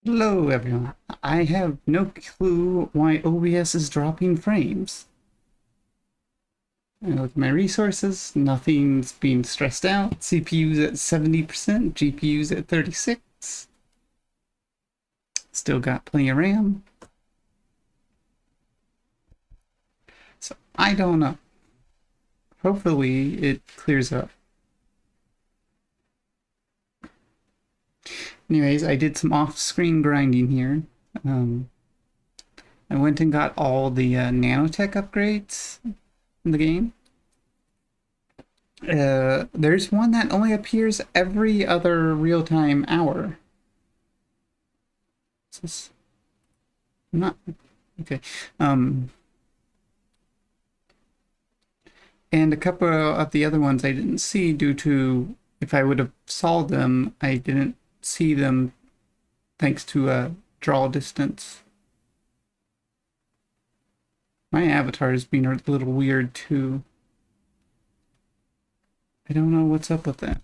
Hello everyone. I have no clue why OBS is dropping frames. I look at my resources, nothing's being stressed out. CPU's at 70%, GPU's at 36. Still got plenty of RAM. So I don't know. Hopefully it clears up. Anyways, I did some off-screen grinding here. I went and got all the nanotech upgrades in the game. There's one that only appears every other real-time hour. Is this not okay? And a couple of the other ones I didn't see due to if I would have saw them, I didn't see them thanks to draw distance. My avatar has been a little weird too. I don't know what's up with that.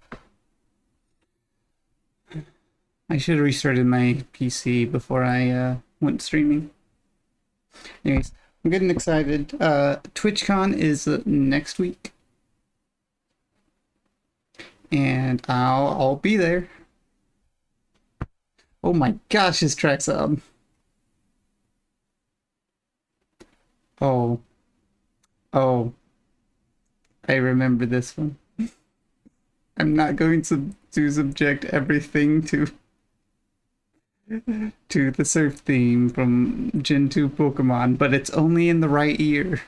I should have restarted my PC before I went streaming. Anyways, I'm getting excited. TwitchCon is next week. And I'll be there. Oh my gosh, his track's up. Oh. Oh. I remember this one. I'm not going to subject everything to the surf theme from Gen 2 Pokemon, but it's only in the right ear.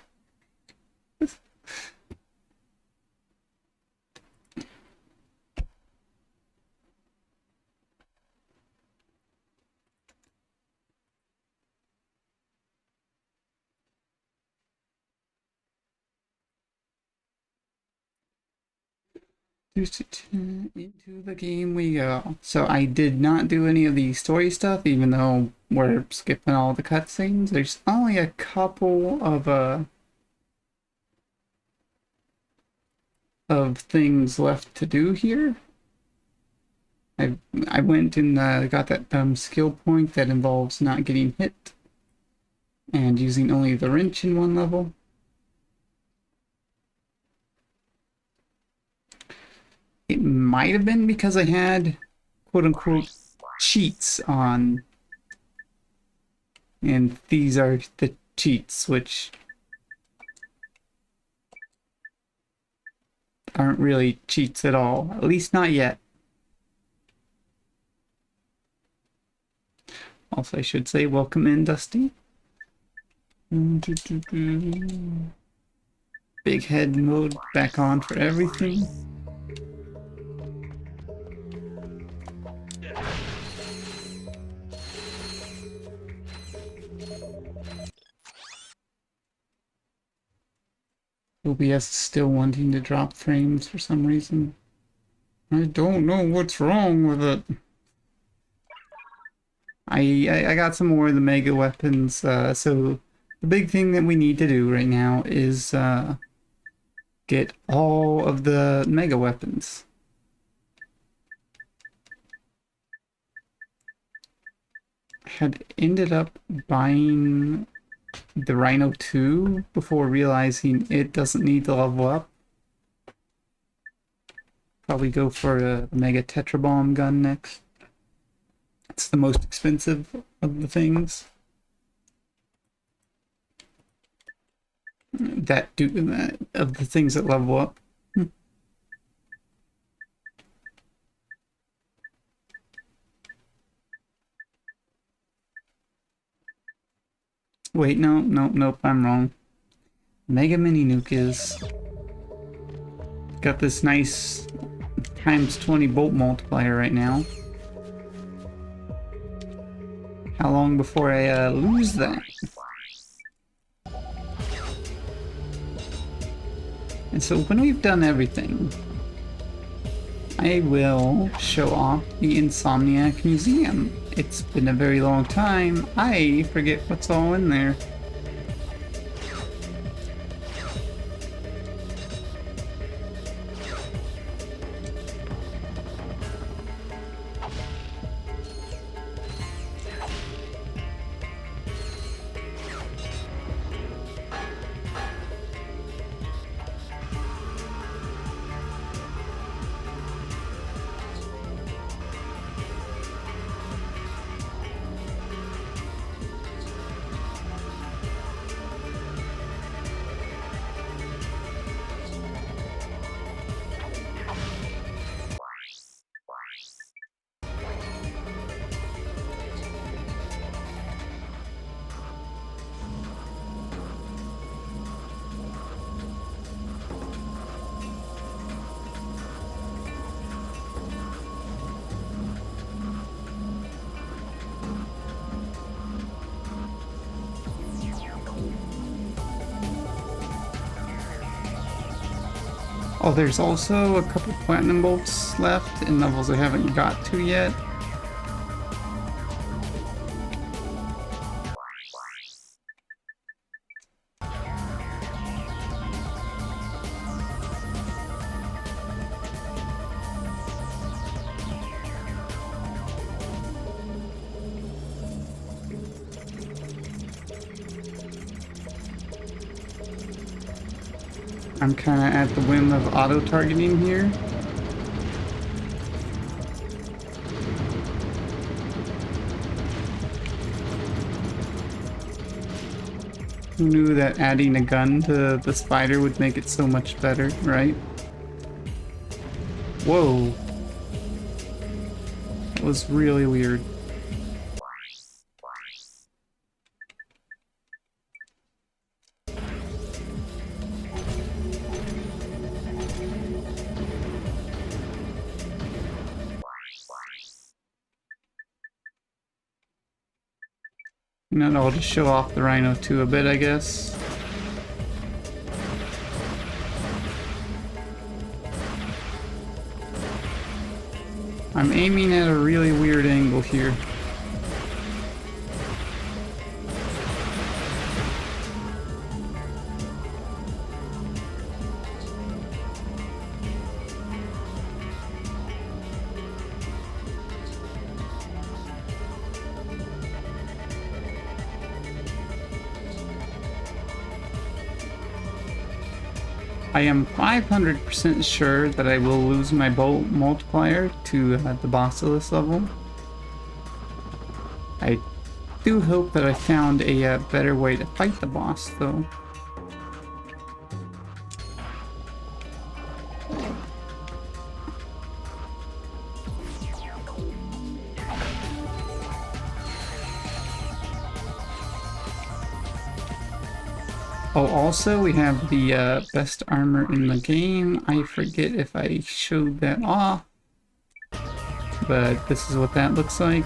Into the game we go. So I did not do any of the story stuff, even though we're skipping all the cutscenes. There's only a couple of things left to do here. I went and got that skill point that involves not getting hit and using only the wrench in one level. It might have been because I had quote-unquote cheats on, and these are the cheats, which aren't really cheats at all, at least not yet. Also, I should say welcome in, Dusty. Big head mode back on for everything. OBS is still wanting to drop frames for some reason. I don't know what's wrong with it. I got some more of the mega weapons, so the big thing that we need to do right now is get all of the mega weapons. I had ended up buying the Rhino 2 before realizing it doesn't need to level up. Probably go for a Mega Tetra Bomb gun next. It's the most expensive of the things that do of the things that level up. Wait, nope, I'm wrong. Mega Mini Nuke is got this nice times 20 bolt multiplier right now. How long before I lose that? And so when we've done everything, I will show off the Insomniac Museum. It's been a very long time. I forget what's all in there. Oh, there's also a couple platinum bolts left in levels I haven't got to yet. I'm kind of at the whim of auto-targeting here. Who knew that adding a gun to the spider would make it so much better, right? Whoa. That was really weird. And then I'll just show off the Rhino 2 a bit, I guess. I'm aiming at a really weird angle here. I am 500% sure that I will lose my bolt multiplier to the boss of this level. I do hope that I found a better way to fight the boss, though. Oh, also, we have the best armor in the game. I forget if I showed that off, but this is what that looks like.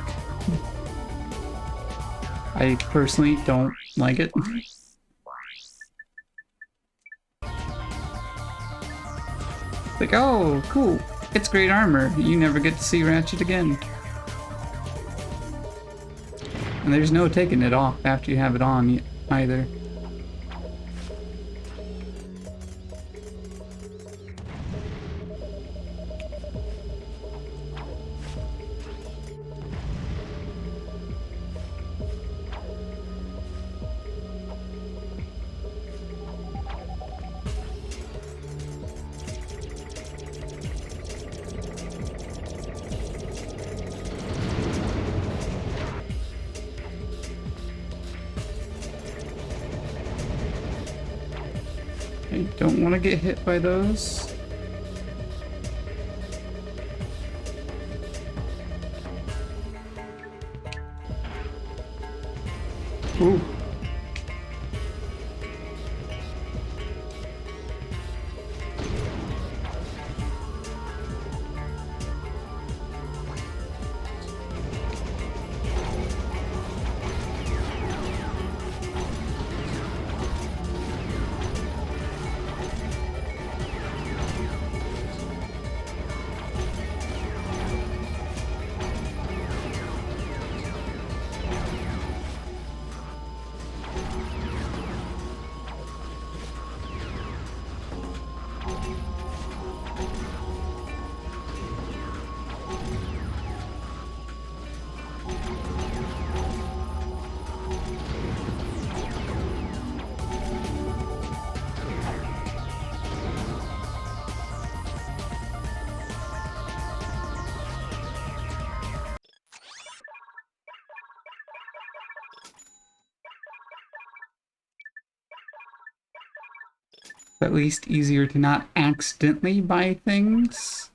I personally don't like it. Like, oh, cool. It's great armor. You never get to see Ratchet again. And there's no taking it off after you have it on either. I don't want to get hit by those. Ooh. At least easier to not accidentally buy things,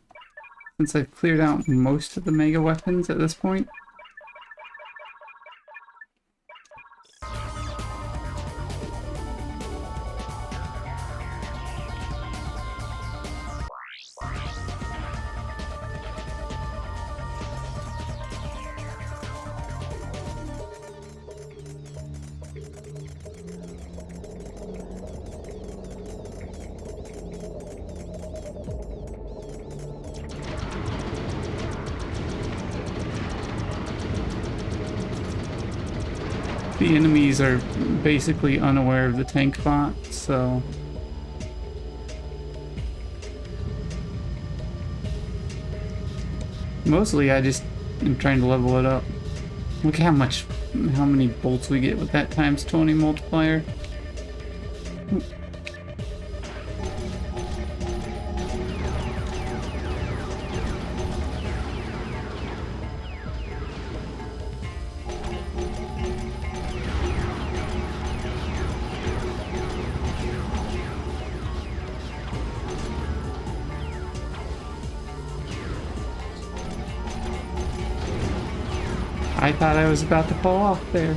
since I've cleared out most of the mega weapons at this point. The enemies are basically unaware of the tank bot, so... Mostly I just am trying to level it up. Look how many bolts we get with that times 20 multiplier. I thought I was about to fall off there.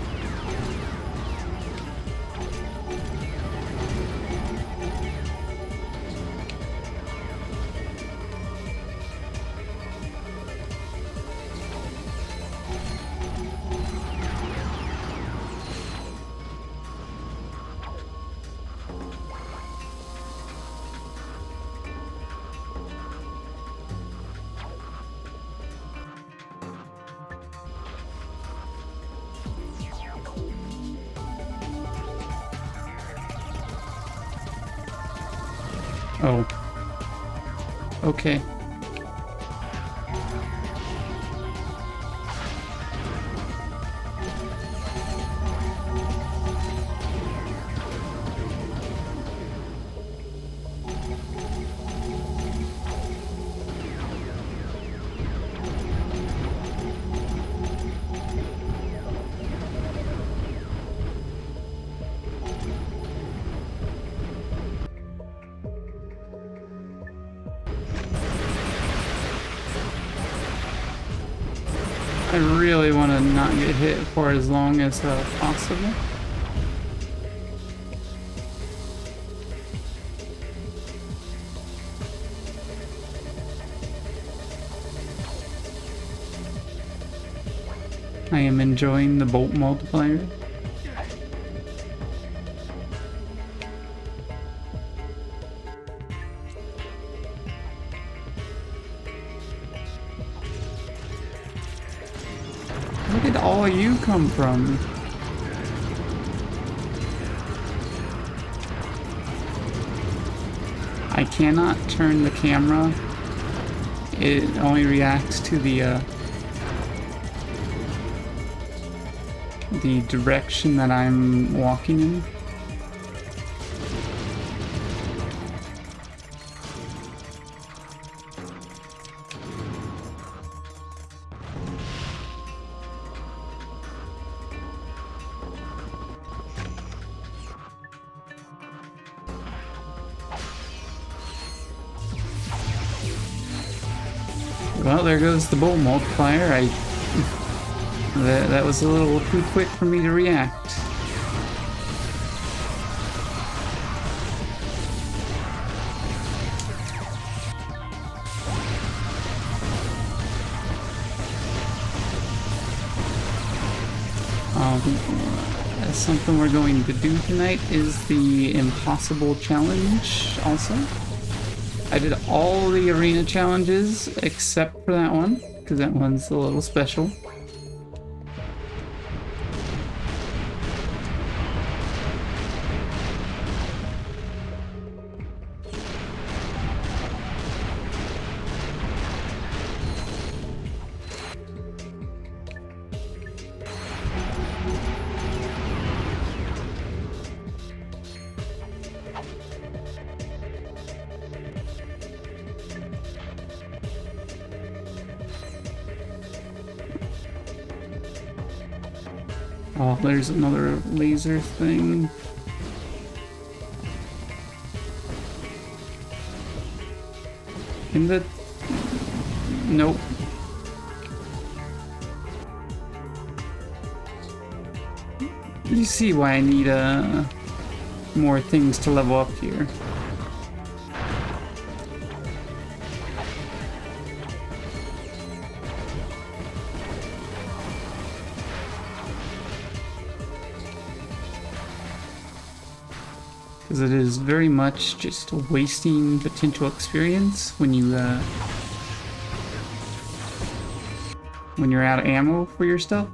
Oh. Okay. I really want to not get hit for as long as possible. I am enjoying the bolt multiplier. Where did all of you come from? I cannot turn the camera. It only reacts to the direction that I'm walking in. Well, there goes the bolt multiplier. That was a little too quick for me to react. Something we're going to do tonight is the impossible challenge also. I did all the arena challenges except for that one, because that one's a little special. Oh, there's another laser thing. In the... Nope. You see why I need more things to level up here. Because it is very much just wasting potential experience when you're out of ammo for your stuff.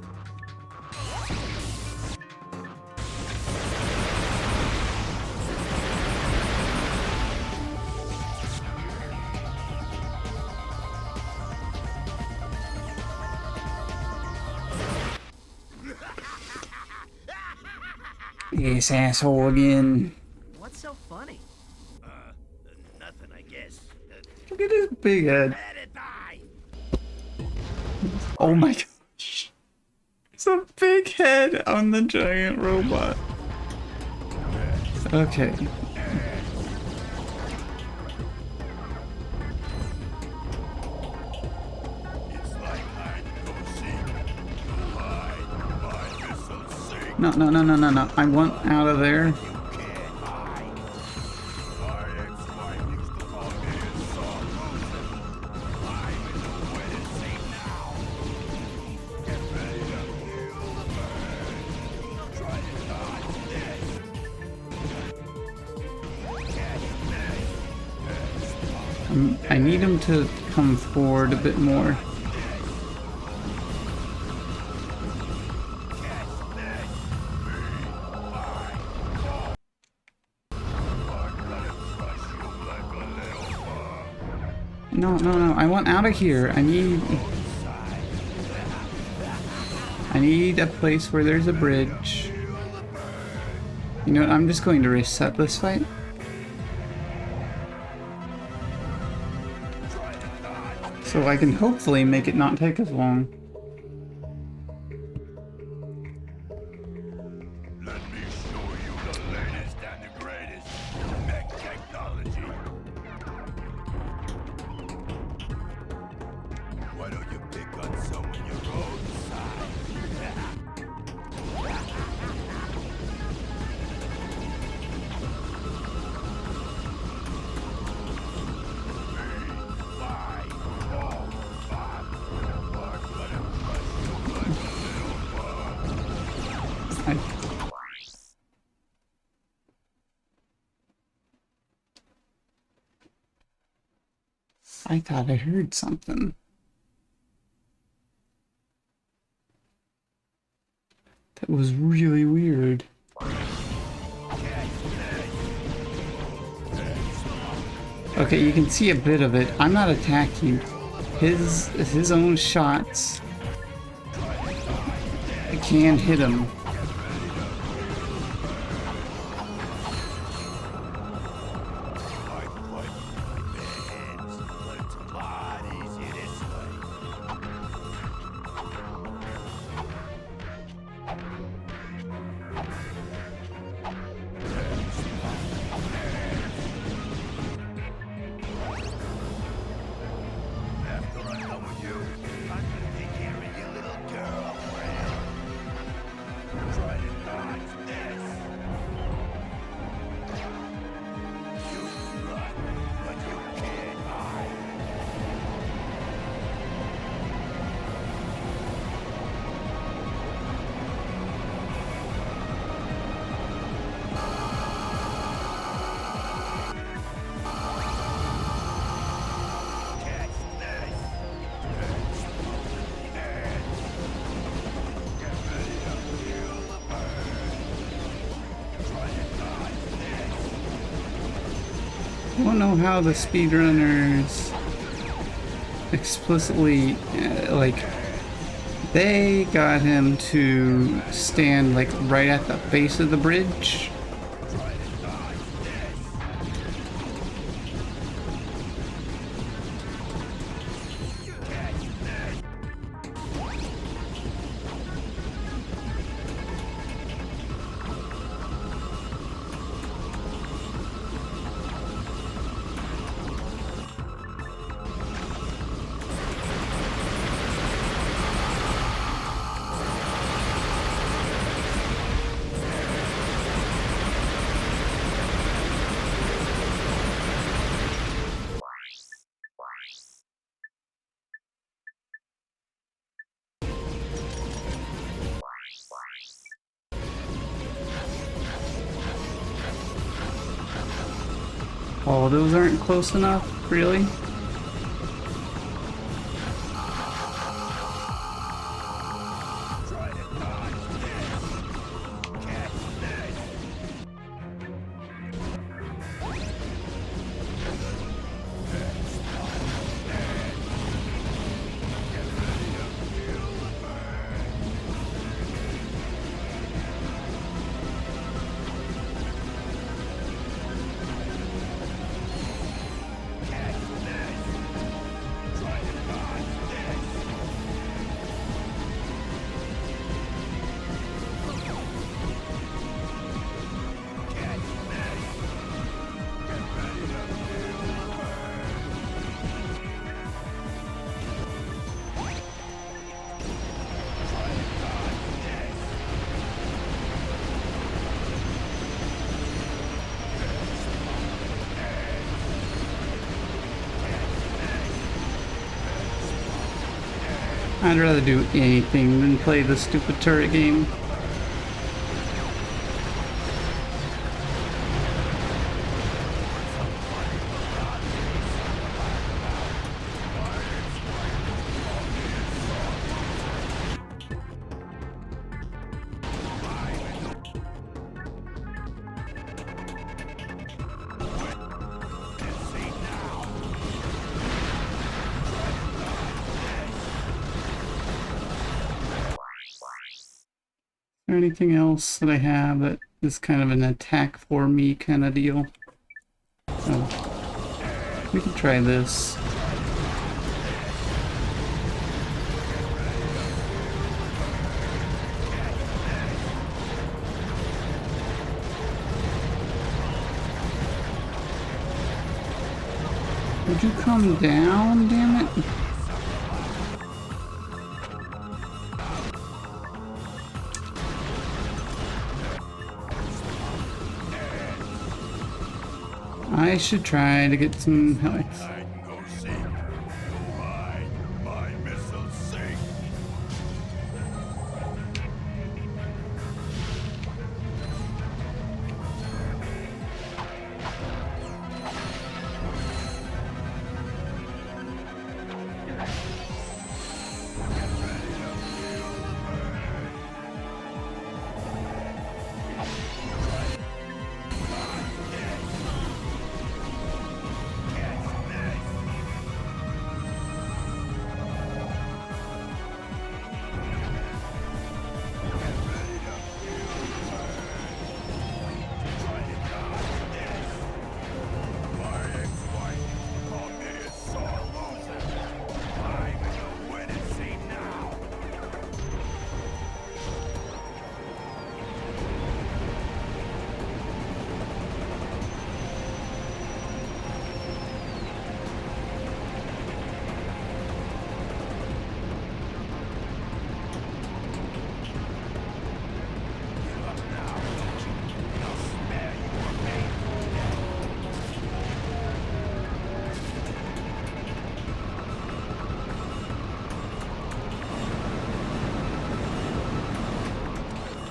Big-ass asshole again. What's so funny? Nothing, I guess. Look at his big head. Let it die. Oh my gosh. It's a big head on the giant robot. Okay. It's like hide and go seek. You hide, my missile sink. No, no, no, no, no, no. I want out of there. You can't hide. My ex-wife used to call me a song loser. I'm in the wedding scene now. Get ready to feel the burn. Try to dodge this. Catch this. I need him to come forward a bit more. No, no, no. I want out of here. I need a place where there's a bridge. You know what? I'm just going to reset this fight. So I can hopefully make it not take as long. Let me show you the latest and the greatest mech technology. Why don't you pick on someone your own I thought I heard something. That was really weird. Okay, you can see a bit of it. I'm not attacking. His own shots can hit him. I don't know how the speedrunners explicitly, like, they got him to stand, like, right at the base of the bridge. Oh, those aren't close enough, really? I'd rather do anything than play the stupid turret game. Is there anything else that I have that is kind of an attack for me kind of deal? Oh, we can try this. Would you come down, damn it? I should try to get some health. I can go seek. My missiles sink.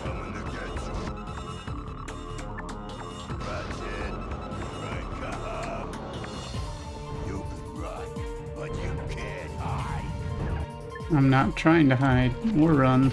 Coming to get you. Ratchet Clank. You can run, but you can't hide. I'm not trying to hide or run.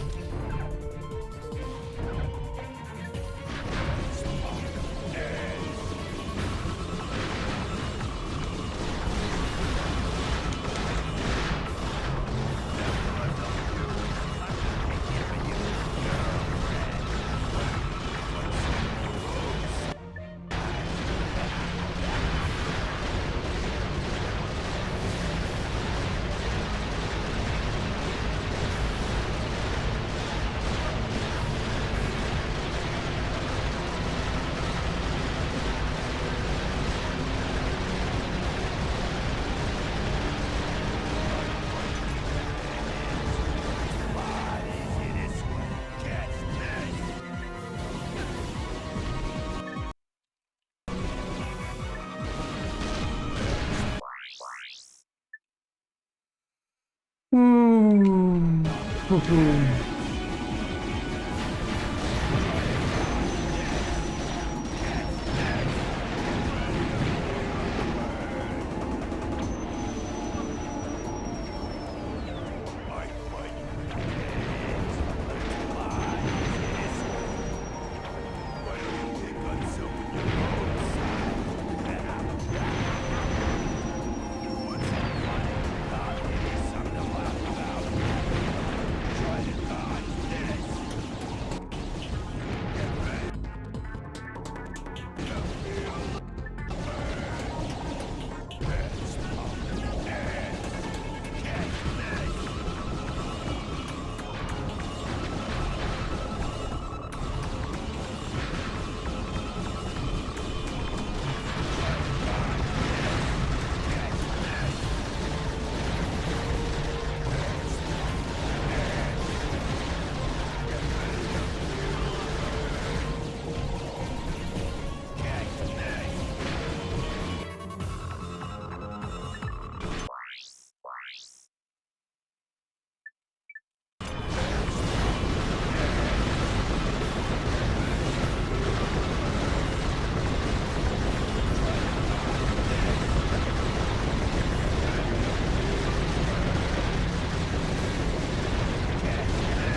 Ooh.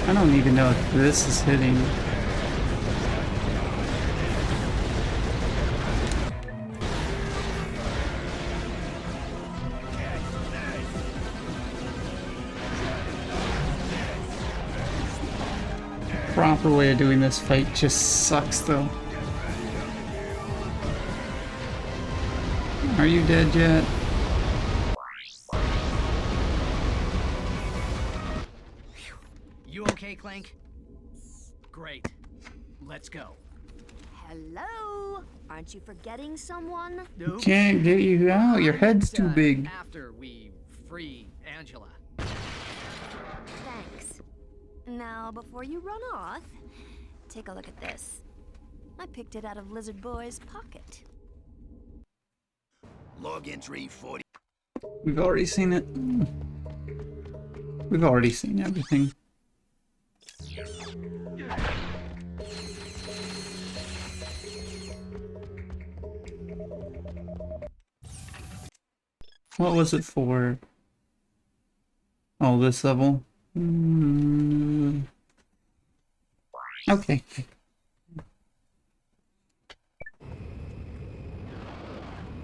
I don't even know if this is hitting. Proper way of doing this fight just sucks though. Are you dead yet? You okay, Clank? Great. Let's go. Hello? Aren't you forgetting someone? Nope. Can't get you out. Your head's too It's, big. After we free Angela. Thanks. Now, before you run off, take a look at this. I picked it out of Lizard Boy's pocket. Log entry 40. We've already seen it. We've already seen everything. What was it for? Oh, this level? Okay.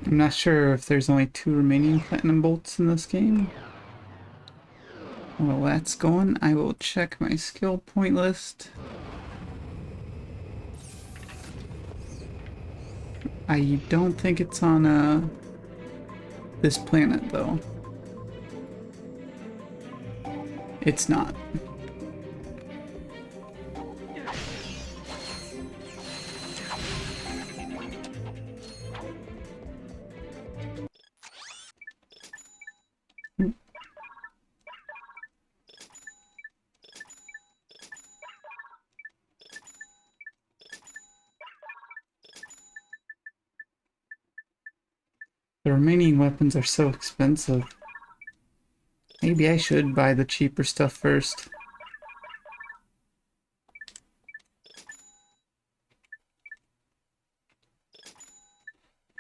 I'm not sure if there's only 2 remaining platinum bolts in this game. While that's going, I will check my skill point list. I don't think it's on this planet though. It's not. The remaining weapons are so expensive. Maybe I should buy the cheaper stuff first.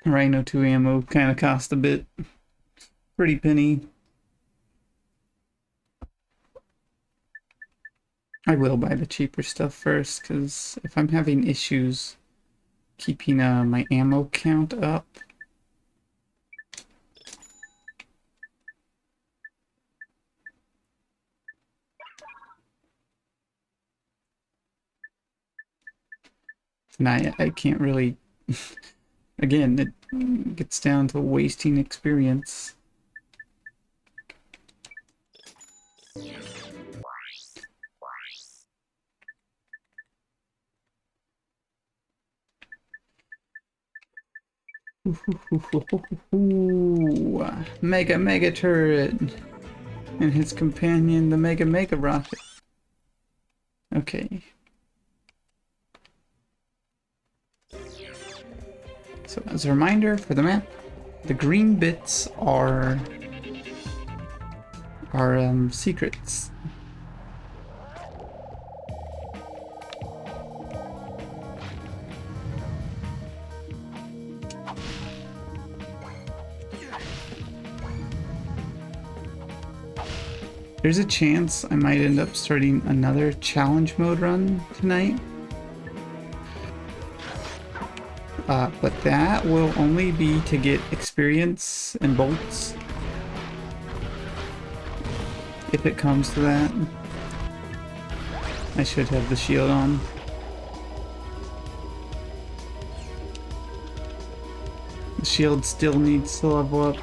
Rhino 2 ammo kind of cost a bit. Pretty penny. I will buy the cheaper stuff first, because if I'm having issues keeping my ammo count up, and I can't really, again, it gets down to wasting experience. Ooh, mega turret and his companion, the mega rocket. Okay. So as a reminder for the map, the green bits are secrets. There's a chance I might end up starting another challenge mode run tonight. But that will only be to get experience and bolts. If it comes to that. I should have the shield on. The shield still needs to level up.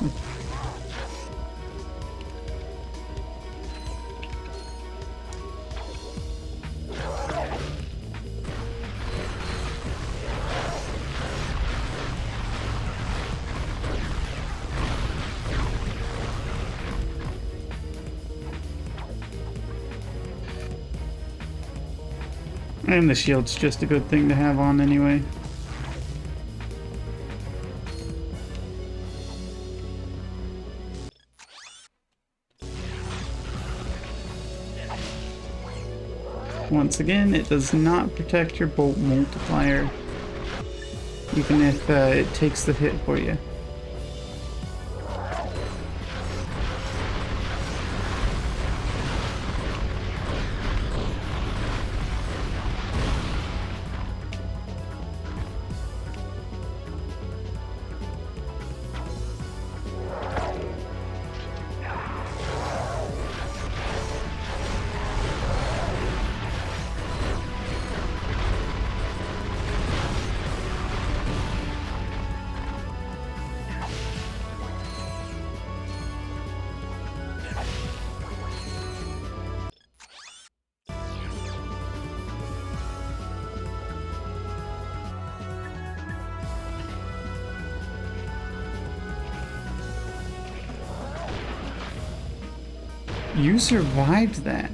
And the shield's just a good thing to have on anyway. Once again, it does not protect your bolt multiplier, even if it takes the hit for you. You survived that.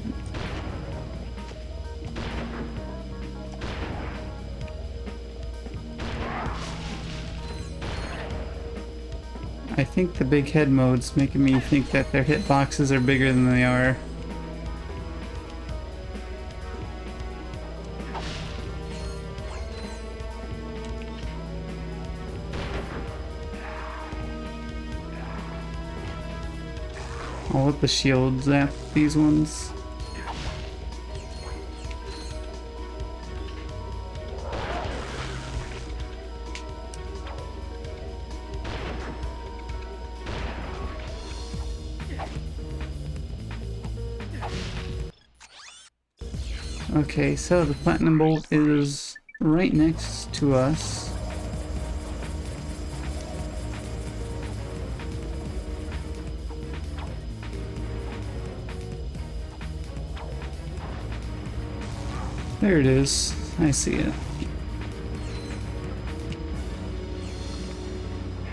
I think the big head mode's making me think that their hitboxes are bigger than they are. I'll let the shield zap these ones. Okay, so the platinum bolt is right next to us. There it is. I see it.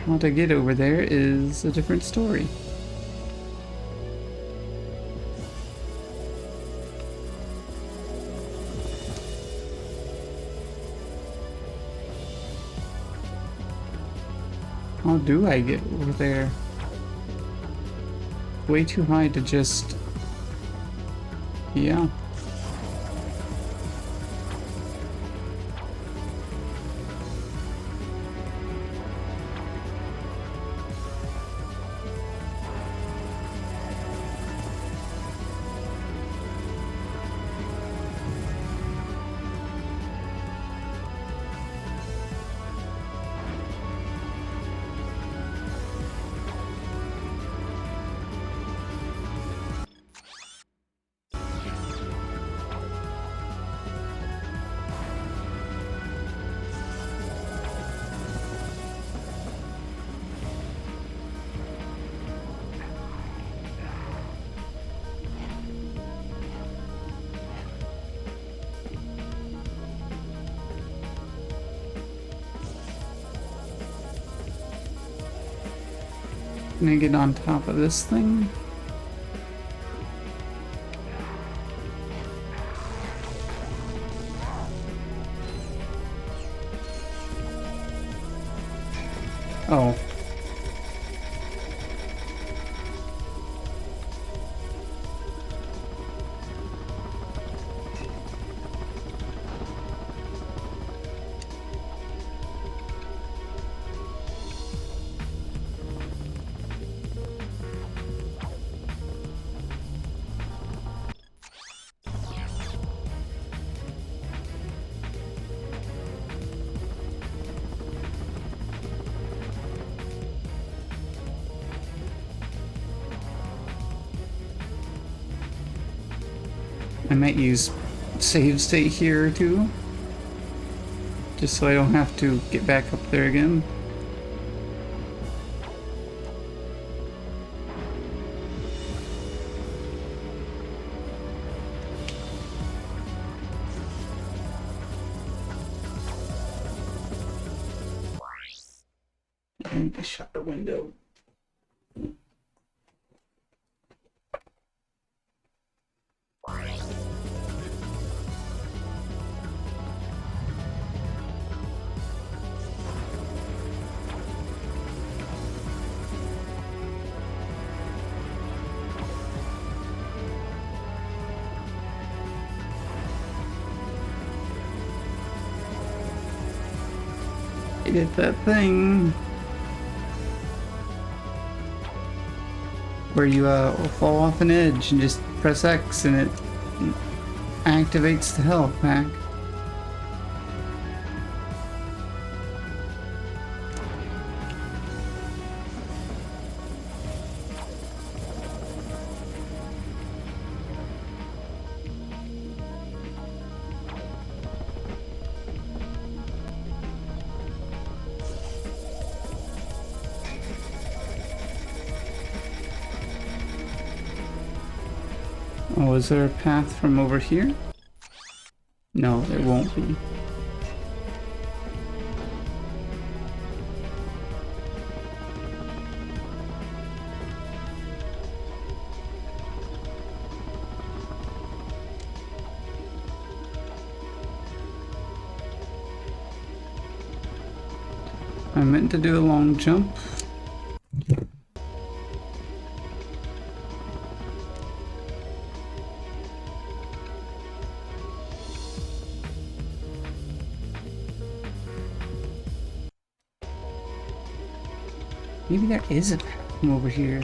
How to get over there is a different story. How do I get over there? Way too high to just... Yeah. Can I get on top of this thing? Oh. I might use save state here too, just so I don't have to get back up there again. And I shut the window. I did that thing where you fall off an edge and just press X and it activates the health pack. Oh, is there a path from over here? No, there won't be. I meant to do a long jump. Maybe there is a path from over here.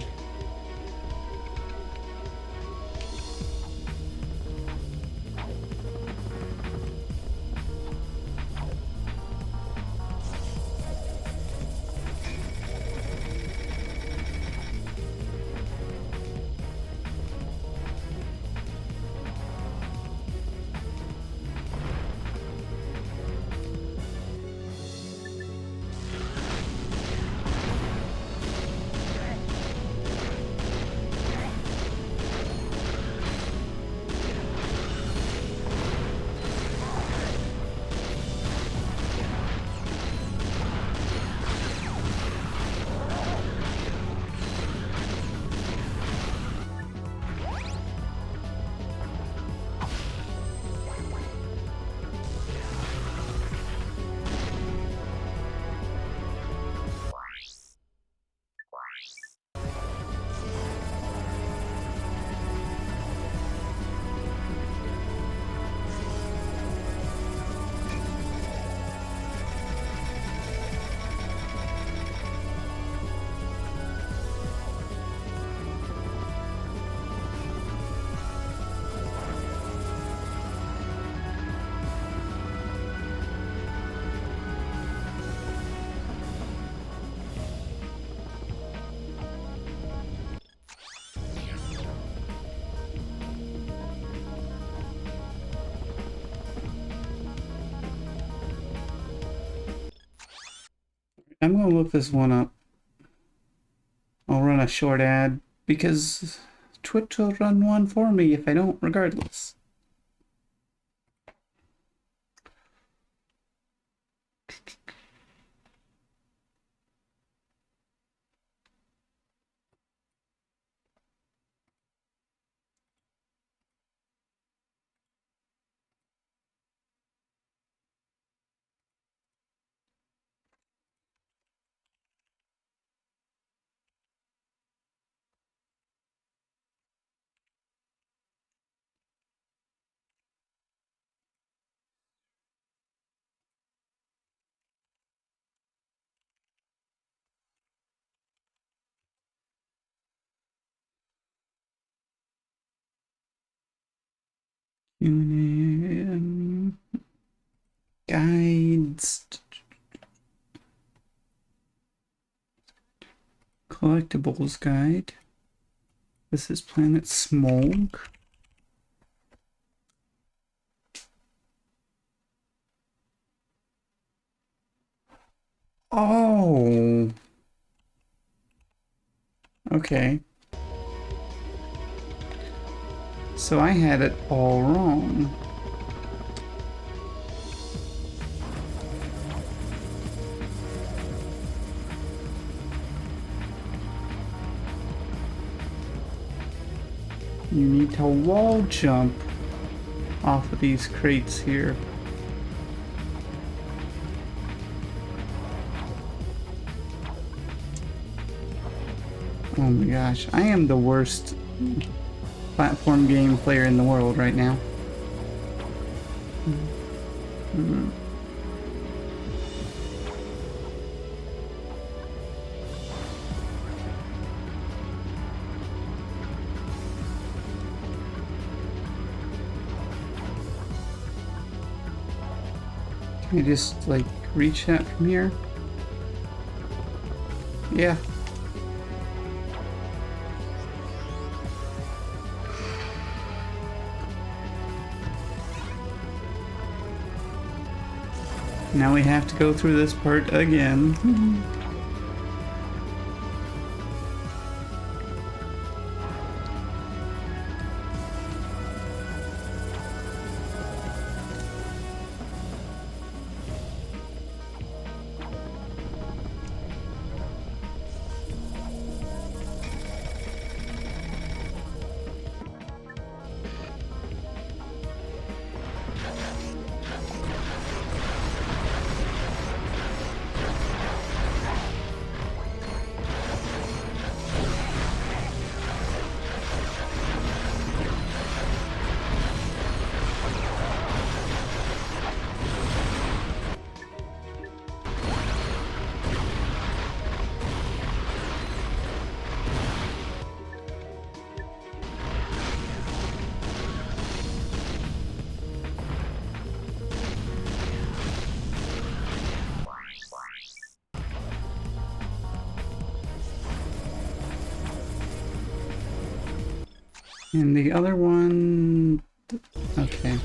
I'm gonna look this one up. I'll run a short ad because Twitch will run one for me if I don't, regardless. Guides. Collectibles guide. This is Planet Smog. Oh. Okay. So I had it all wrong. You need to wall jump off of these crates here. Oh my gosh, I am the worst platform game player in the world right now. Can I just like reach that from here? Yeah. Now we have to go through this part again. And the other one... Okay.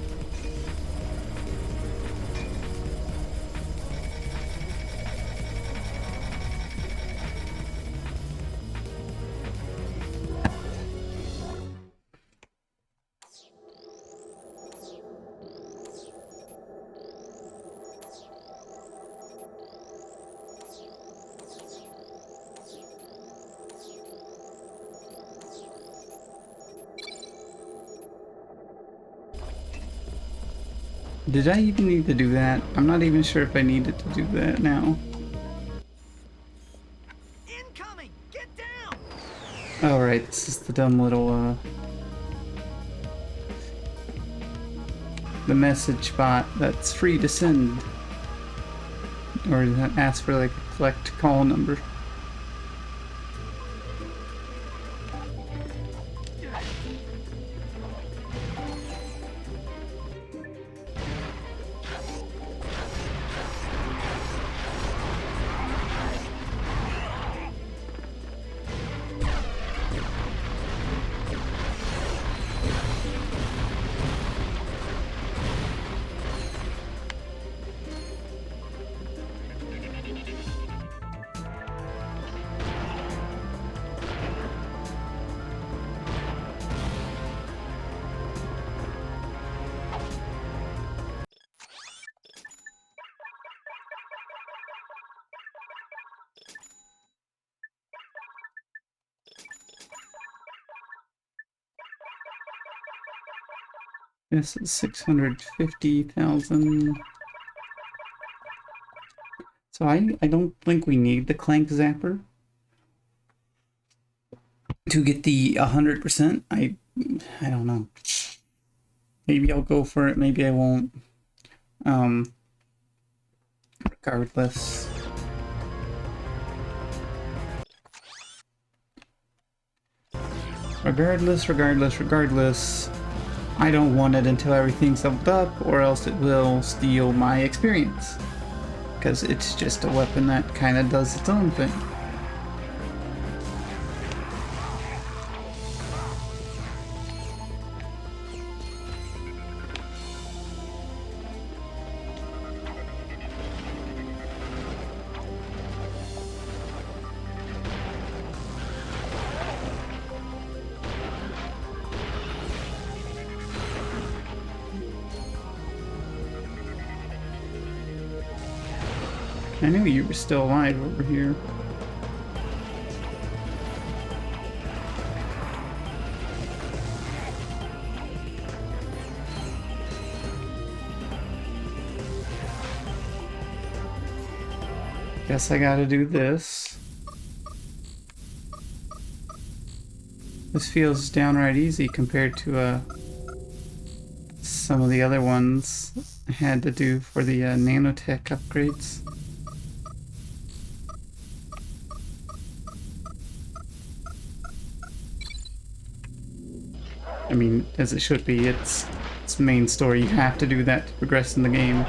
Did I even need to do that? I'm not even sure if I needed to do that now. Incoming! Get down! Alright, this is the dumb little, the message bot that's free to send. Or that asks for like a collect call number. This is 650,000. So I don't think we need the Clank Zapper to get the 100%. I don't know. Maybe I'll go for it, maybe I won't. Regardless. Regardless, I don't want it until everything's leveled up, or else it will steal my experience. Because it's just a weapon that kind of does its own thing. I knew you were still alive over here. Guess I gotta do this. This feels downright easy compared to some of the other ones I had to do for the nanotech upgrades. I mean, as it should be, it's main story. You have to do that to progress in the game.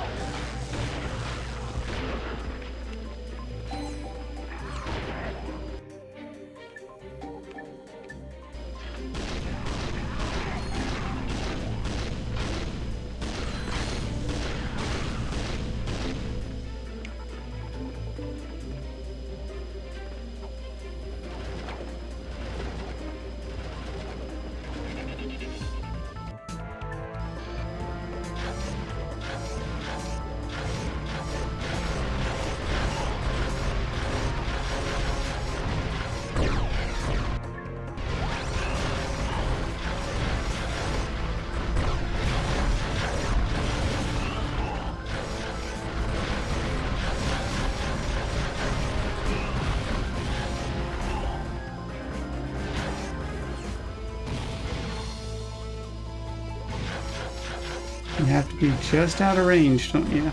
You have to be just out of range, don't you?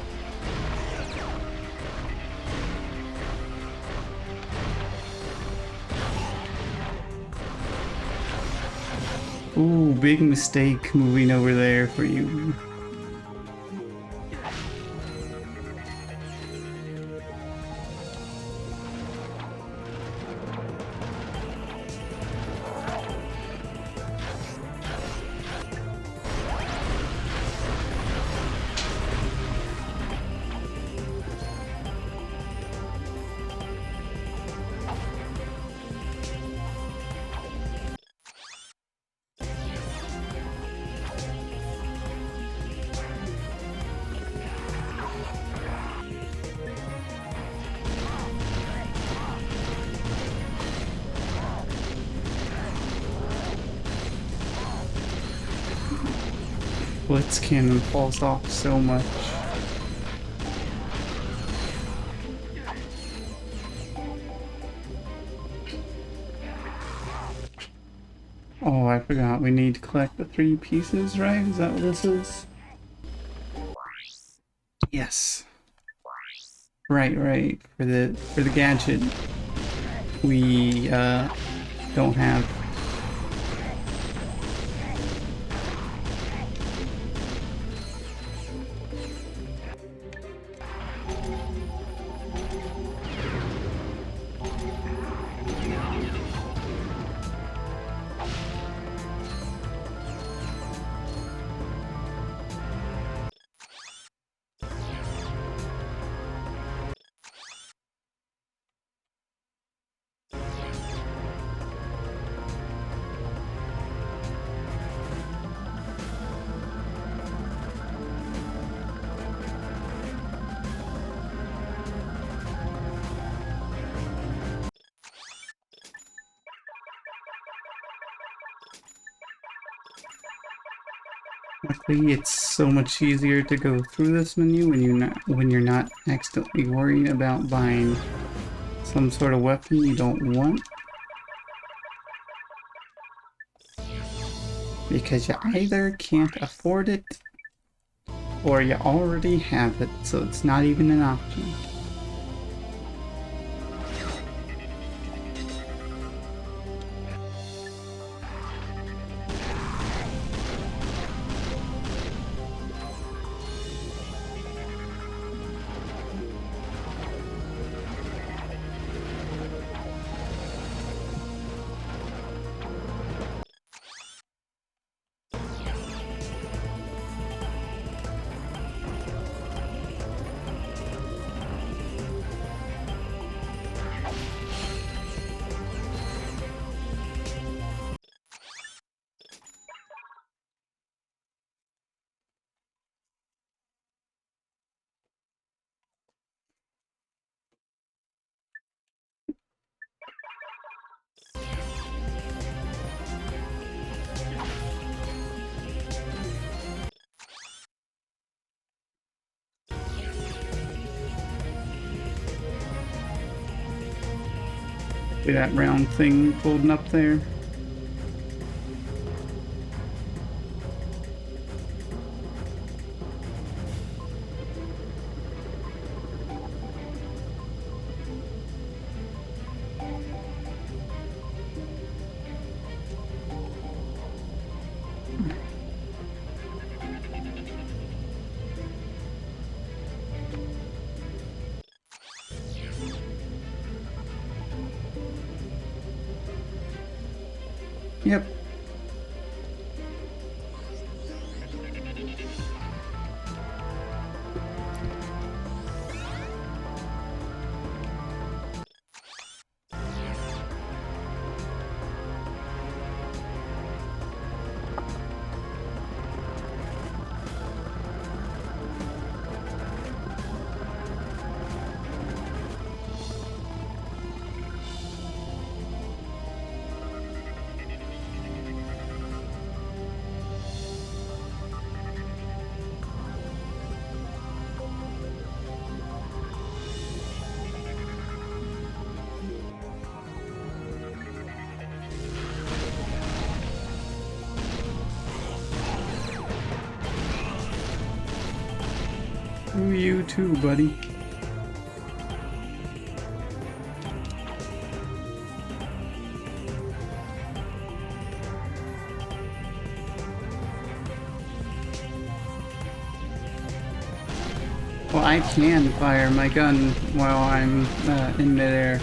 Ooh, big mistake moving over there for you. Blitz cannon falls off so much. Oh, I forgot. We need to collect the 3 pieces, right? Is that what this is? Yes. Right. For the gadget, we don't have. Luckily, it's so much easier to go through this menu when you're not accidentally worrying about buying some sort of weapon you don't want. Because you either can't afford it or you already have it, so it's not even an option. See that round thing holding up there? Yep. Ooh, you too, buddy. Well, I can fire my gun while I'm in midair.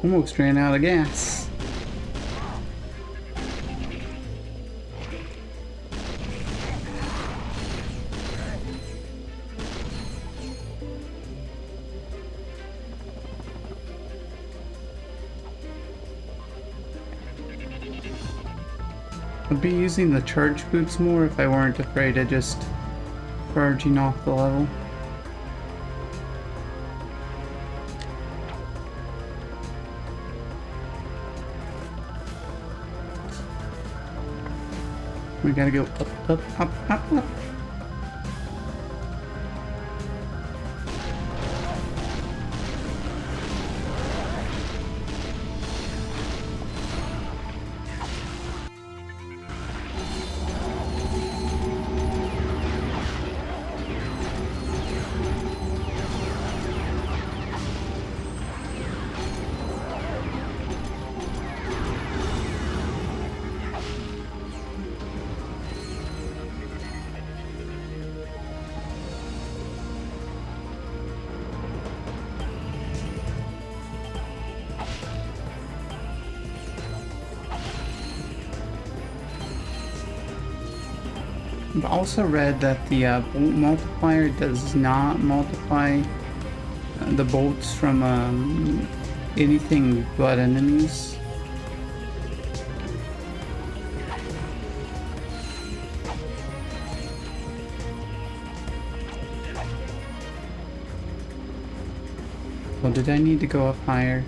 Almost ran out of gas. I'd be using the charge boots more if I weren't afraid of just charging off the level. We gotta go up, up, up, up, up. I've also read that the bolt multiplier does not multiply the bolts from anything but enemies. Well, did I need to go up higher?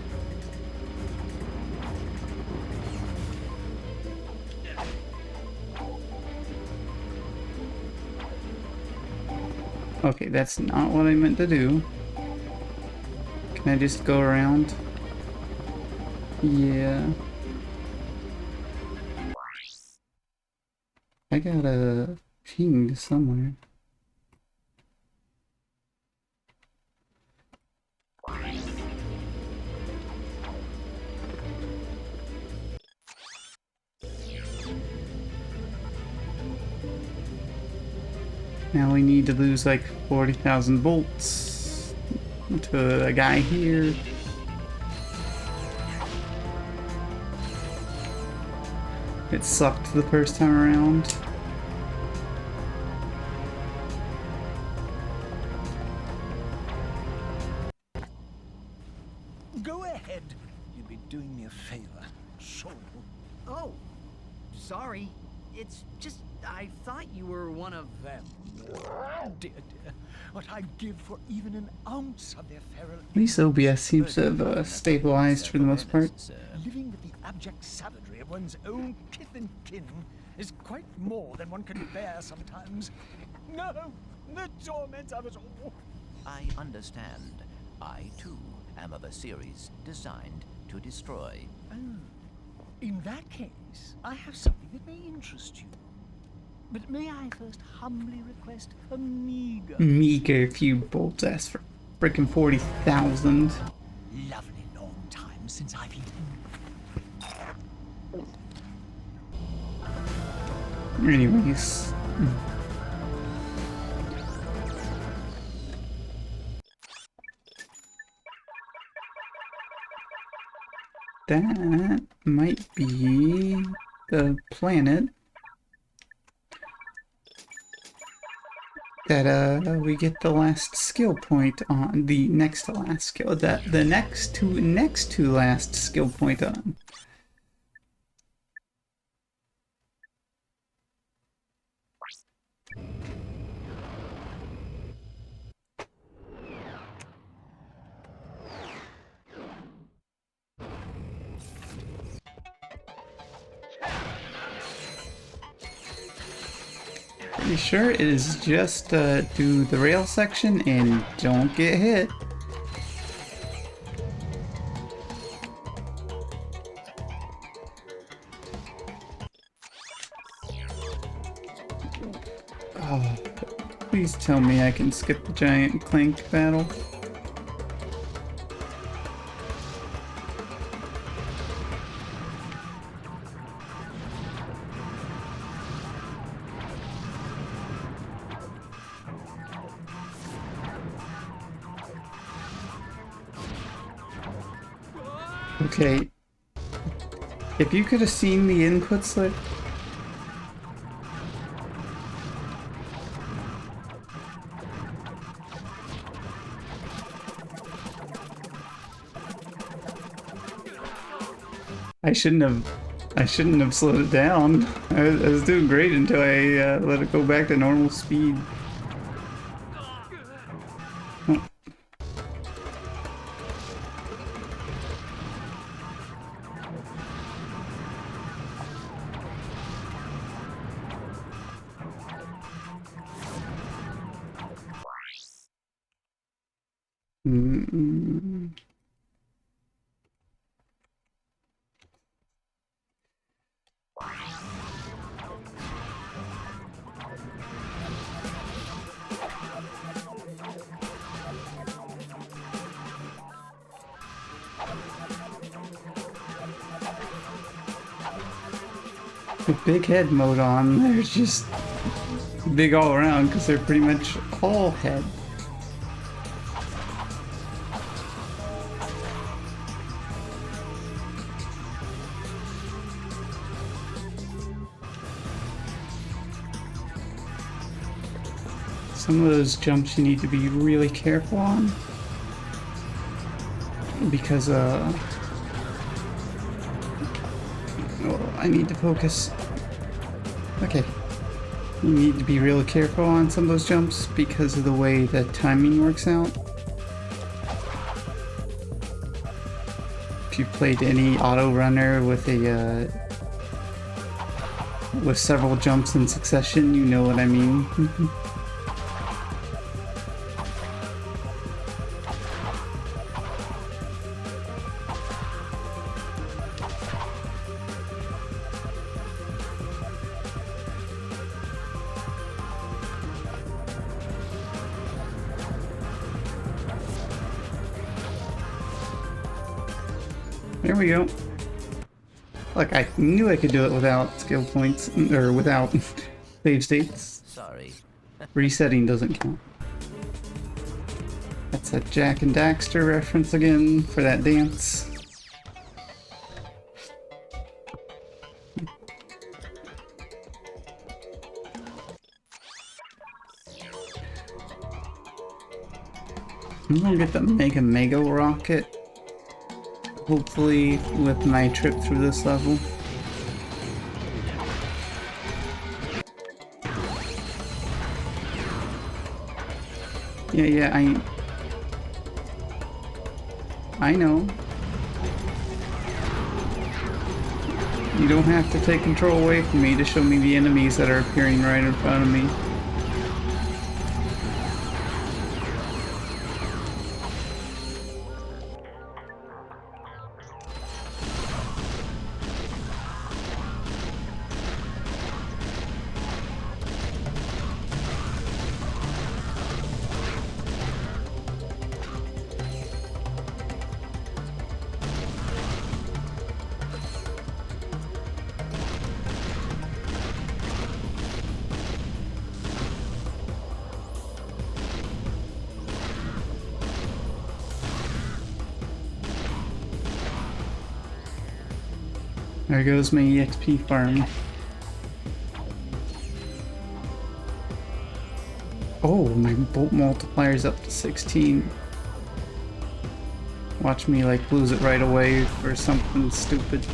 Okay, that's not what I meant to do. Can I just go around? Yeah. I got a ping somewhere. Now we need to lose like 40,000 bolts to a guy here. It sucked the first time around. Go ahead. You'd be doing me a favor. Sure. Oh, sorry. It's just I thought you were one of them. Dear, dear, what I'd give for even an ounce of their feral. At least OBS seems to have stabilized for the most part. Living with the abject savagery of one's own kith and kin is quite more than one can bear sometimes. No, the torment of it all. I understand. I, too, am of a series designed to destroy. Oh, in that case, I have something that may interest you. But may I first humbly request a Meager few bolts. Ass for frickin' 40,000. lovely long time since I've eaten. Anyways. That might be the planet that we get the last skill point on, the next to last skill, the next to last skill point on. Pretty sure it is just do the rail section and don't get hit. Oh, please tell me I can skip the giant Clank battle. Okay, if you could have seen the input slip. I shouldn't have I shouldn't have slowed it down. I was doing great until I let it go back to normal speed. Oh. Mm-mm. With big head mode on, they're just big all around because they're pretty much all head. Some of those jumps you need to be really careful on because oh, I need to focus. Okay. You need to be really careful on some of those jumps because of the way the timing works out. If you've played any auto runner with a with several jumps in succession, you know what I mean. There we go. Look, I knew I could do it without skill points, or without save states. Sorry. Resetting doesn't count. That's a Jack and Daxter reference again for that dance. I'm gonna get the Mega Rocket. Hopefully with my trip through this level. Yeah, I know. You don't have to take control away from me to show me the enemies that are appearing right in front of me. There goes my EXP farm. Oh, my bolt multiplier's up to 16. Watch me like lose it right away for something stupid.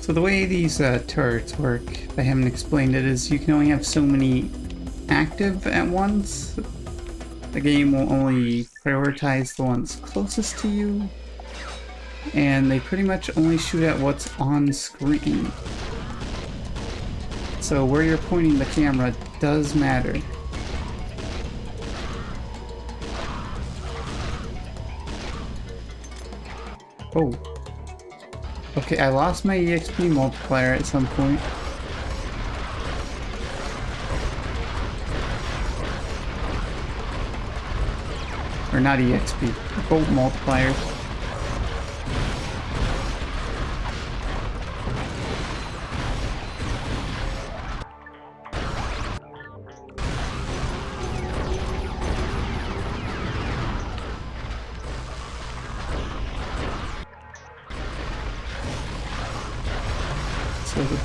So the way these turrets work, if I haven't explained it, is you can only have so many active at once. The game will only prioritize the ones closest to you, and they pretty much only shoot at what's on screen. So where you're pointing the camera does matter. Oh. Okay, I lost my EXP multiplier at some point. Or not EXP, gold multiplier.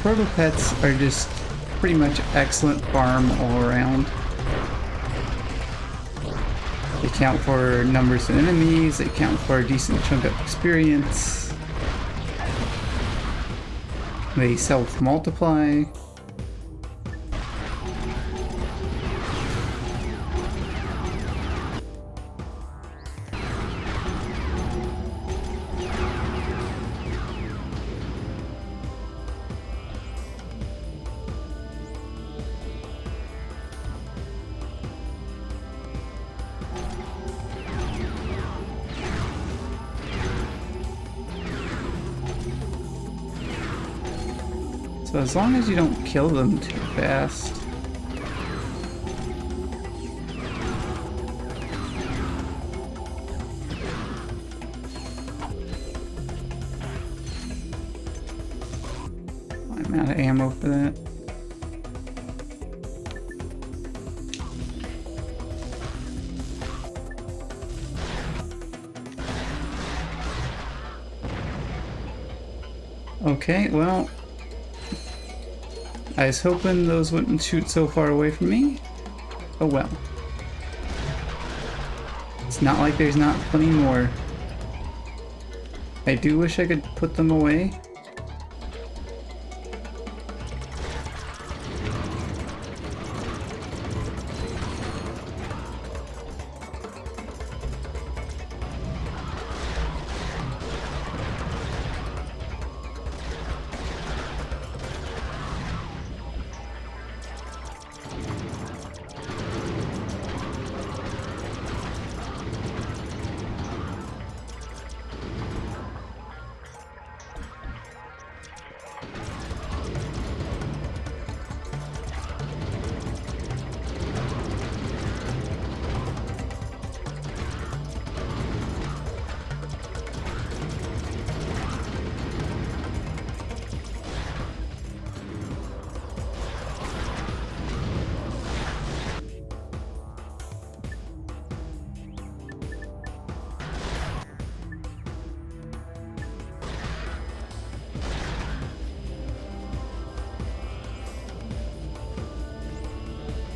Proto-pets are just pretty much excellent farm all around. They count for numbers of enemies, they count for a decent chunk of experience. They self-multiply. So as long as you don't kill them too fast. I'm out of ammo for that. Okay, well, I was hoping those wouldn't shoot so far away from me. Oh well. It's not like there's not plenty more. I do wish I could put them away.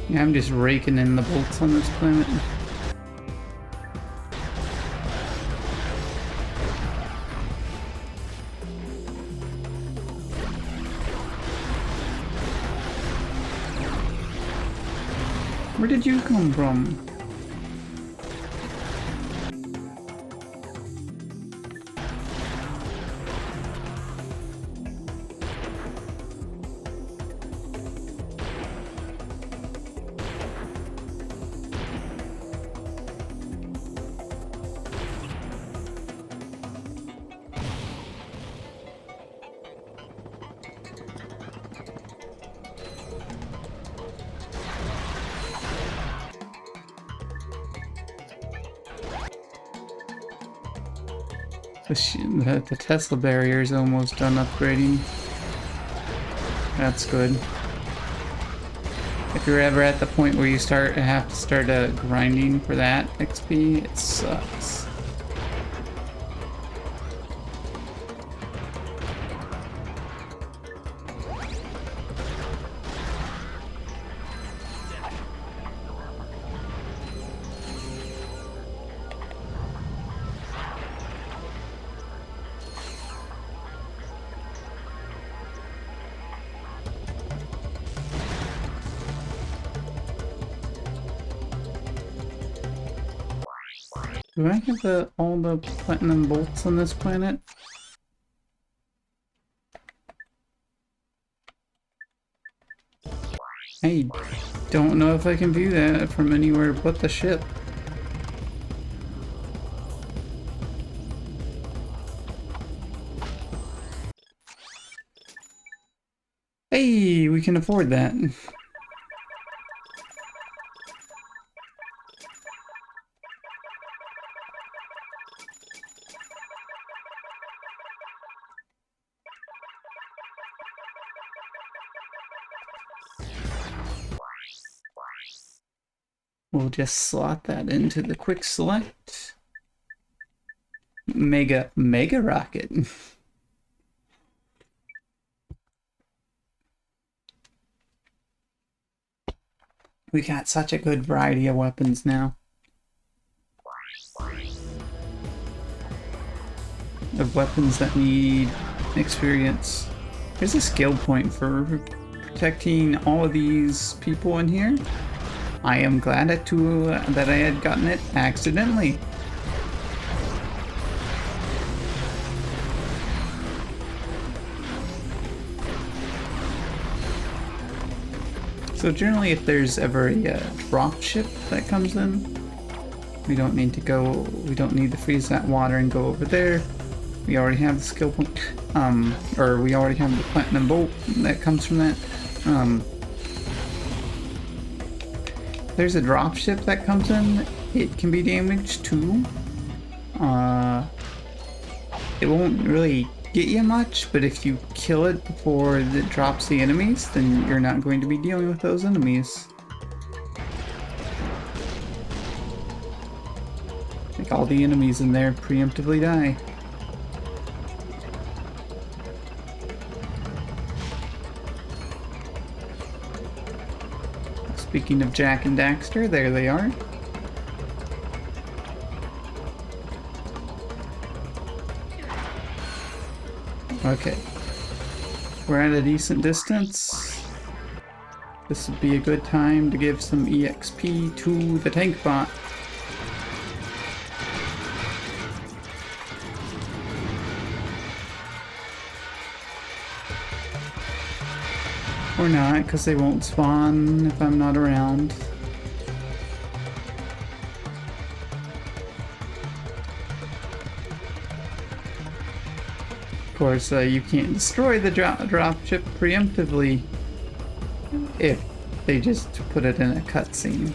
Yeah, I'm just raking in the bolts on this planet. Where did you come from? The Tesla barrier is almost done upgrading. That's good. If you're ever at the point where you have to start grinding for that XP, it sucks. Do I have all the platinum bolts on this planet? I don't know if I can view that from anywhere but the ship. Hey, we can afford that. We'll just slot that into the quick select. Mega rocket. We got such a good variety of weapons now. Of weapons that need experience. There's a skill point for protecting all of these people in here. I am glad that I had gotten it accidentally. So generally, if there's ever a drop ship that comes in, we don't need to freeze that water and go over there. We already have the skill point, or we already have the platinum bolt that comes from that. There's a drop ship that comes in. It can be damaged too. It won't really get you much, but if you kill it before it drops the enemies, then you're not going to be dealing with those enemies. Like all the enemies in there preemptively die. Speaking of Jack and Daxter, there they are. Okay. We're at a decent distance. This would be a good time to give some EXP to the tank bot. Or not, because they won't spawn if I'm not around. Of course, you can't destroy the dropship preemptively if they just put it in a cutscene.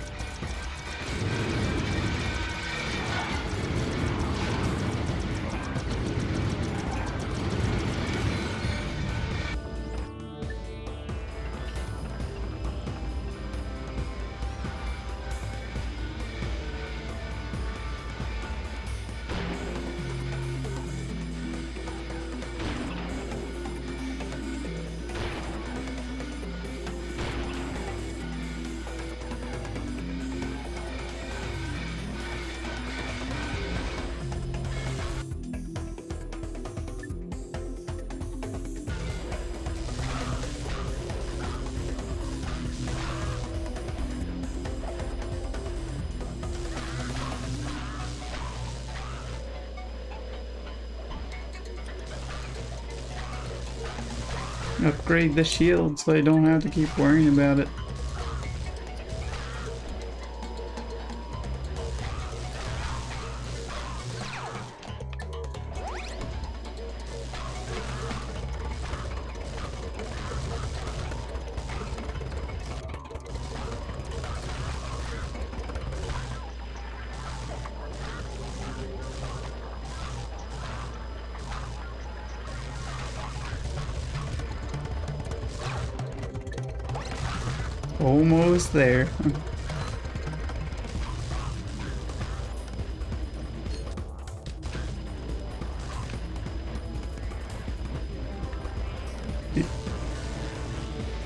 Upgrade the shield so I don't have to keep worrying about it. Almost there.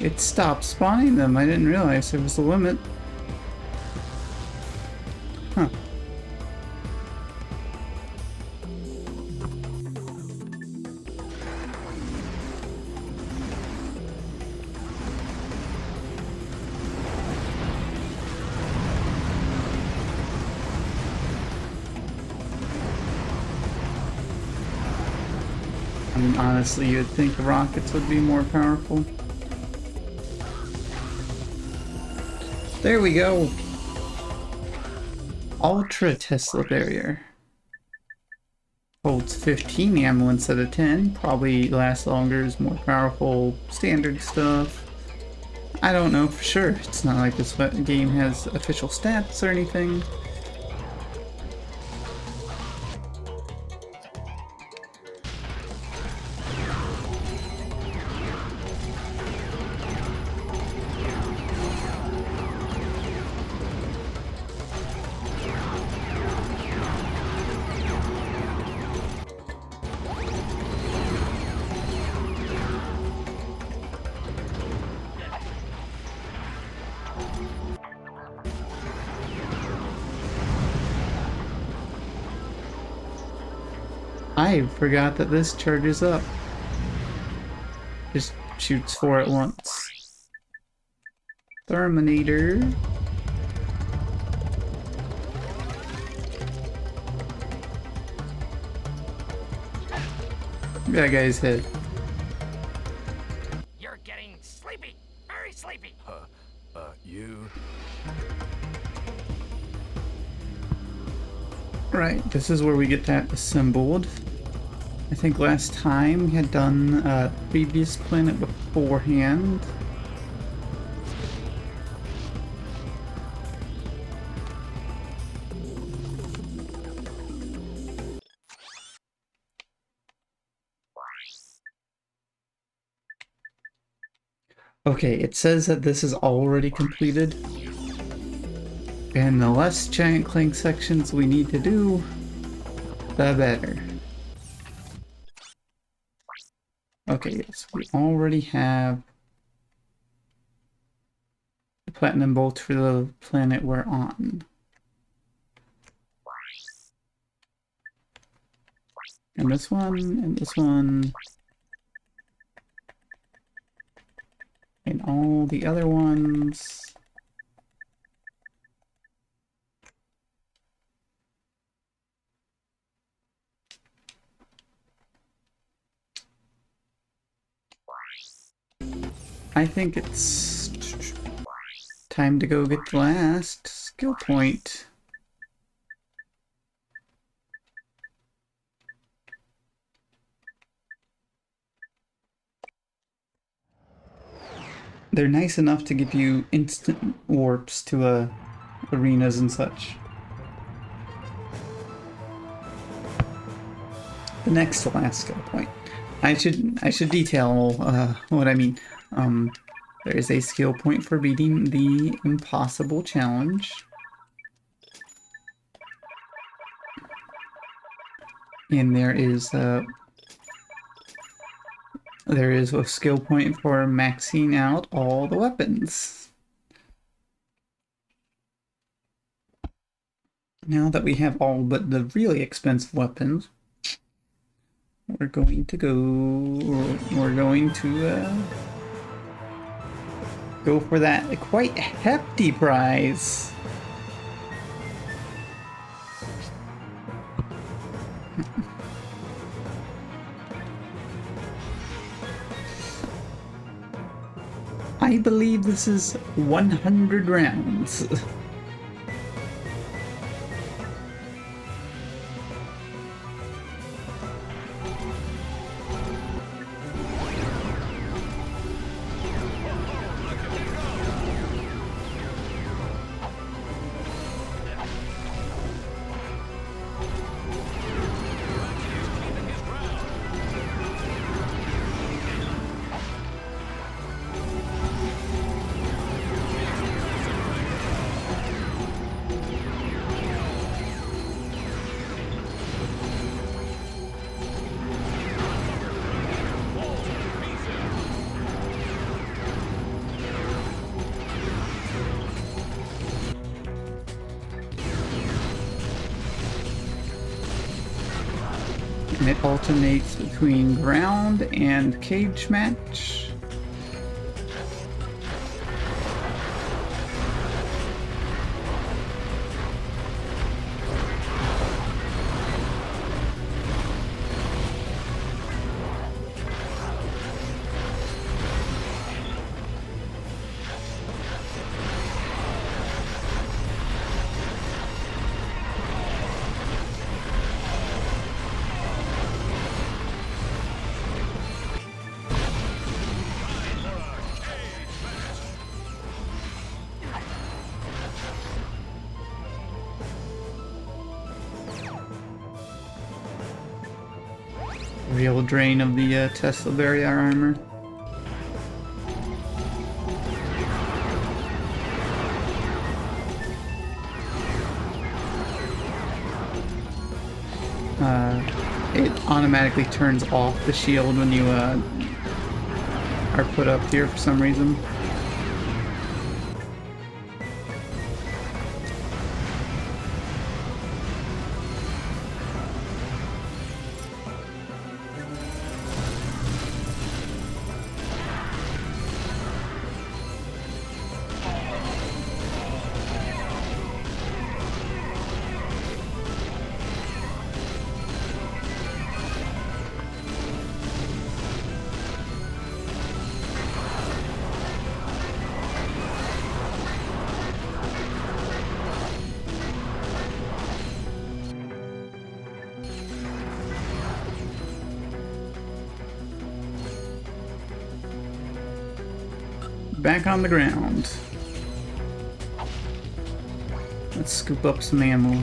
It stopped spawning them. I didn't realize there was a limit. Huh. I mean, honestly, you'd think the rockets would be more powerful. There we go. Ultra Tesla barrier. Holds 15 ammo instead of 10. Probably lasts longer, is more powerful, standard stuff. I don't know for sure. It's not like this game has official stats or anything. I forgot that this charges up. Just shoots 4 at once. Terminator. That guy's head. You're getting sleepy. Very sleepy. You? Right, this is where we get that assembled. I think last time we had done previous planet beforehand. Okay, it says that this is already completed. And the less giant Clank sections we need to do, the better. Okay, yes, we already have the platinum bolts for the planet we're on. And this one, and this one. And all the other ones. I think it's time to go get the last skill point. They're nice enough to give you instant warps to arenas and such. The next to last skill point. I should detail what I mean. There is a skill point for beating the impossible challenge. And there is a skill point for maxing out all the weapons. Now that we have all but the really expensive weapons, we're going to go for that quite hefty prize. I believe this is 100 rounds. And it alternates between ground and cage match. Real drain of the Tesla barrier armor. It automatically turns off the shield when you are put up here for some reason. back on the ground. Let's scoop up some ammo.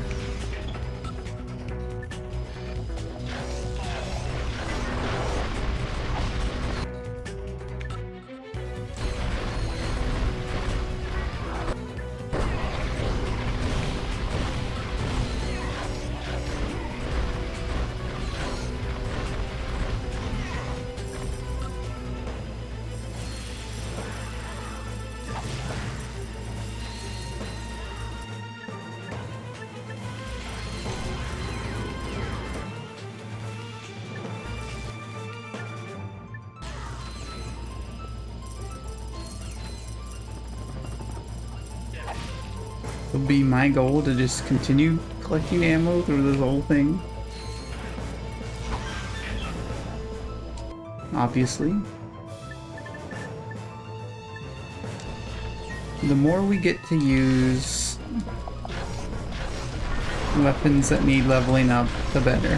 It'll be my goal to just continue collecting ammo through this whole thing. Obviously. The more we get to use weapons that need leveling up, the better.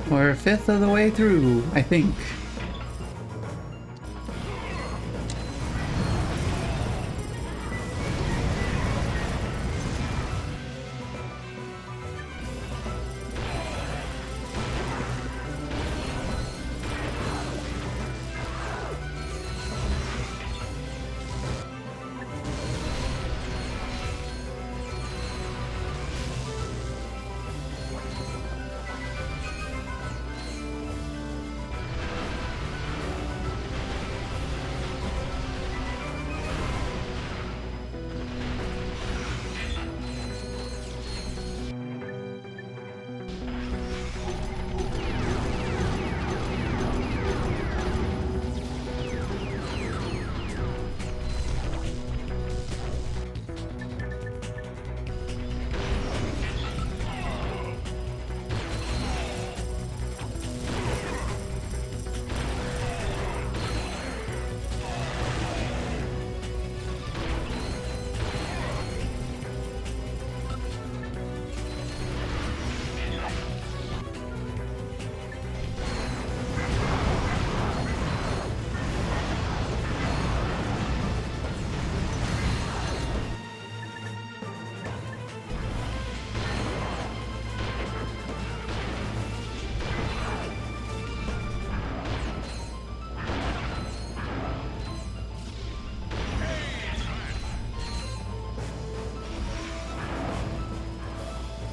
We're a fifth of the way through, I think.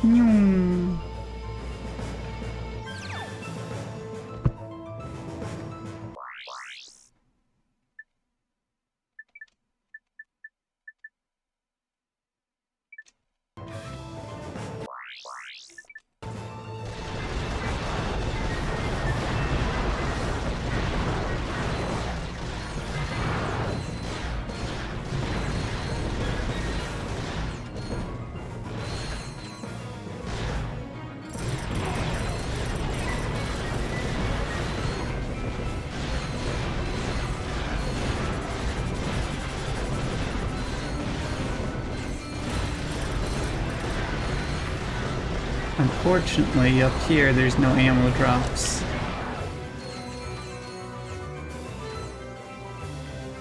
Hmm. Unfortunately, up here there's no ammo drops.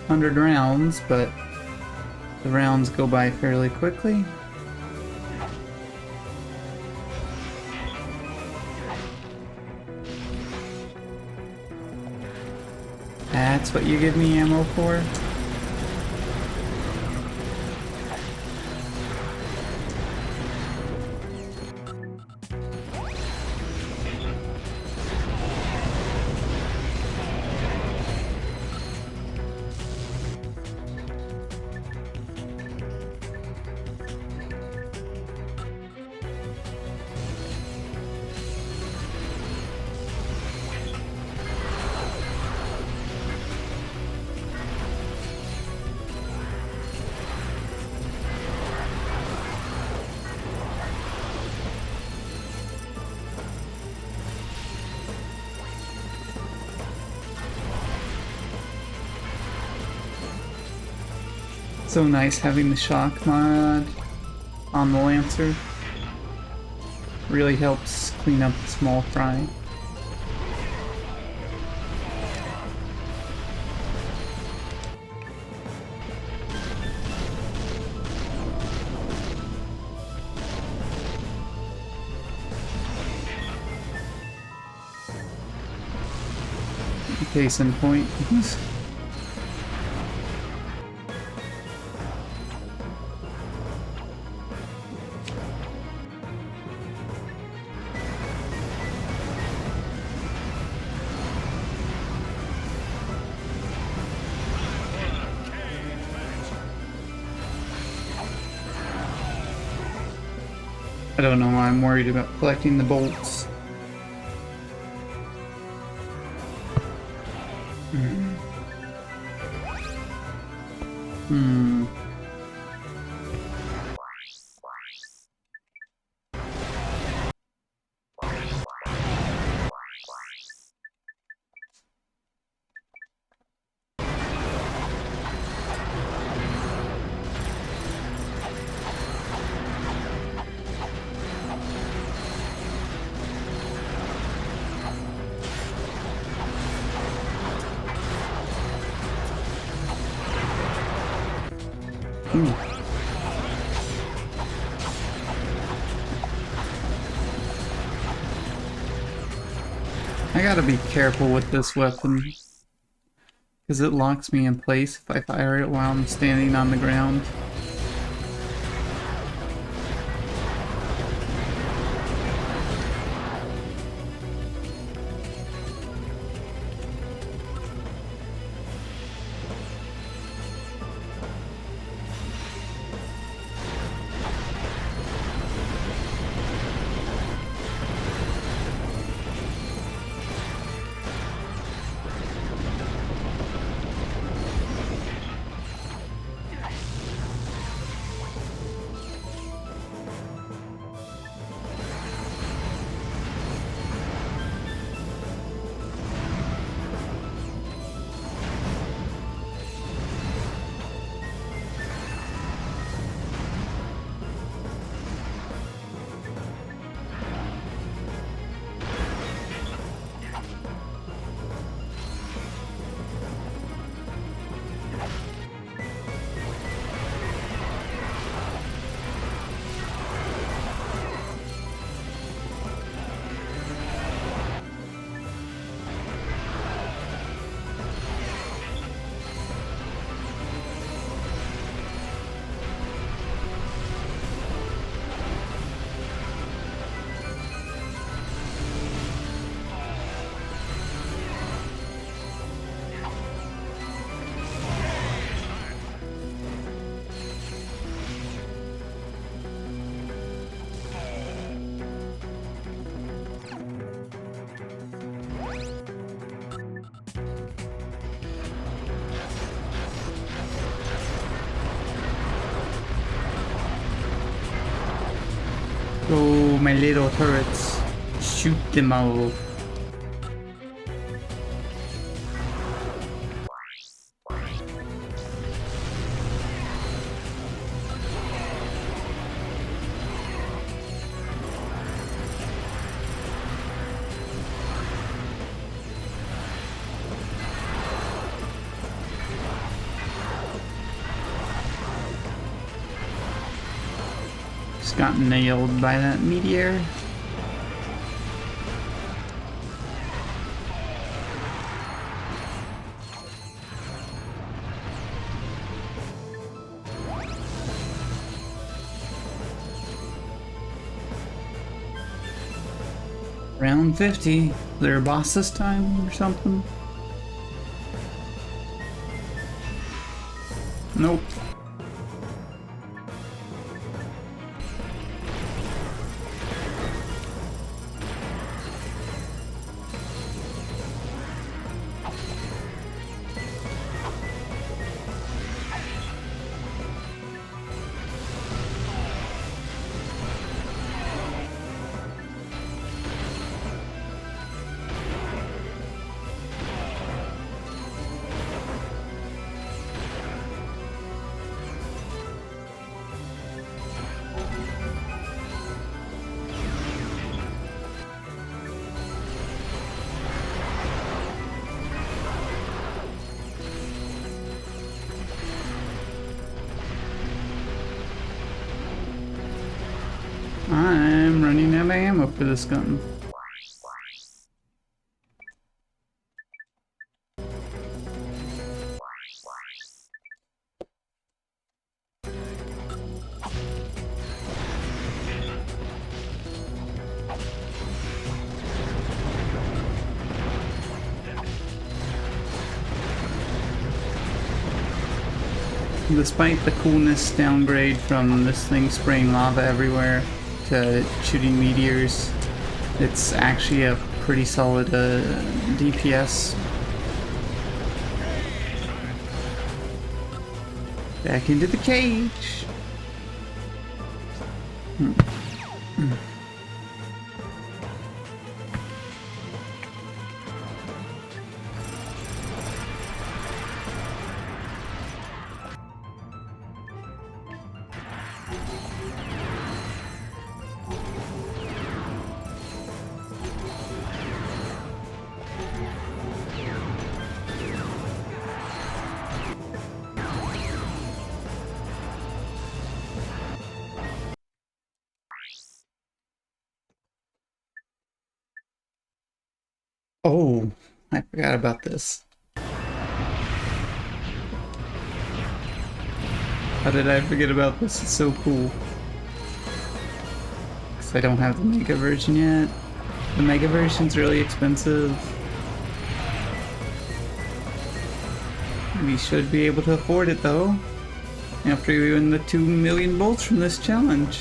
100 rounds, but the rounds go by fairly quickly. That's what you give me ammo for? So nice having the shock mod on the Lancer. Really helps clean up the small fry. Case in point. I don't know, I'm worried about collecting the bolts. I gotta be careful with this weapon, because it locks me in place if I fire it while I'm standing on the ground. Oh, my little turrets. Shoot them all. Just got nailed by that meteor. Round 50. Is there a boss this time or something? Nope. I'm running out of ammo for this gun. Despite the coolness downgrade from this thing spraying lava everywhere to shooting meteors, it's actually a pretty solid DPS. Back into the cage. Oh, I forgot about this. How did I forget about this? It's so cool. Because I don't have the Mega version yet. The Mega version's really expensive. We should be able to afford it though, after we win the 2 million bolts from this challenge.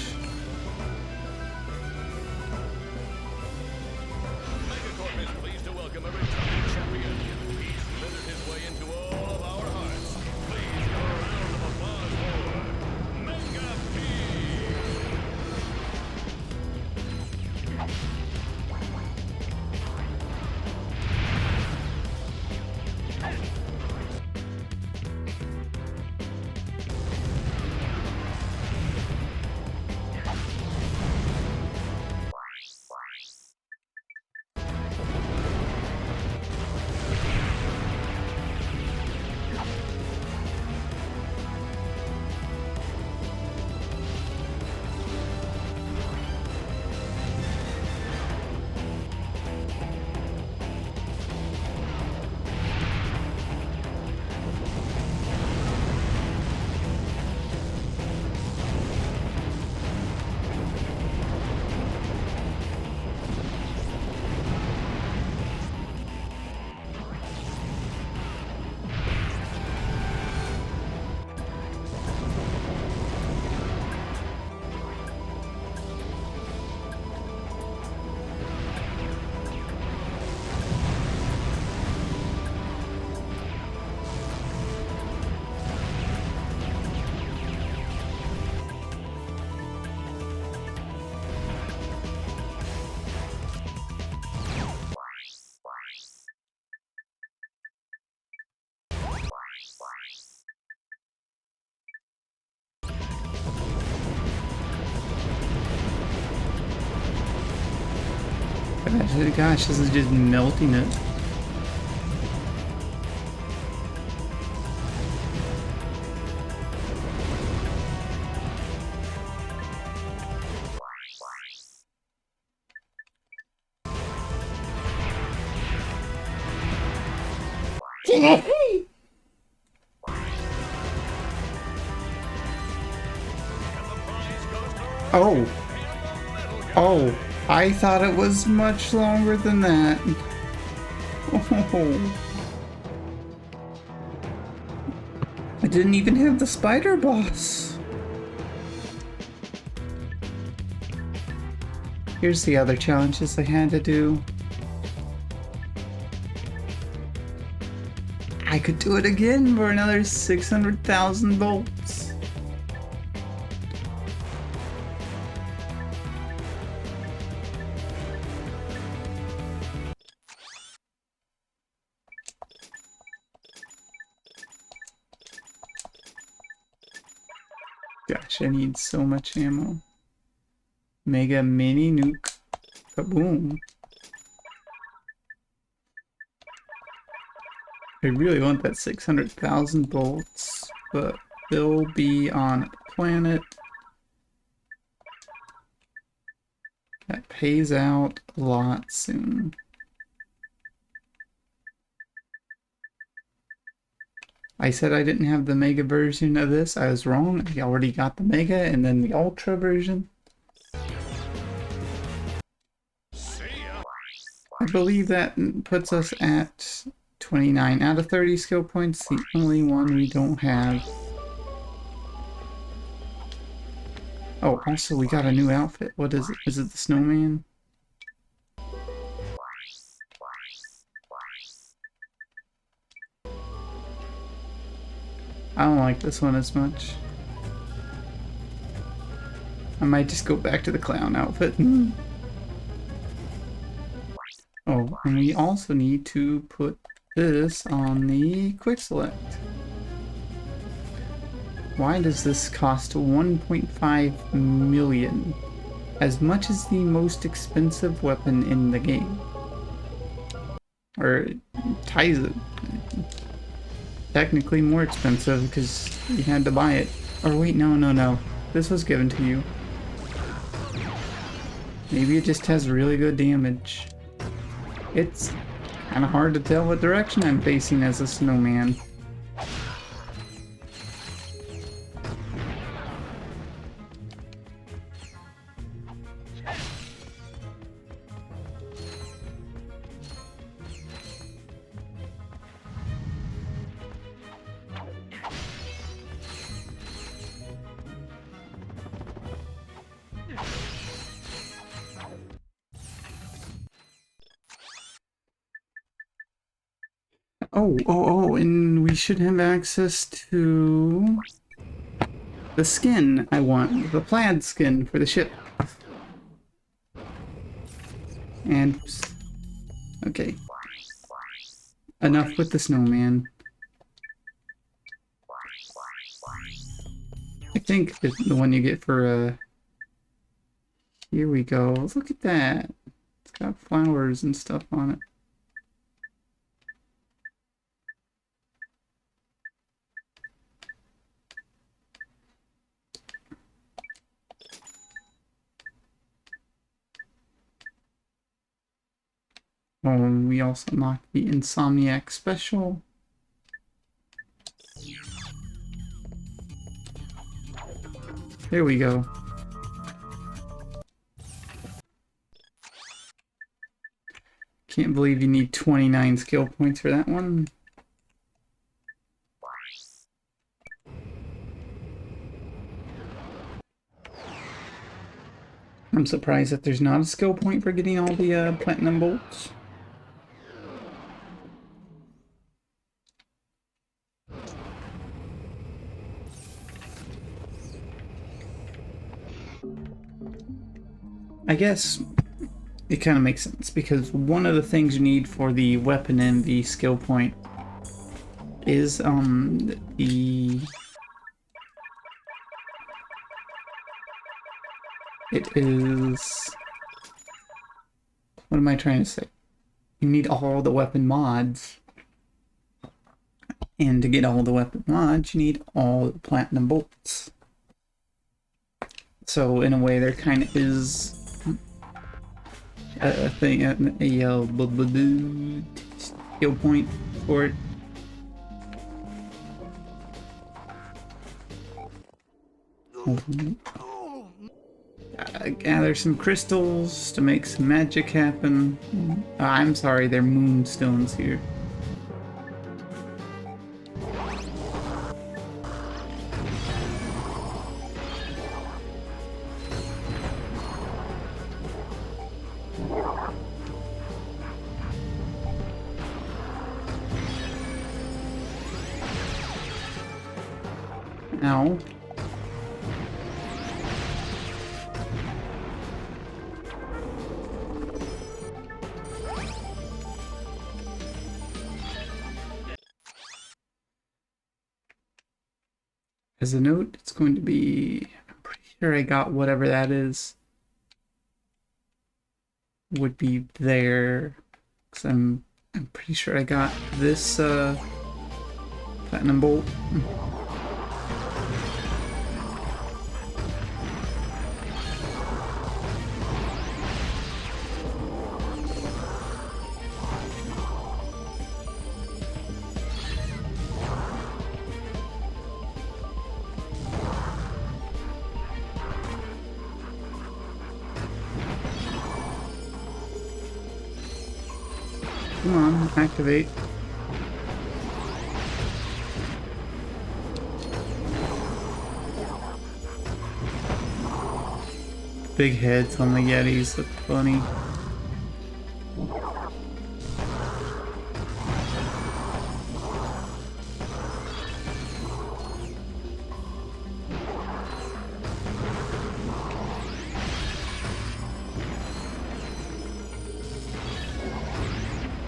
Gosh, this is just melting it. Oh. Oh. I thought it was much longer than that. Oh. I didn't even have the spider boss. Here's the other challenges I had to do. I could do it again for another 600,000 volts. Gosh, I need so much ammo. Mega mini nuke. Kaboom. I really want that 600,000 volts, but they'll be on a planet that pays out a lot soon. I said I didn't have the Mega version of this. I was wrong. I already got the Mega and then the Ultra version. I believe that puts us at 29 out of 30 skill points. The only one we don't have. Oh, also we got a new outfit. What is it? Is it the snowman? I don't like this one as much. I might just go back to the clown outfit. Oh, and we also need to put this on the quick select. Why does this cost 1.5 million? As much as the most expensive weapon in the game. Or ties it. Technically more expensive because you had to buy it. Or wait, no. This was given to you. Maybe it just has really good damage. It's kind of hard to tell what direction I'm facing as a snowman. Oh, and we should have access to the skin I want, the plaid skin for the ship. And, okay. Enough with the snowman. I think it's the one you get for, here we go. Look at that. It's got flowers and stuff on it. Oh, we also unlocked the Insomniac special. There we go. Can't believe you need 29 skill points for that one. I'm surprised that there's not a skill point for getting all the platinum bolts. I guess it kind of makes sense because one of the things you need for the weapon and the skill point is it is, what am I trying to say? You need all the weapon mods. And to get all the weapon mods, you need all the platinum bolts. So in a way, there kind of is a thing, a skill point for it. Gather some crystals to make some magic happen. I'm sorry, they're moonstones here. Ow. As a note, it's going to be... I'm pretty sure I got whatever that is. Would be there. Because I'm pretty sure I got this platinum bolt. Come on, activate. Big heads on the Yetis look funny.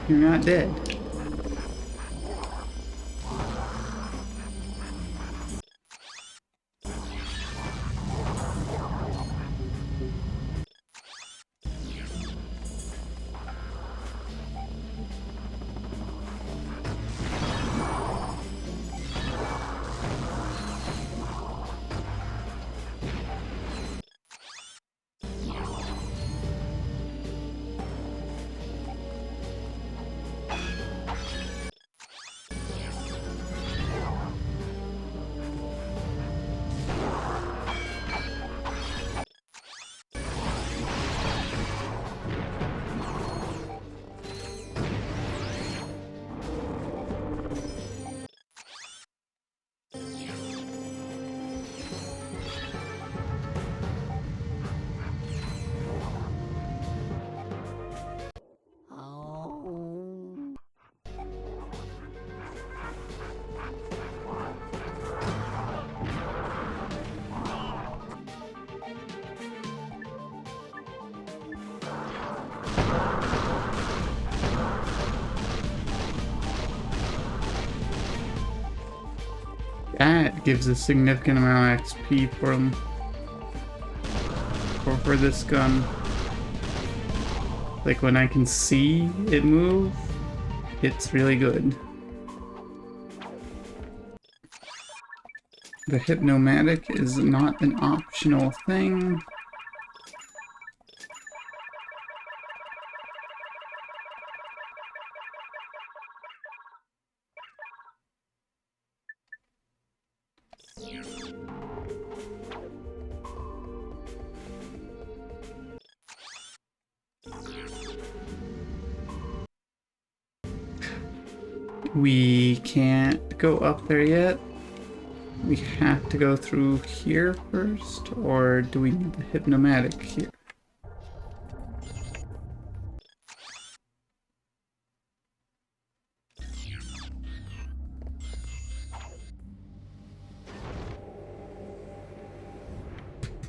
You're not dead. That gives a significant amount of XP for this gun. Like when I can see it move, it's really good. The Hypnomatic is not an optional thing. We can't go up there yet. We have to go through here first, or do we need the Hypnomatic here?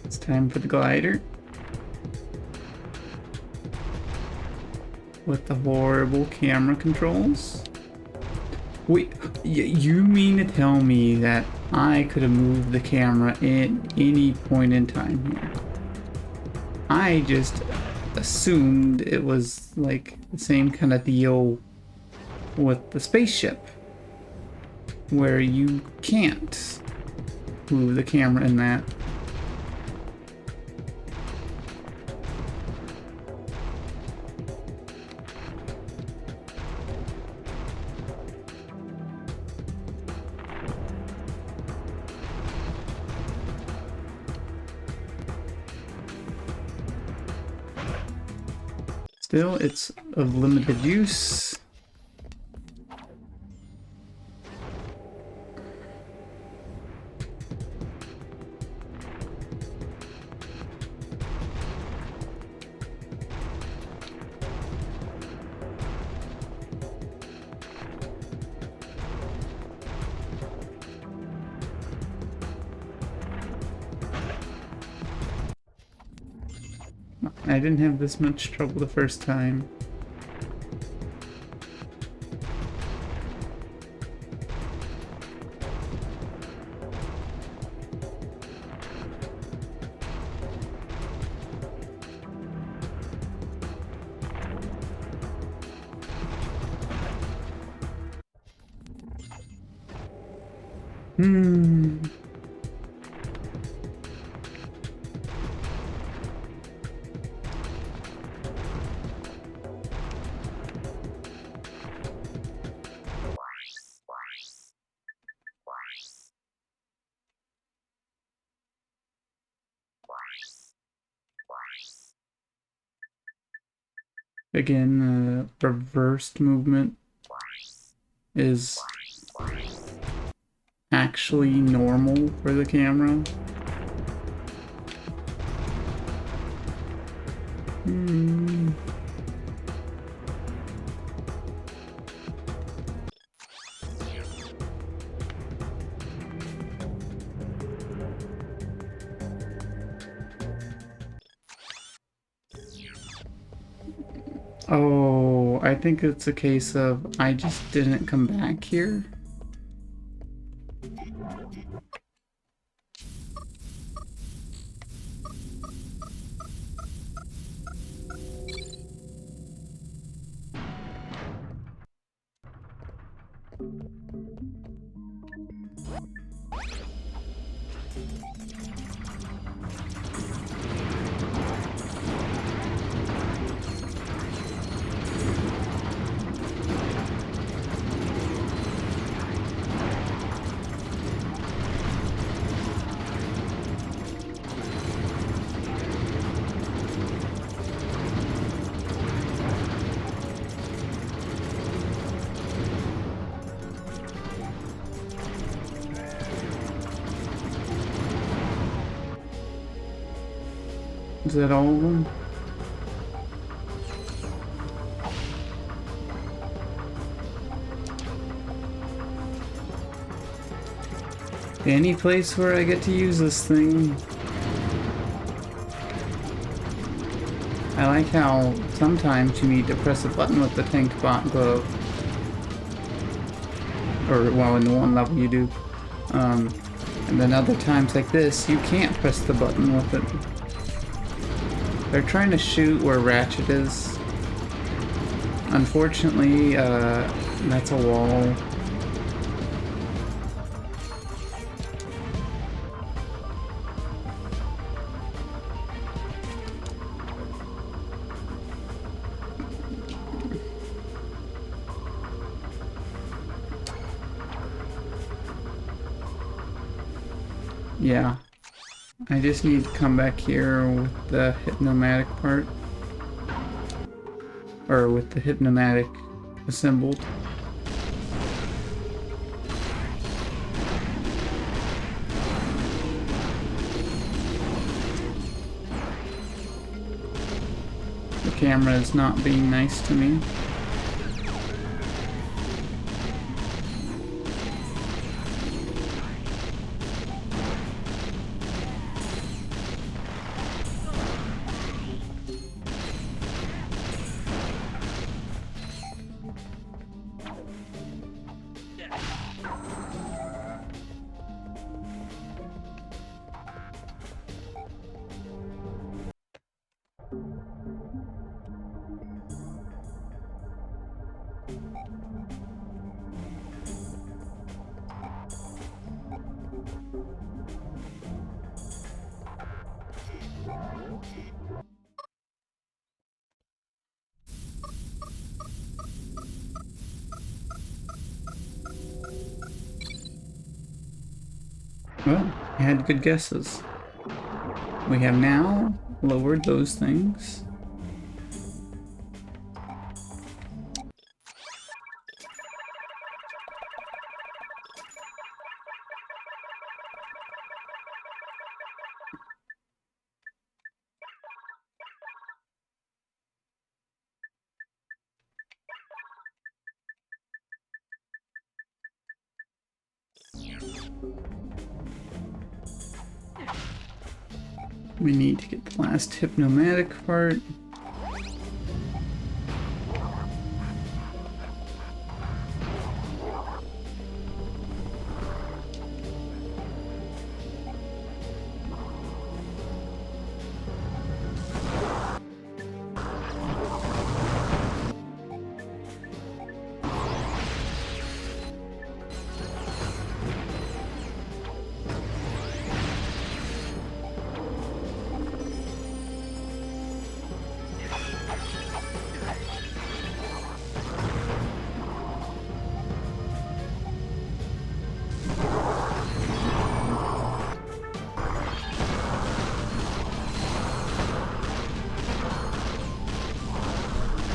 It's time for the glider. With the horrible camera controls. Wait, you mean to tell me that I could have moved the camera at any point in time here? I just assumed it was like the same kind of deal with the spaceship, where you can't move the camera in that. Still, it's of limited use. I didn't have this much trouble the first time. Again, reversed movement is actually normal for the camera. Oh, I think it's a case of I just didn't come back here. Is that all of them? Any place where I get to use this thing. I like how sometimes you need to press a button with the tank bot glove. Or, well, in the one level you do. And then other times like this, you can't press the button with it. They're trying to shoot where Ratchet is. Unfortunately, that's a wall. Yeah. I just need to come back here with the hypnomatic part. Or with the hypnomatic assembled. The camera is not being nice to me. Well, you had good guesses. We have now lowered those things. We need to get the last hypnomatic part.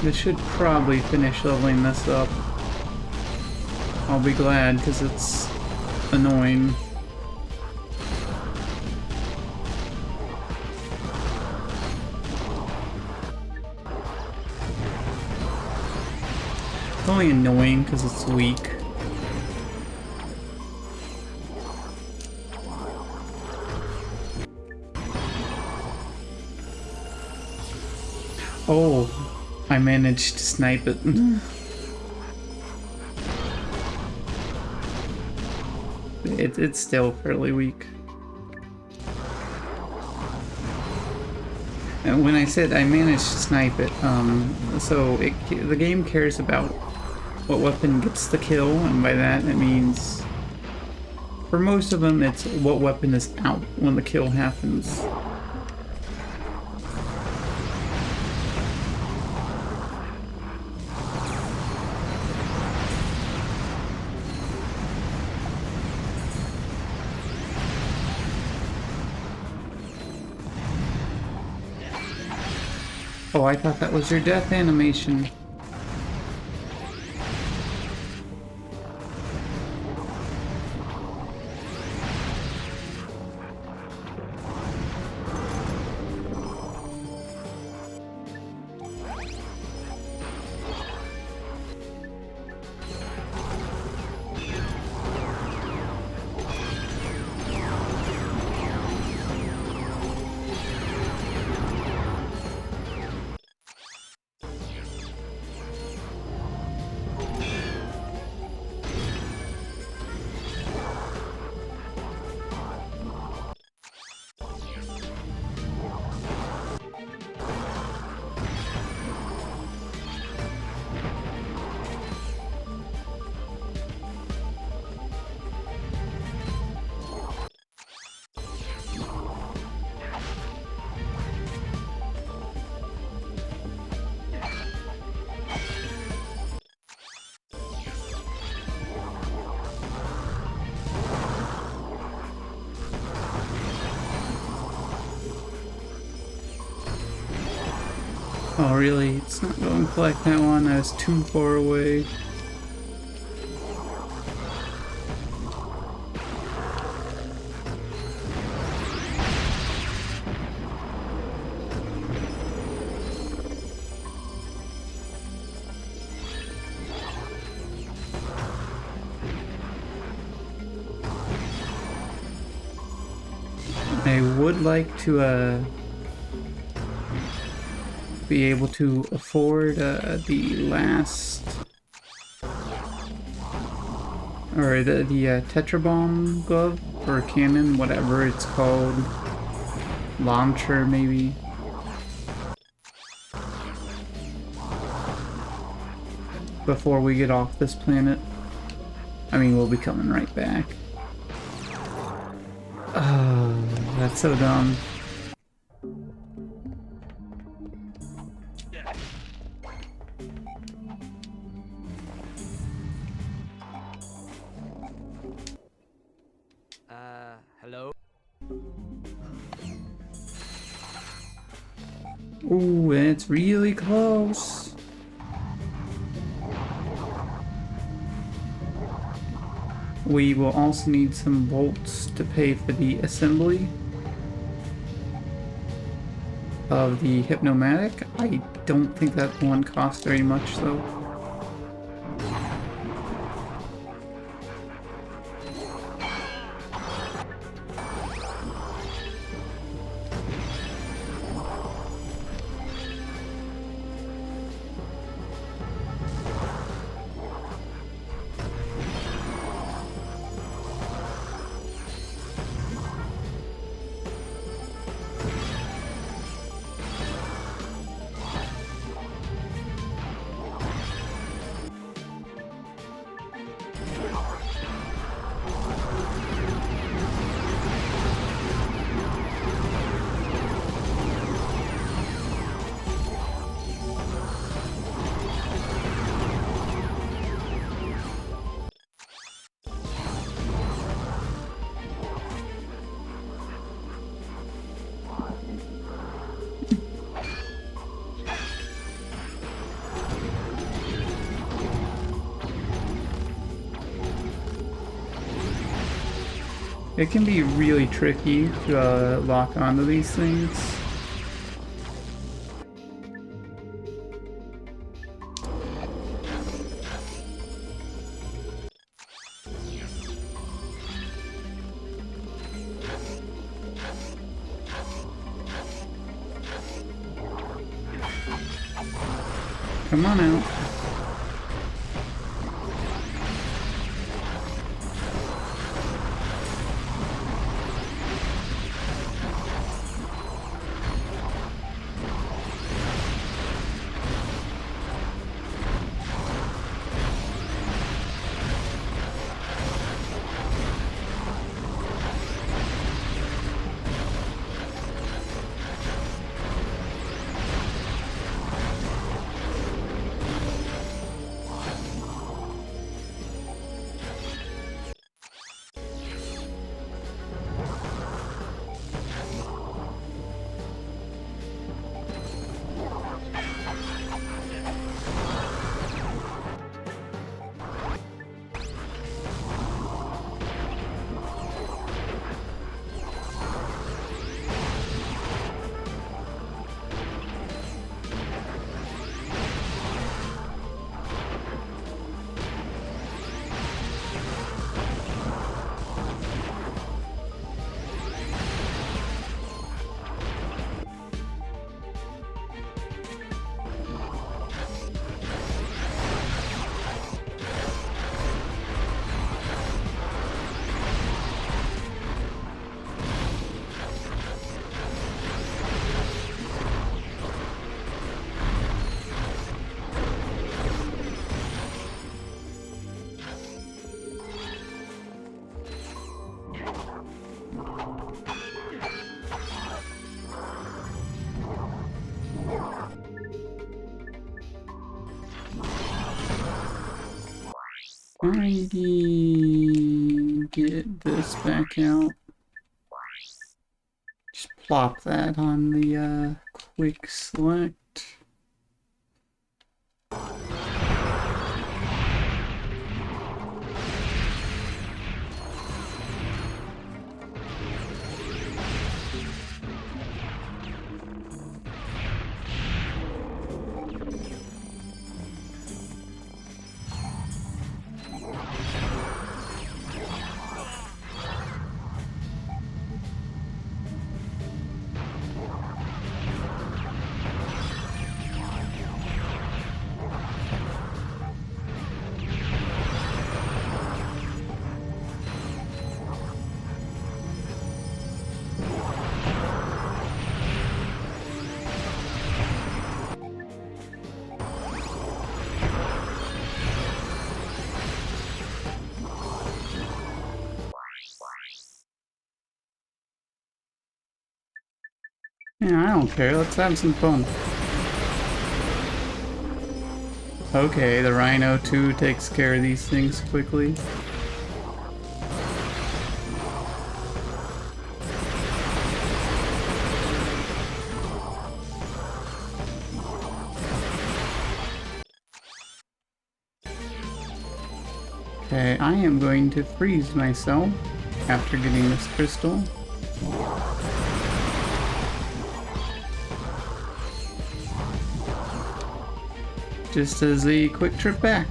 This should probably finish leveling this up. I'll be glad, because it's annoying. It's only annoying because it's weak. Oh, I managed to snipe it. It's still fairly weak. And when I said I managed to snipe it, so the game cares about what weapon gets the kill, and by that it means for most of them it's what weapon is out when the kill happens. Oh, I thought that was your death animation. Oh really? It's not going to collect that one, I was too far away. I would like to be able to afford the last, or the Tetra Bomb glove or cannon, whatever it's called, launcher maybe. Before we get off this planet. I mean, we'll be coming right back. Oh, that's so dumb. Hello? Ooh, it's really close. We will also need some bolts to pay for the assembly of the Hypnomatic. I don't think that one costs very much though. It can be really tricky to lock onto these things. Come on out. Alrighty, get this back out. Just plop that on the quick select. Yeah, I don't care. Let's have some fun. Okay, the Rhino 2 takes care of these things quickly. Okay, I am going to freeze myself after getting this crystal. Just as a quick trip back.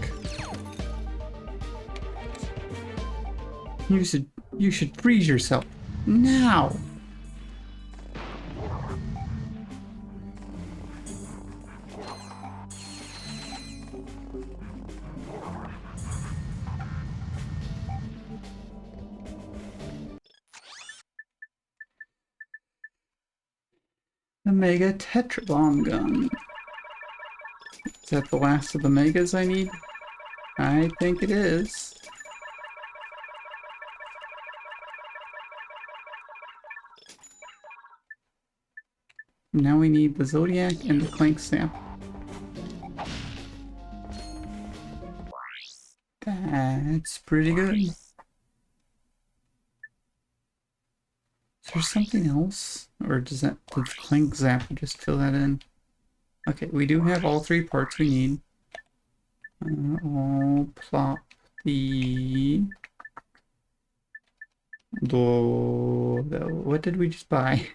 You should freeze yourself now. The Mega Tetra Bomb Gun. Is that the last of the Megas I need? I think it is. Now we need the Zodiac and the Clank Stamp. That's pretty good. Is there something else? Or does the Clank Zap just fill that in? Okay, we do have all three parts we need. I'll plop the What did we just buy?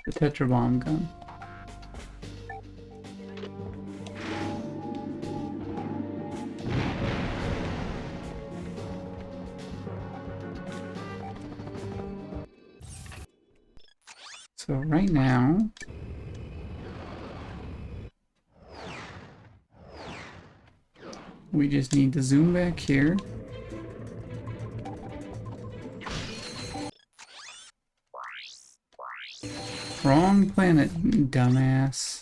The Tetra Bomb gun. So right now, we just need to zoom back here. Wrong planet, dumbass.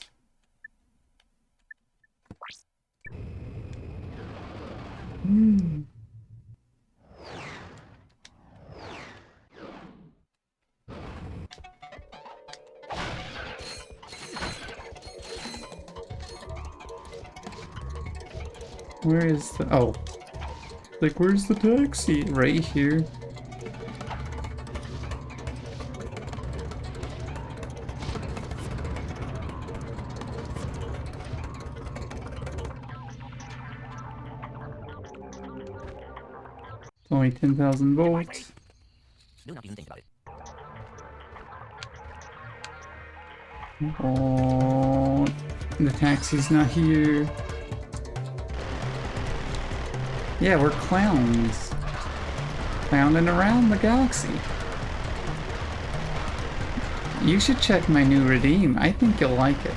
Where is the... Oh. Like, where's the taxi? Right here. It's only 10,000 volts. Do not even think about it. Oh, the taxi's not here. Yeah, we're clowns. Clowning around the galaxy. You should check my new redeem. I think you'll like it.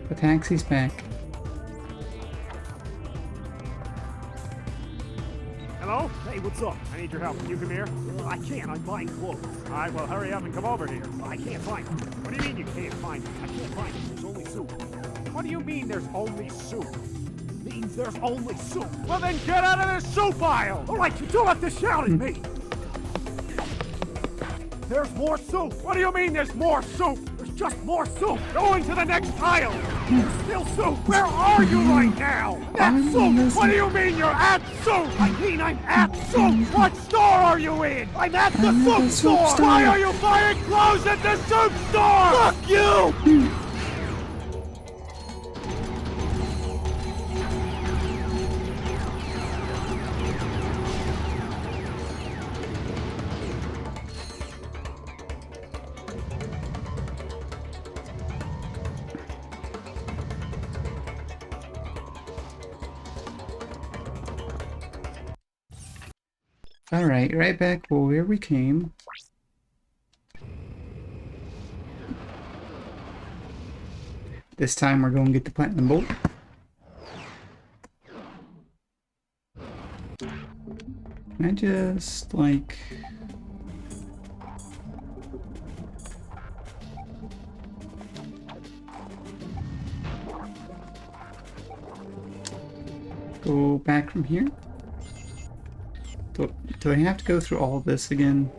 The taxi's back. Hello? Hey, what's up? I need your help. Can you come here? I can't. I'm buying clothes. All right, well, hurry up and come over here. I can't find them. What do you mean you can't find them? I can't find them. There's only soup. What do you mean there's only soup? Means there's only soup. Well, then get out of the soup aisle! All right, you don't have to shout at me. There's more soup. What do you mean there's more soup? There's just more soup. Going to the next aisle. There's still soup. Where are you right now? At soup. What do you mean you're at soup? I mean I'm at soup. What store are you in? I'm at the soup store. Why are you buying clothes at the soup store? Fuck you! Alright, right back where we came. This time we're going to get the platinum bolt. Can I just, like... go back from here? Do I have to go through all of this again?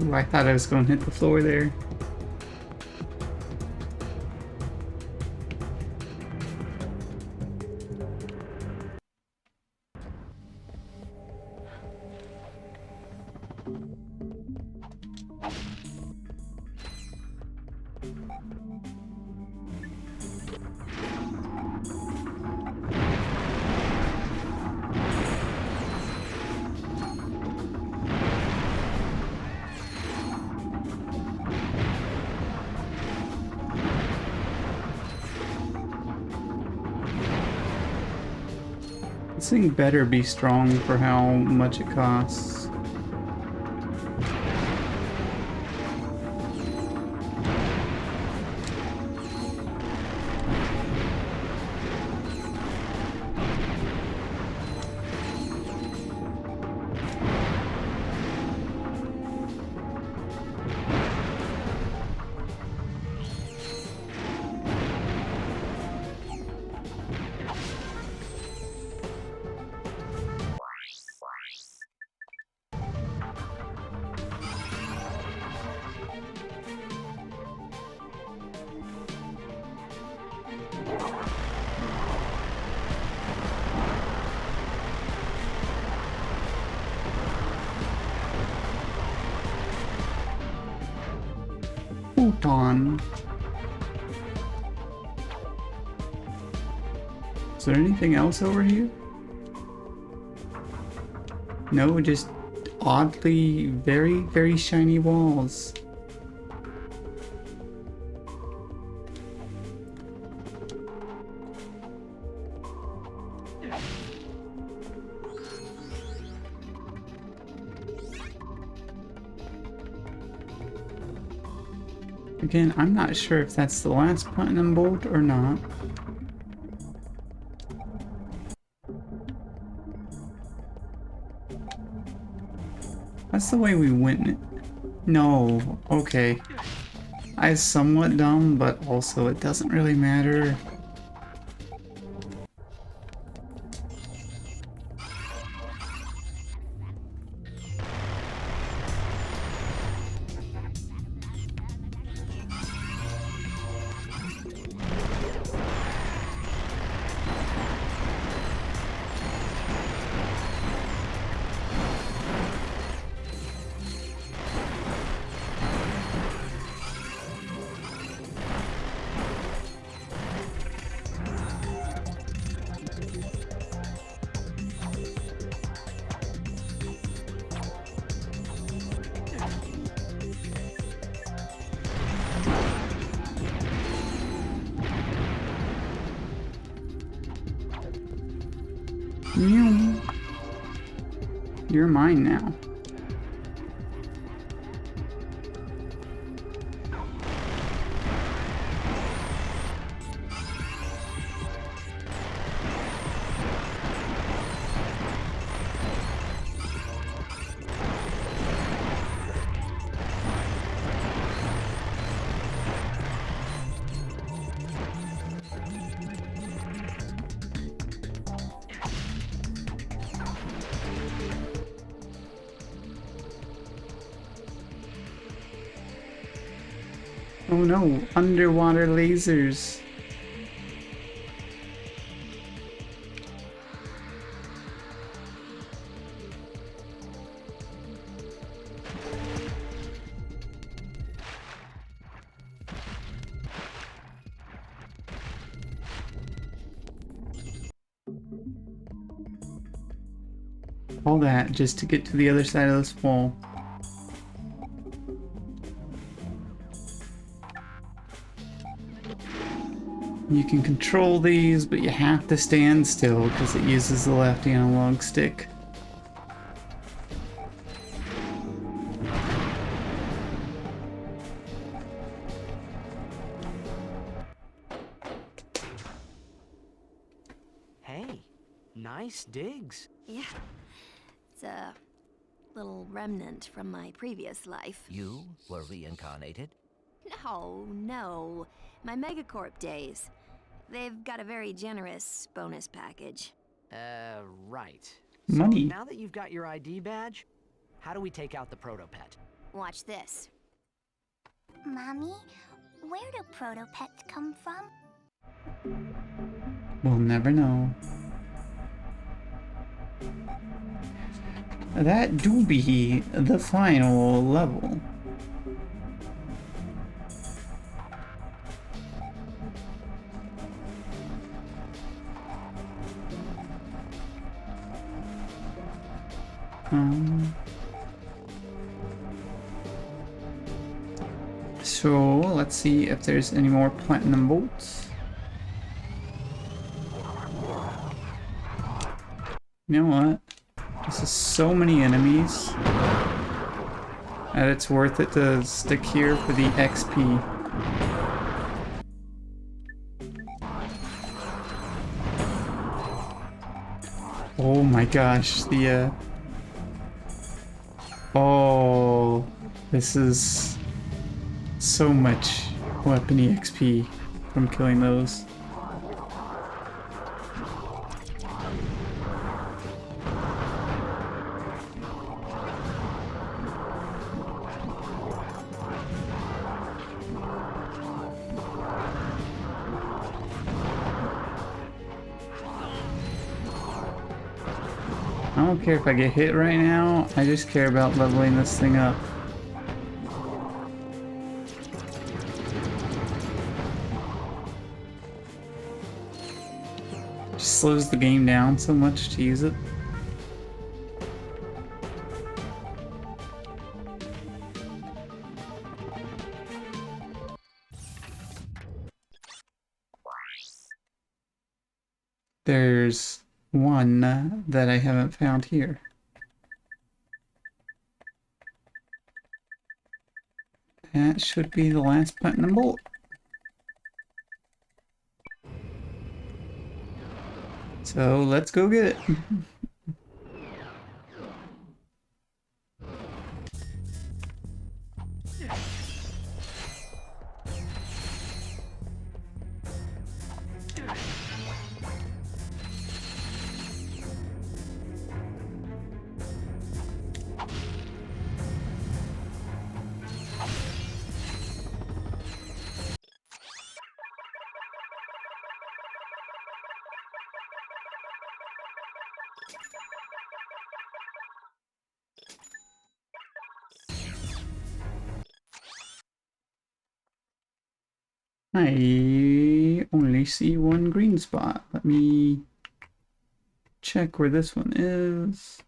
Ooh, I thought I was going to hit the floor there. thing better be strong for how much it costs. Photon. Is there anything else over here? No, just oddly very, very shiny walls. Again, I'm not sure if that's the last platinum bolt or not. That's the way we went. No, okay. I somewhat dumb, but also it doesn't really matter. You're mine now. Oh no, underwater lasers. All that just to get to the other side of this wall. You can control these, but you have to stand still because it uses the left analog stick. Hey, nice digs. Yeah. It's a little remnant from my previous life. You were reincarnated? No. My Megacorp days. They've got a very generous bonus package. Right. Money. So now that you've got your ID badge, how do we take out the protopet? Watch this. Mommy, where do protopets come from? We'll never know. That do be the final level. So let's see if there's any more platinum bolts. You know what? This is so many enemies that it's worth it to stick here for the XP. Oh my gosh, oh, this is so much weapon EXP from killing those. I don't care if I get hit right now, I just care about leveling this thing up. Just slows the game down so much to use it. There's one that I haven't found here. That should be the last platinum bolt. So let's go get it. I only see one green spot. Let me check where this one is.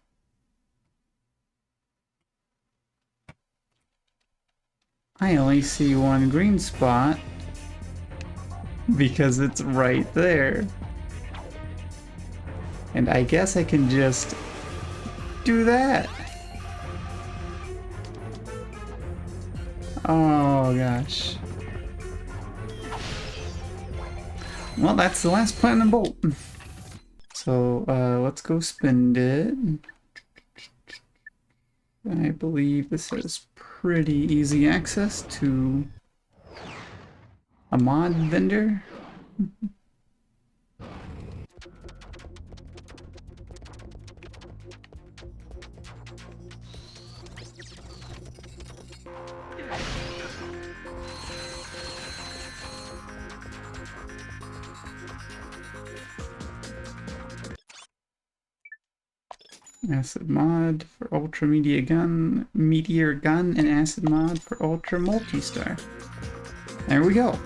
I only see one green spot because it's right there. And I guess I can just do that. Oh gosh. Well, that's the last platinum bolt. So let's go spend it. I believe this has pretty easy access to a mod vendor. Acid mod for ultra meteor gun, and acid mod for ultra multi-star. There we go.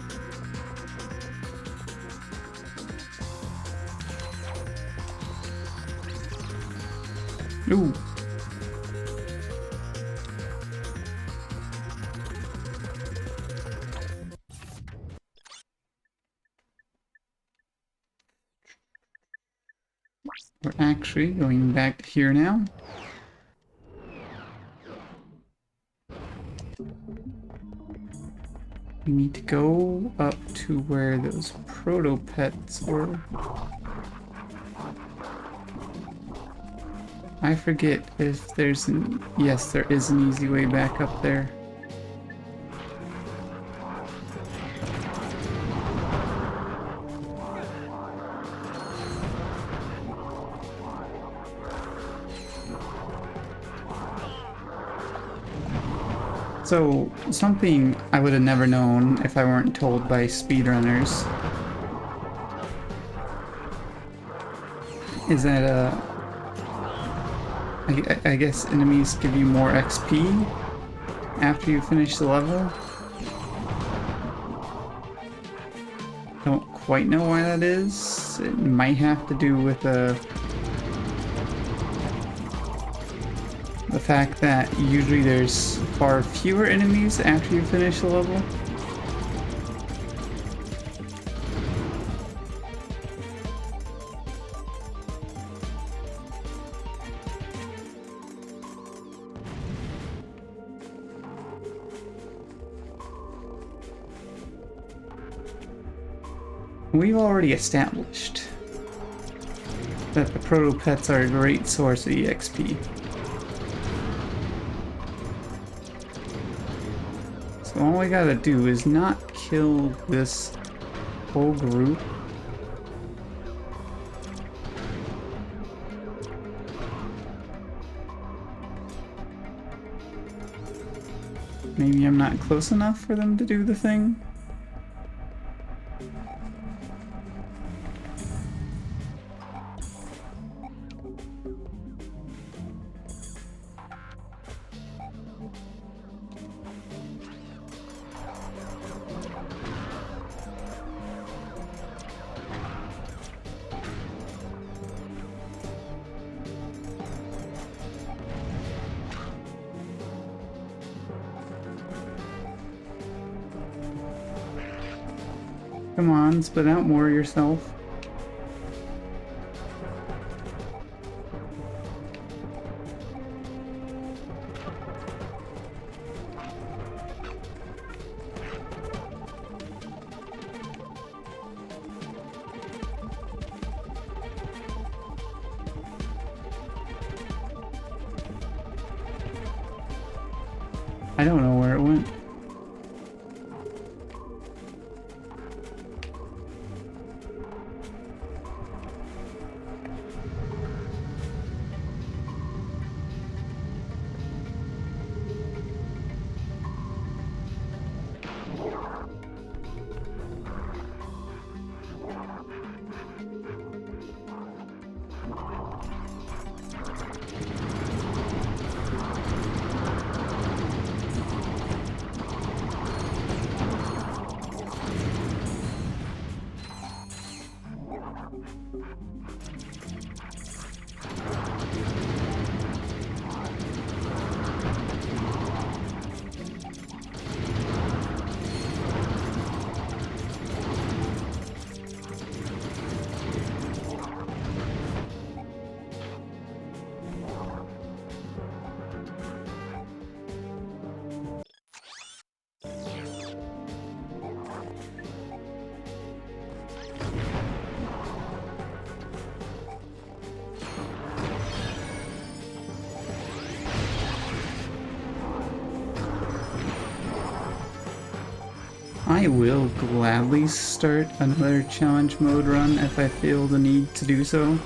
Ooh. We're actually going back here now. We need to go up to where those proto-pets were. I forget if there's an... Yes, there is an easy way back up there. So, something I would have never known if I weren't told by speedrunners is that, I guess enemies give you more XP after you finish the level. Don't quite know why that is. It might have to do with the fact that usually there's far fewer enemies after you finish the level. We've already established that the proto-pets are a great source of EXP. So all we gotta do is not kill this whole group. Maybe I'm not close enough for them to do the thing. Come on, spit out more yourself. I don't know where it went. I will gladly start another challenge mode run if I feel the need to do so.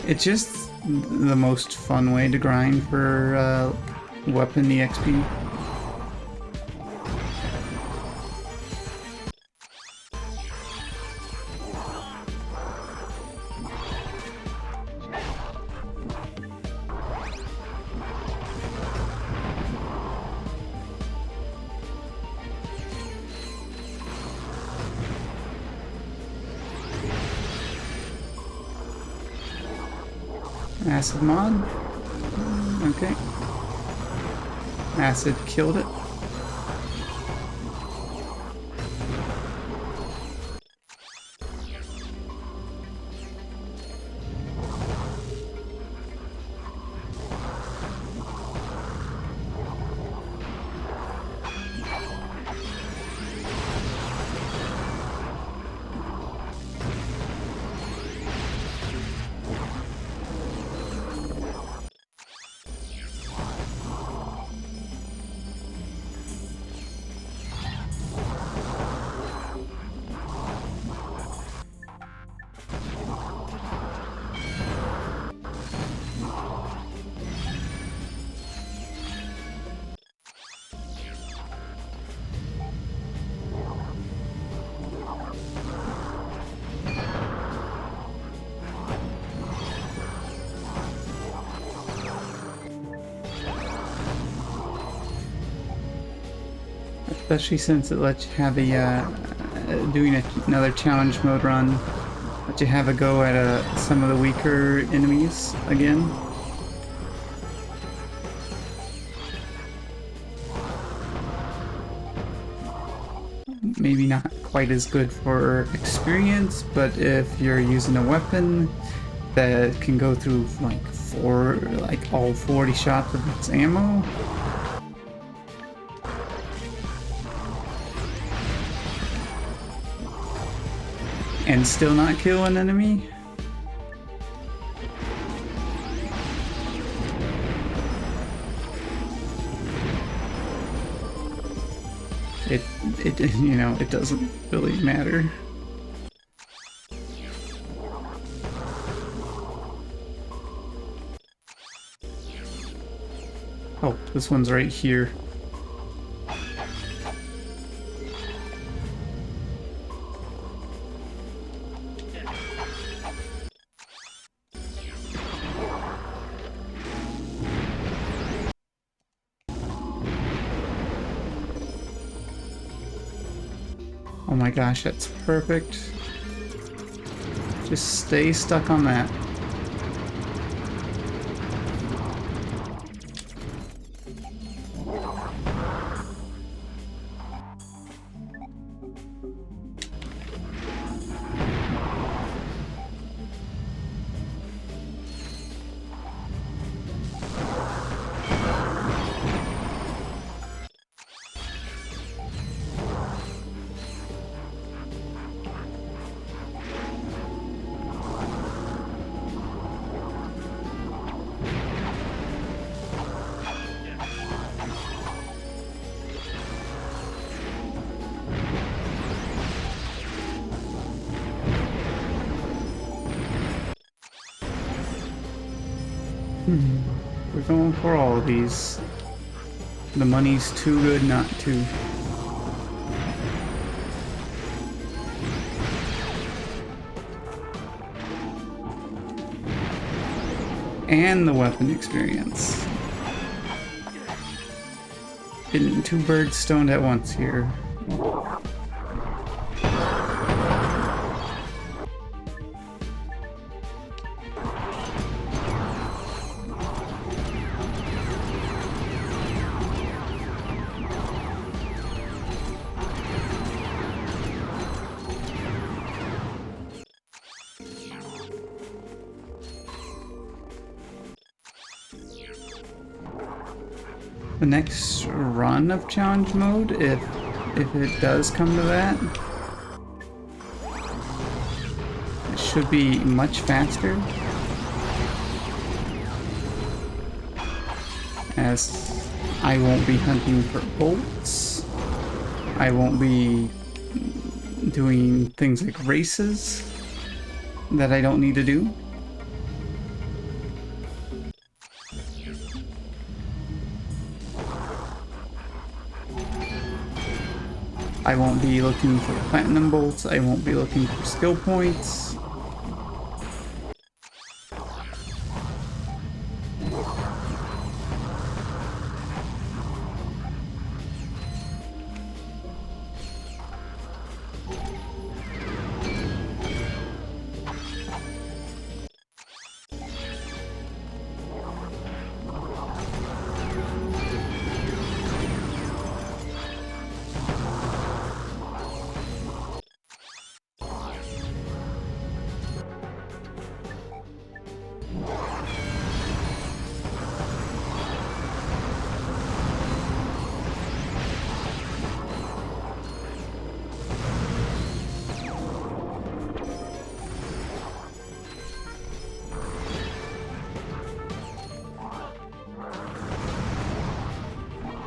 It's just the most fun way to grind for weapon EXP. Acid mod. Okay. Acid killed it. Especially since it lets you have doing another challenge mode run, let you have a go at some of the weaker enemies again. Maybe not quite as good for experience, but if you're using a weapon that can go through like all 40 shots of its ammo, and still not kill an enemy? It you know, it doesn't really matter. Oh, this one's right here. Oh my gosh, that's perfect. Just stay stuck on that. We're going for all of these. The money's too good not to. And the weapon experience. Getting two birds stoned at once here. The next run of challenge mode, if it does come to that, it should be much faster, as I won't be hunting for bolts. I won't be doing things like races that I don't need to do. I won't be looking for platinum bolts, I won't be looking for skill points.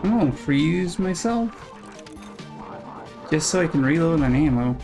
I'm gonna freeze myself just so I can reload on ammo.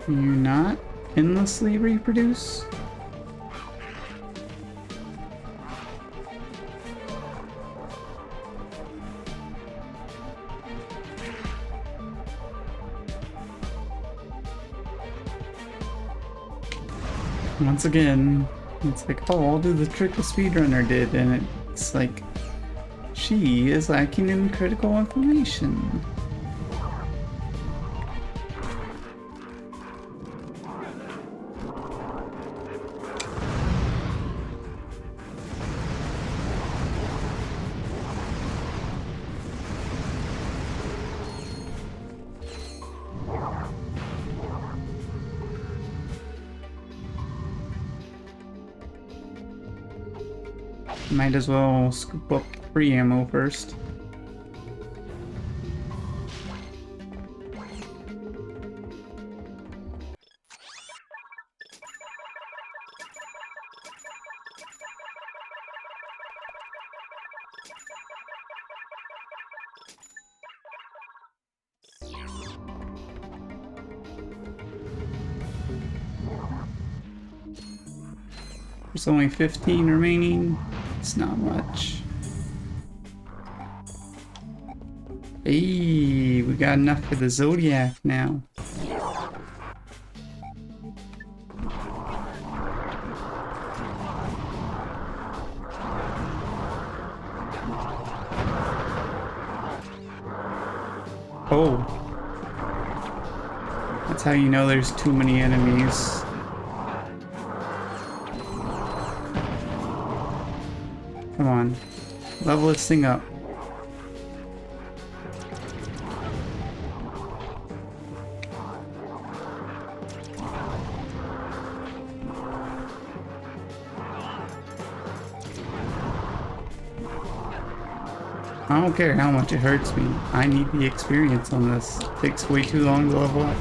Can you not endlessly reproduce? Once again, it's like, oh, I'll do the trick the speedrunner did, and it's like, she is lacking in critical information. Might as well scoop up free ammo first. There's only 15 remaining. It's not much. Hey, we got enough for the Zodiac now. Oh. That's how you know there's too many enemies. Come on. Level this thing up. I don't care how much it hurts me. I need the experience on this. It takes way too long to level up.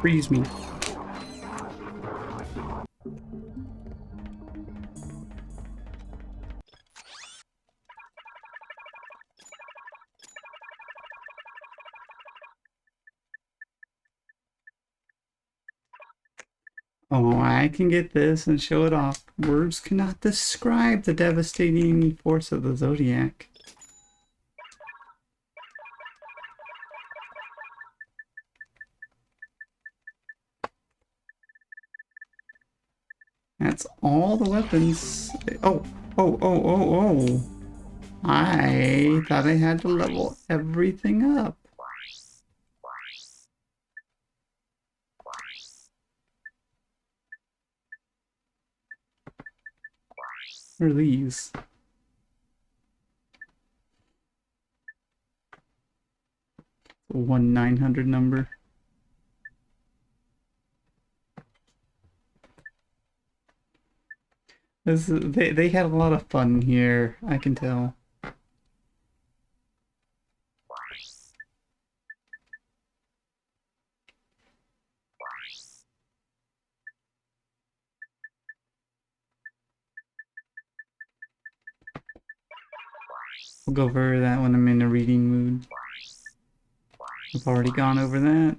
Freeze me. Oh, I can get this and show it off. Words cannot describe the devastating force of the Zodiac. That's all the weapons. Oh, oh, oh, oh, oh. I thought I had to level everything up. What are these? The 1-900 number. They had a lot of fun here, I can tell. We'll go over that when I'm in a reading mood. I've already gone over that.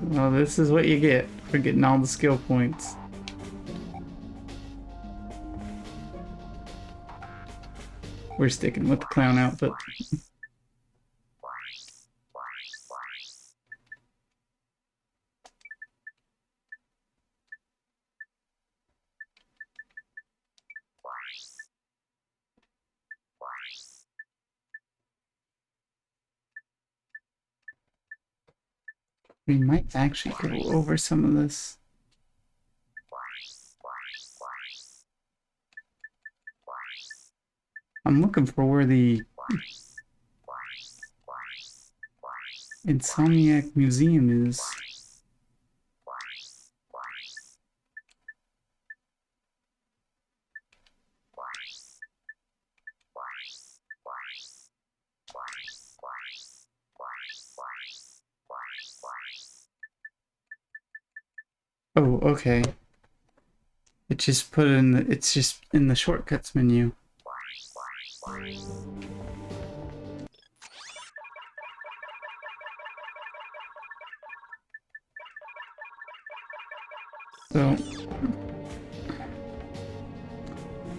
Well, this is what you get for getting all the skill points. We're sticking with the clown outfit. We might actually go over some of this. I'm looking for where the Insomniac Museum is. Oh, okay. It's just in the shortcuts menu. So,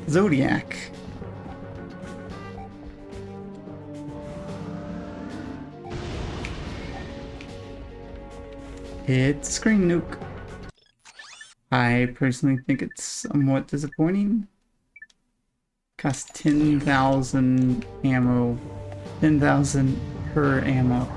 Zodiac. It's Screen Nuke. I personally think it's somewhat disappointing. Costs 10,000 ammo. 10,000 per ammo.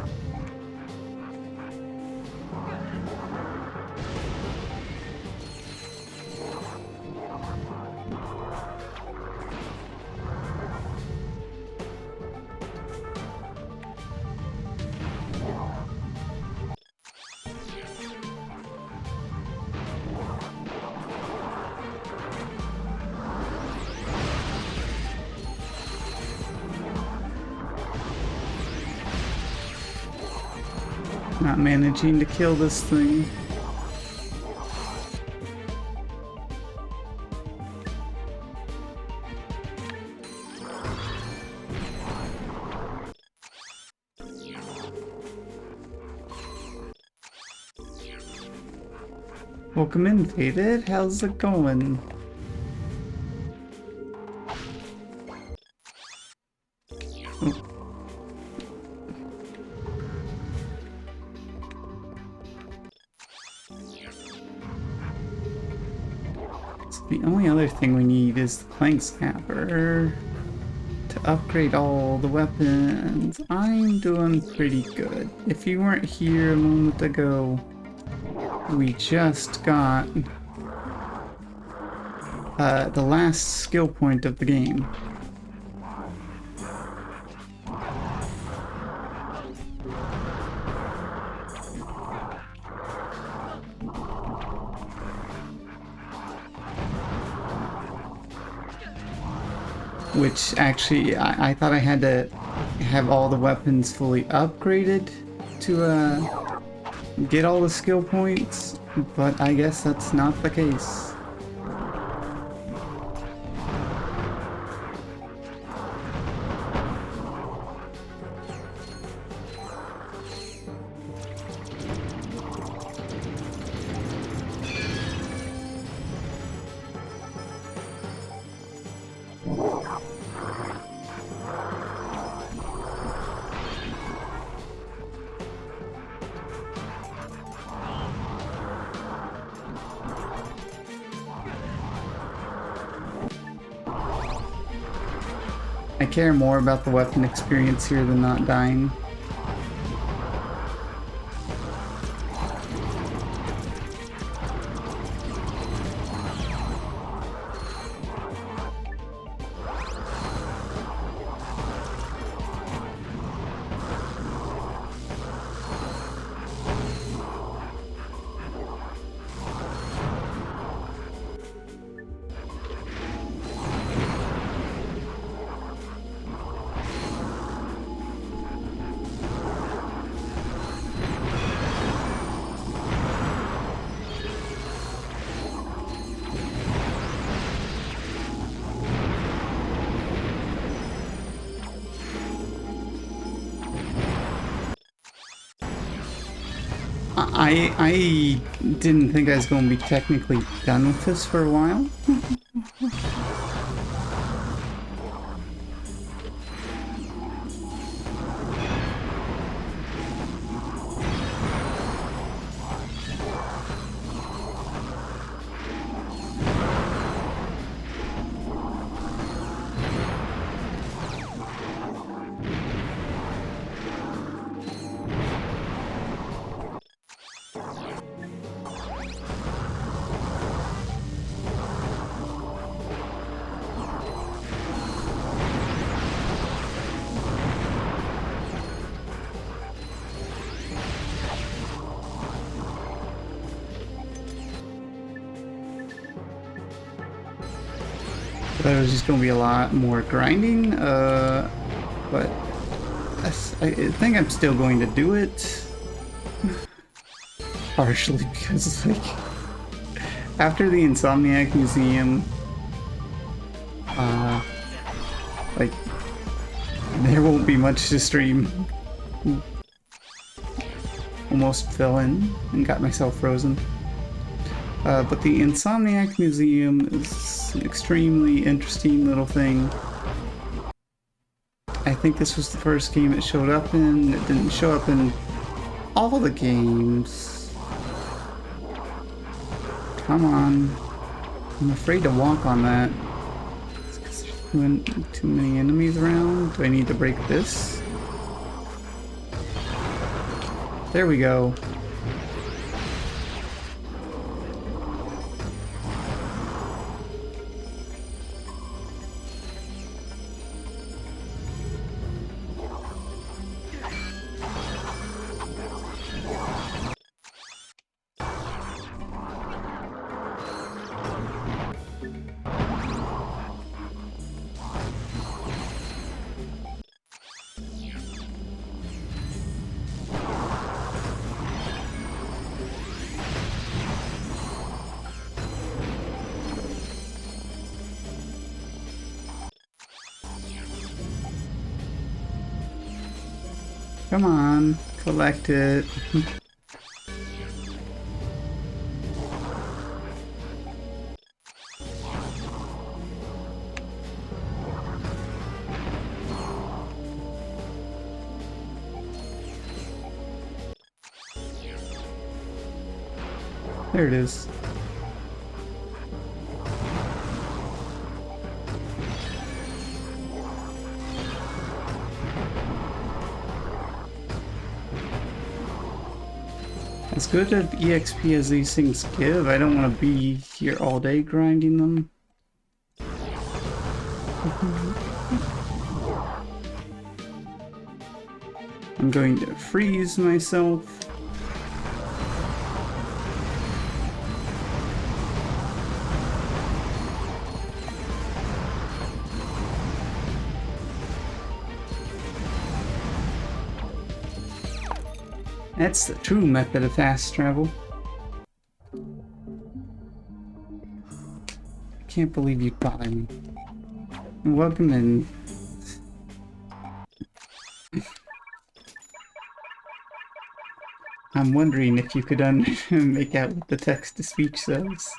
Not managing to kill this thing. Welcome in, Faded. How's it going? Oh. So the only other thing we need is the Clank Snapper to upgrade all the weapons. I'm doing pretty good. If you weren't here a moment ago, we just got the last skill point of the game. Which actually, I thought I had to have all the weapons fully upgraded to get all the skill points, but I guess that's not the case. I care more about the weapon experience here than not dying. I didn't think I was going to be technically done with this for a while. thought it was just gonna be a lot more grinding, but I think I'm still going to do it. Partially because, like, after the Insomniac Museum, like, there won't be much to stream. Almost fell in and got myself frozen. But the Insomniac Museum is an extremely interesting little thing. I think this was the first game it showed up in. It didn't show up in all the games. Come on. I'm afraid to walk on that. It's 'cause there's too many enemies around. Do I need to break this? There we go. Come on, collect it. There it is. As good at EXP as these things give, I don't want to be here all day grinding them. I'm going to freeze myself. That's the true method of fast travel. Can't believe you'd bother me. Welcome in. I'm wondering if you could make out what the text-to-speech says.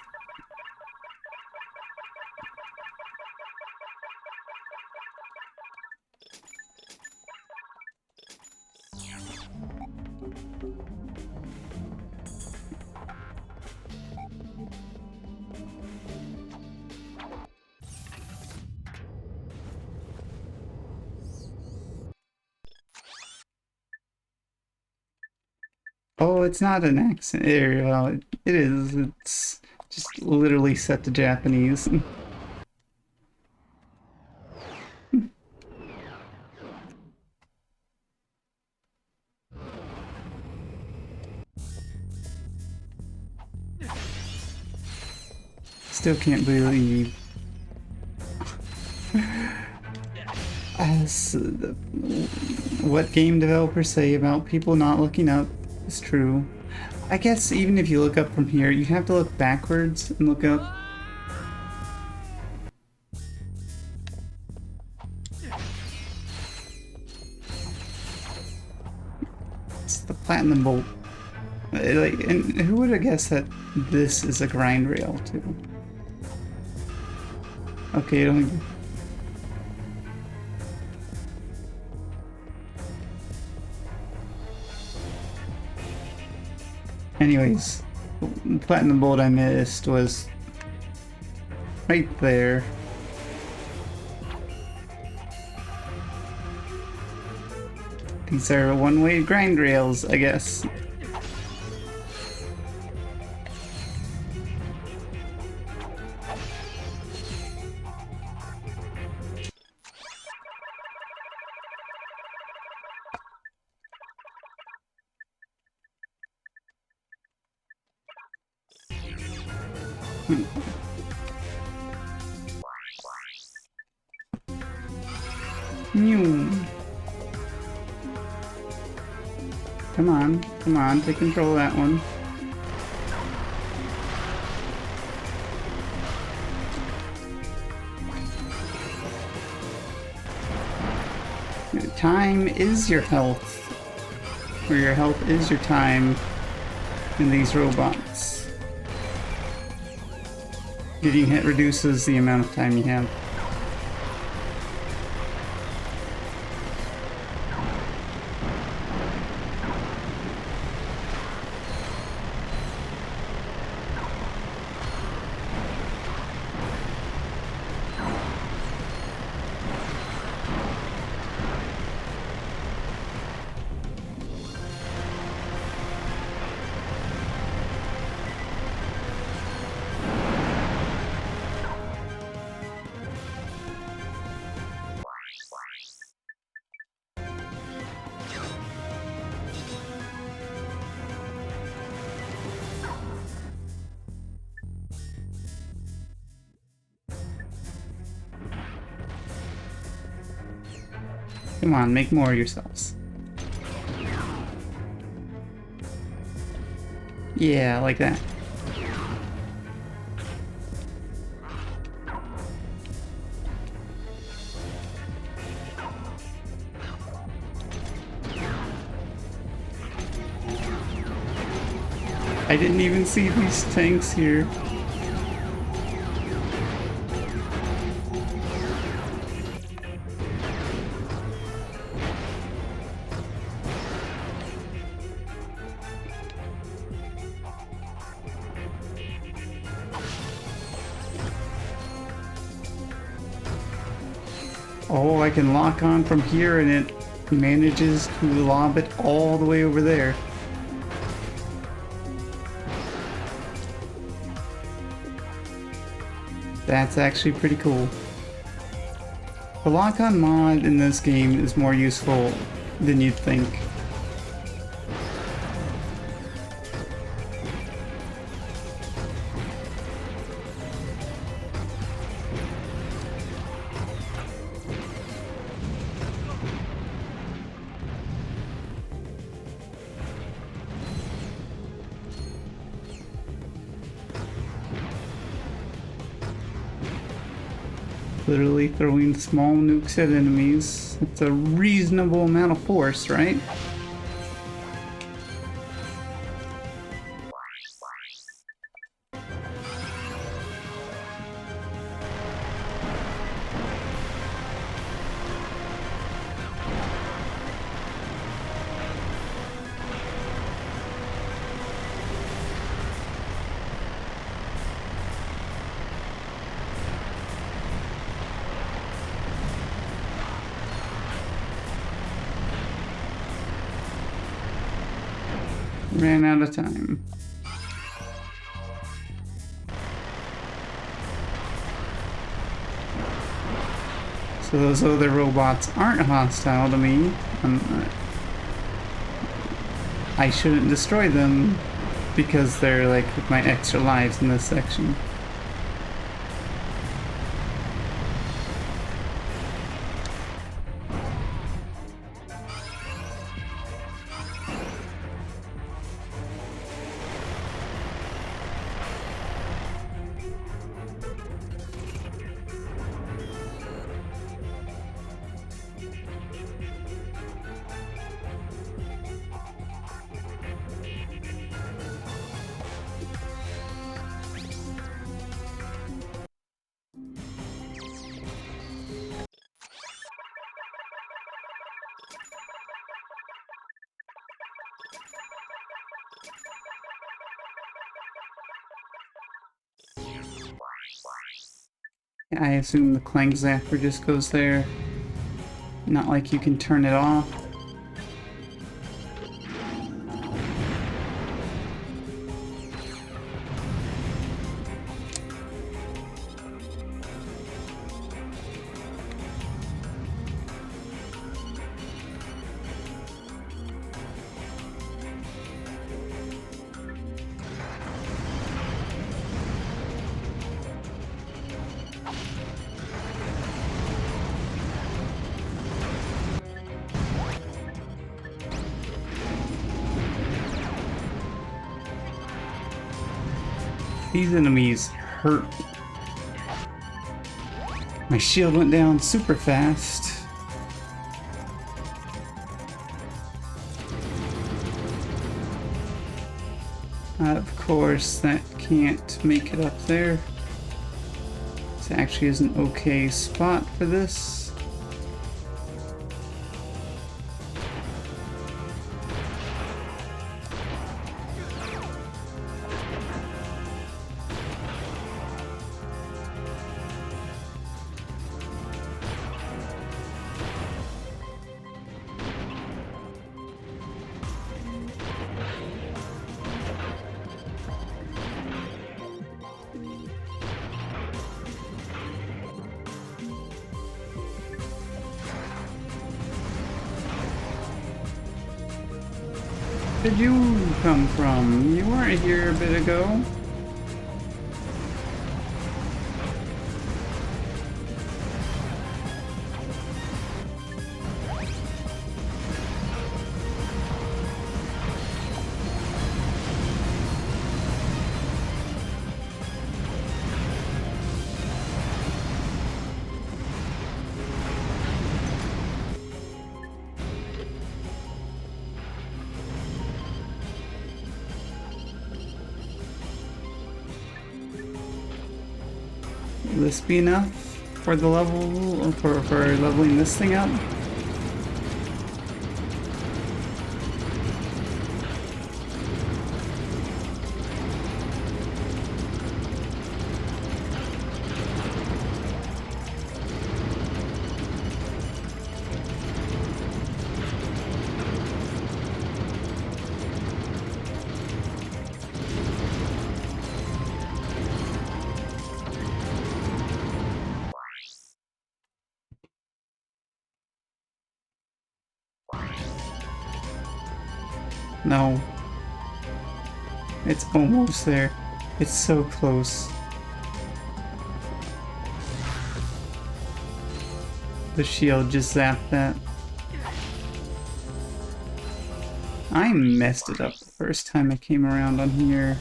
Oh, it's not an accent. Well, it is. It's just literally set to Japanese. Still can't believe. What game developers say about people not looking up is true. I guess even if you look up from here, you have to look backwards and look up. It's the platinum bolt. Like, and who would have guessed that this is a grind rail too? Okay, don't. Anyways, the platinum bolt I missed was right there. These are one-way grind rails, I guess. Mew. Come on, take control of that one. Time is your health, or your health is your time in these robots. Getting hit reduces the amount of time you have. Come on, make more of yourselves. Yeah, like that. I didn't even see these tanks here. Oh, I can lock on from here and it manages to lob it all the way over there. That's actually pretty cool. The lock-on mod in this game is more useful than you'd think. Literally throwing small nukes at enemies. It's a reasonable amount of force, right? Ran out of time. So those other robots aren't hostile to me. I shouldn't destroy them because they're like my extra lives in this section. I assume the Clank Zapper just goes there. Not like you can turn it off. These enemies hurt. My shield went down super fast. Of course, that can't make it up there. This actually is an okay spot for this. Where did you come from? You weren't here a bit ago. Will this be enough for the level, or for leveling this thing up? No. It's almost there. It's so close. The shield just zapped that. I messed it up the first time I came around on here.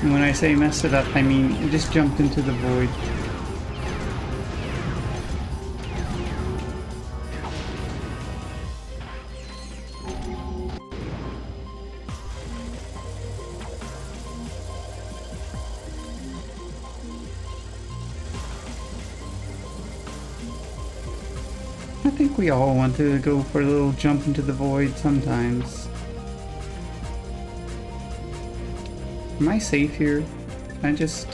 And when I say messed it up, I mean it just jumped into the void. I think we all want to go for a little jump into the void sometimes. Am I safe here? Can I just...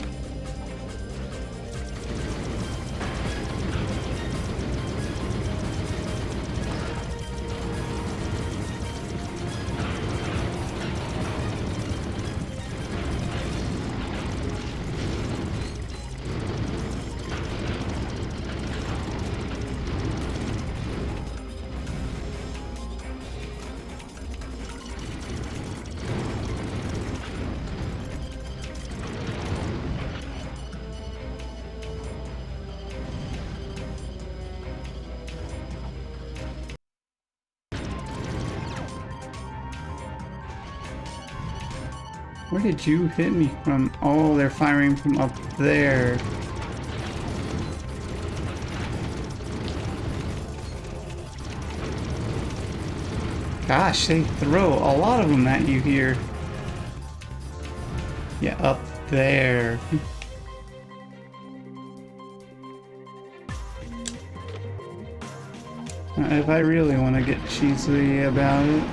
Where did you hit me from? Oh, they're firing from up there. Gosh, they throw a lot of them at you here. Yeah, up there. If I really want to get cheesy about it.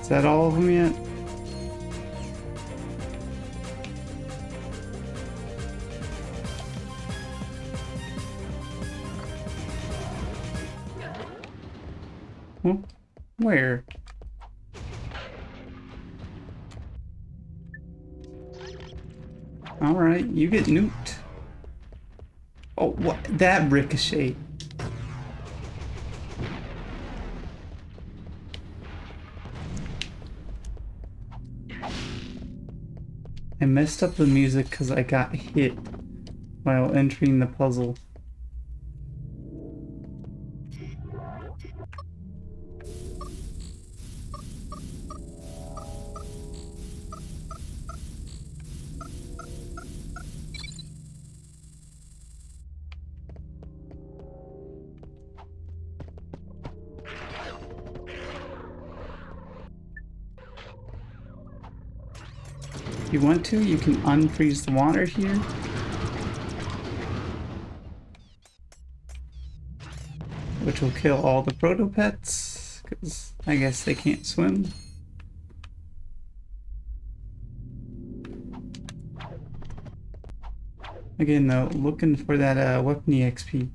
Is that all of them yet? Well, where? Alright, you get nuked. Oh, what? That ricochet. I messed up the music because I got hit while entering the puzzle. If you want to, you can unfreeze the water here. Which will kill all the proto-pets, because I guess they can't swim. Again though, looking for that weapon XP.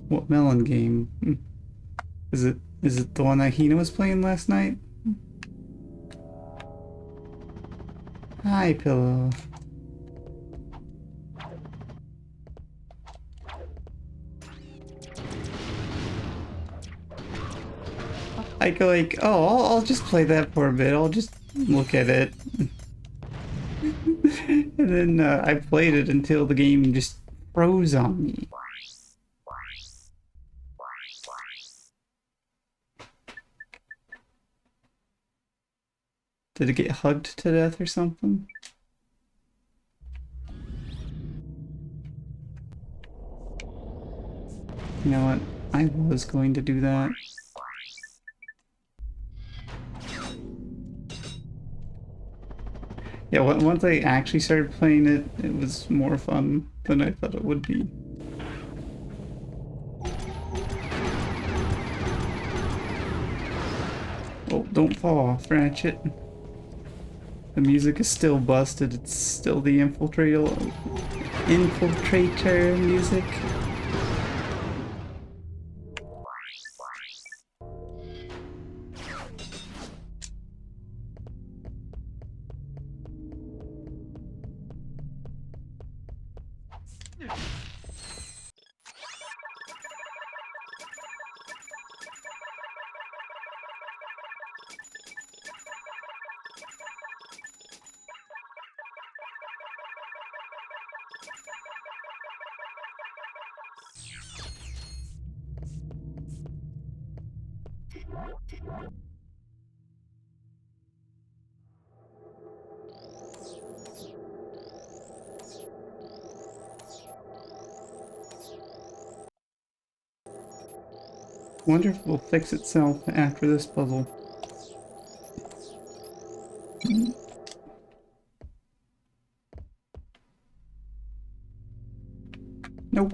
What melon game? Is it the one that Hina was playing last night? Hi, Pillow. I go like, oh, I'll just play that for a bit. I'll just look at it. And then I played it until the game just froze on me. Did it get hugged to death or something? You know what? I was going to do that. Yeah, once I actually started playing it, it was more fun than I thought it would be. Oh, don't fall off, Ratchet. The music is still busted. It's still the infiltrator music. Wonder if it will fix itself after this puzzle. Nope.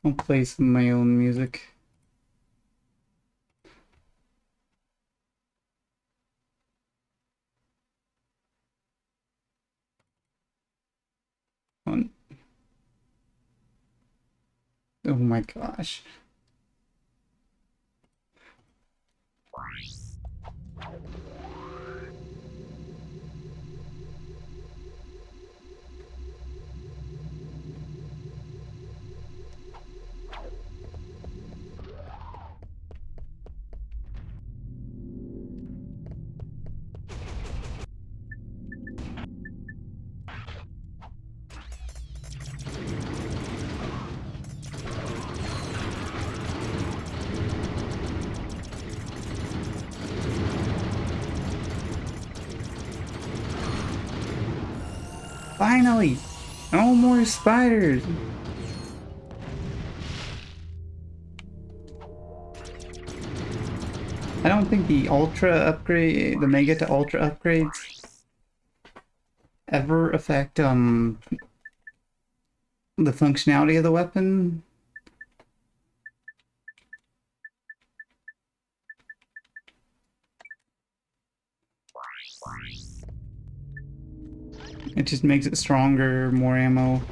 I'll play some of my own music. On. Oh my gosh. Finally! No more spiders! I don't think the Ultra upgrade, the Mega to Ultra upgrades ever affect the functionality of the weapon. It just makes it stronger, more ammo.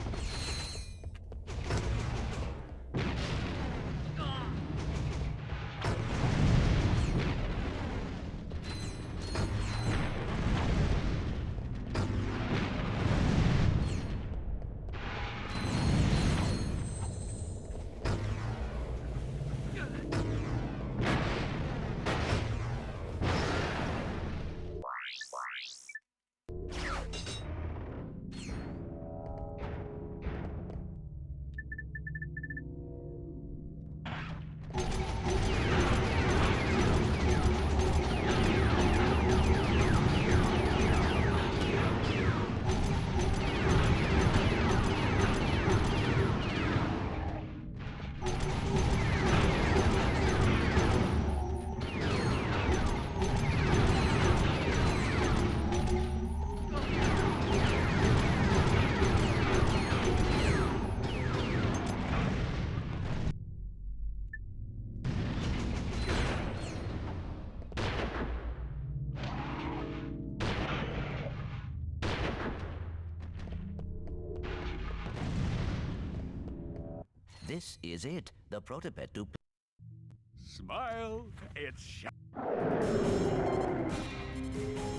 This is it, the protopet to... Smile. It's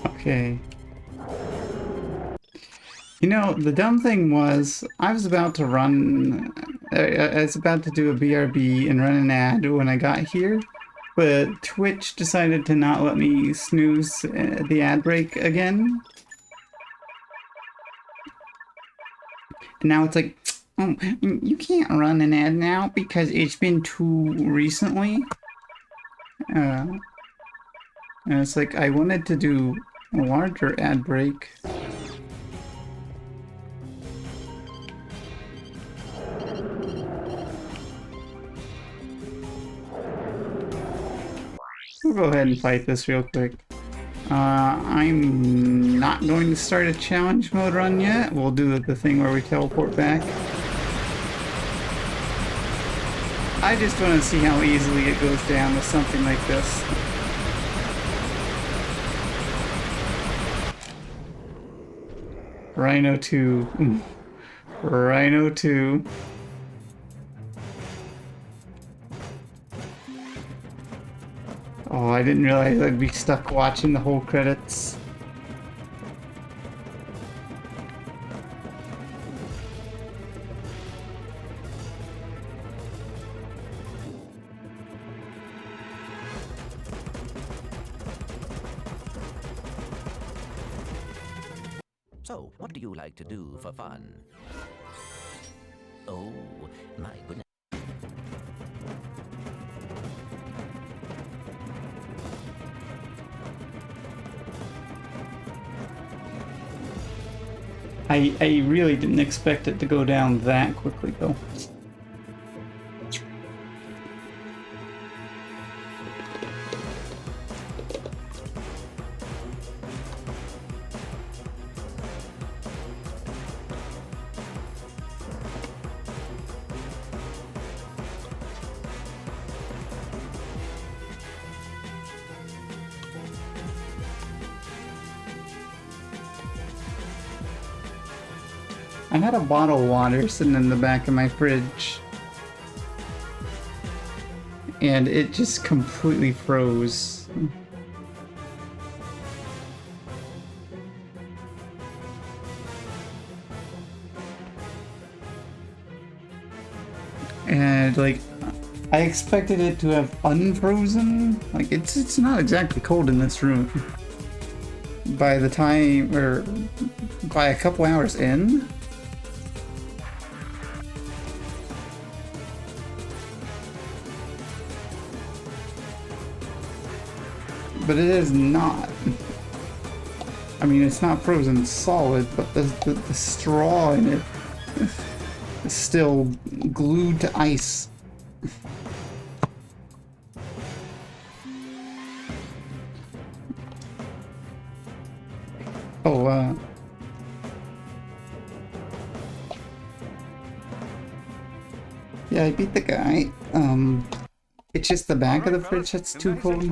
Okay. You know, the dumb thing was, I was about to run, I was about to do a BRB and run an ad when I got here, but Twitch decided to not let me snooze the ad break again. And now it's like, oh, you can't run an ad now because it's been too recently. And it's like, I wanted to do a larger ad break. We'll go ahead and fight this real quick. I'm not going to start a challenge mode run yet. We'll do the thing where we teleport back. I just want to see how easily it goes down with something like this. Rhino 2. Rhino 2. Oh, I didn't realize I'd be stuck watching the whole credits. So, what do you like to do for fun? Oh, my goodness. I really didn't expect it to go down that quickly, though. I had a bottle of water sitting in the back of my fridge, and it just completely froze. And like, I expected it to have unfrozen. Like, it's not exactly cold in this room. By the time, or by a couple hours in, but it is not. I mean, it's not frozen solid, but the straw in it is still glued to ice. Oh, yeah, I beat the guy. It's just the back of the fridge that's too cold.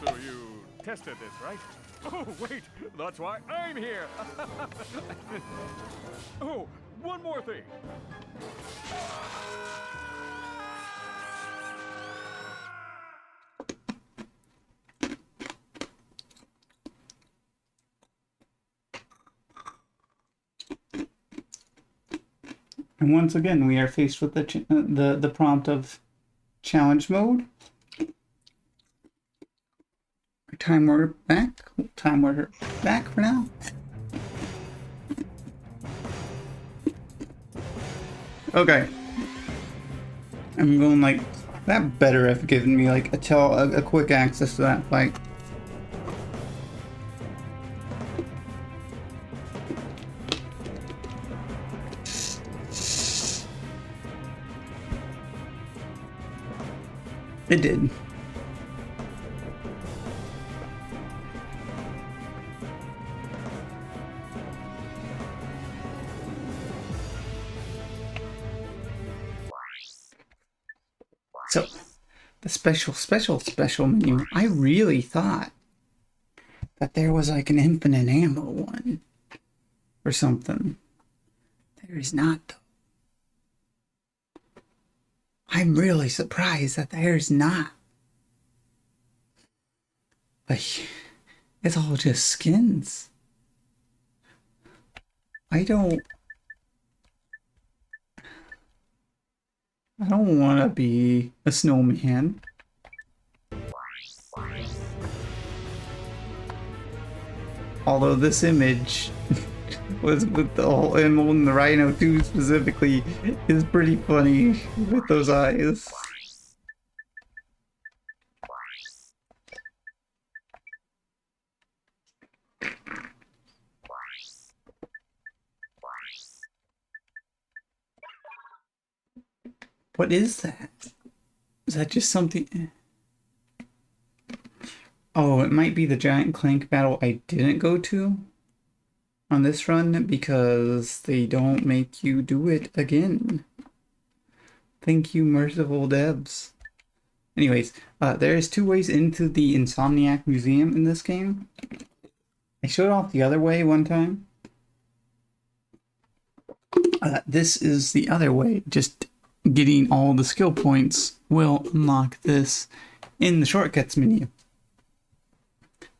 So you tested this, right? Oh, wait, that's why I'm here. Oh, one more thing. And once again, we are faced with the prompt of challenge mode. Time warp back. Time warp back for now. Okay. I'm going like that. Better have given me like a quick access to that fight. It did. So, the special menu, I really thought that there was like an infinite ammo one or something. There is not, though. I'm really surprised that there's not. Like, it's all just skins. I don't want to be a snowman. Although this image was with the whole animal and the rhino too specifically is pretty funny with those eyes. What is that? Is that just something? Oh, it might be the giant Clank battle I didn't go to on this run because they don't make you do it again. Thank you, merciful devs. Anyways, there's 2 ways into the Insomniac Museum in this game. I showed off the other way one time. This is the other way. Just getting all the skill points will unlock this in the shortcuts menu.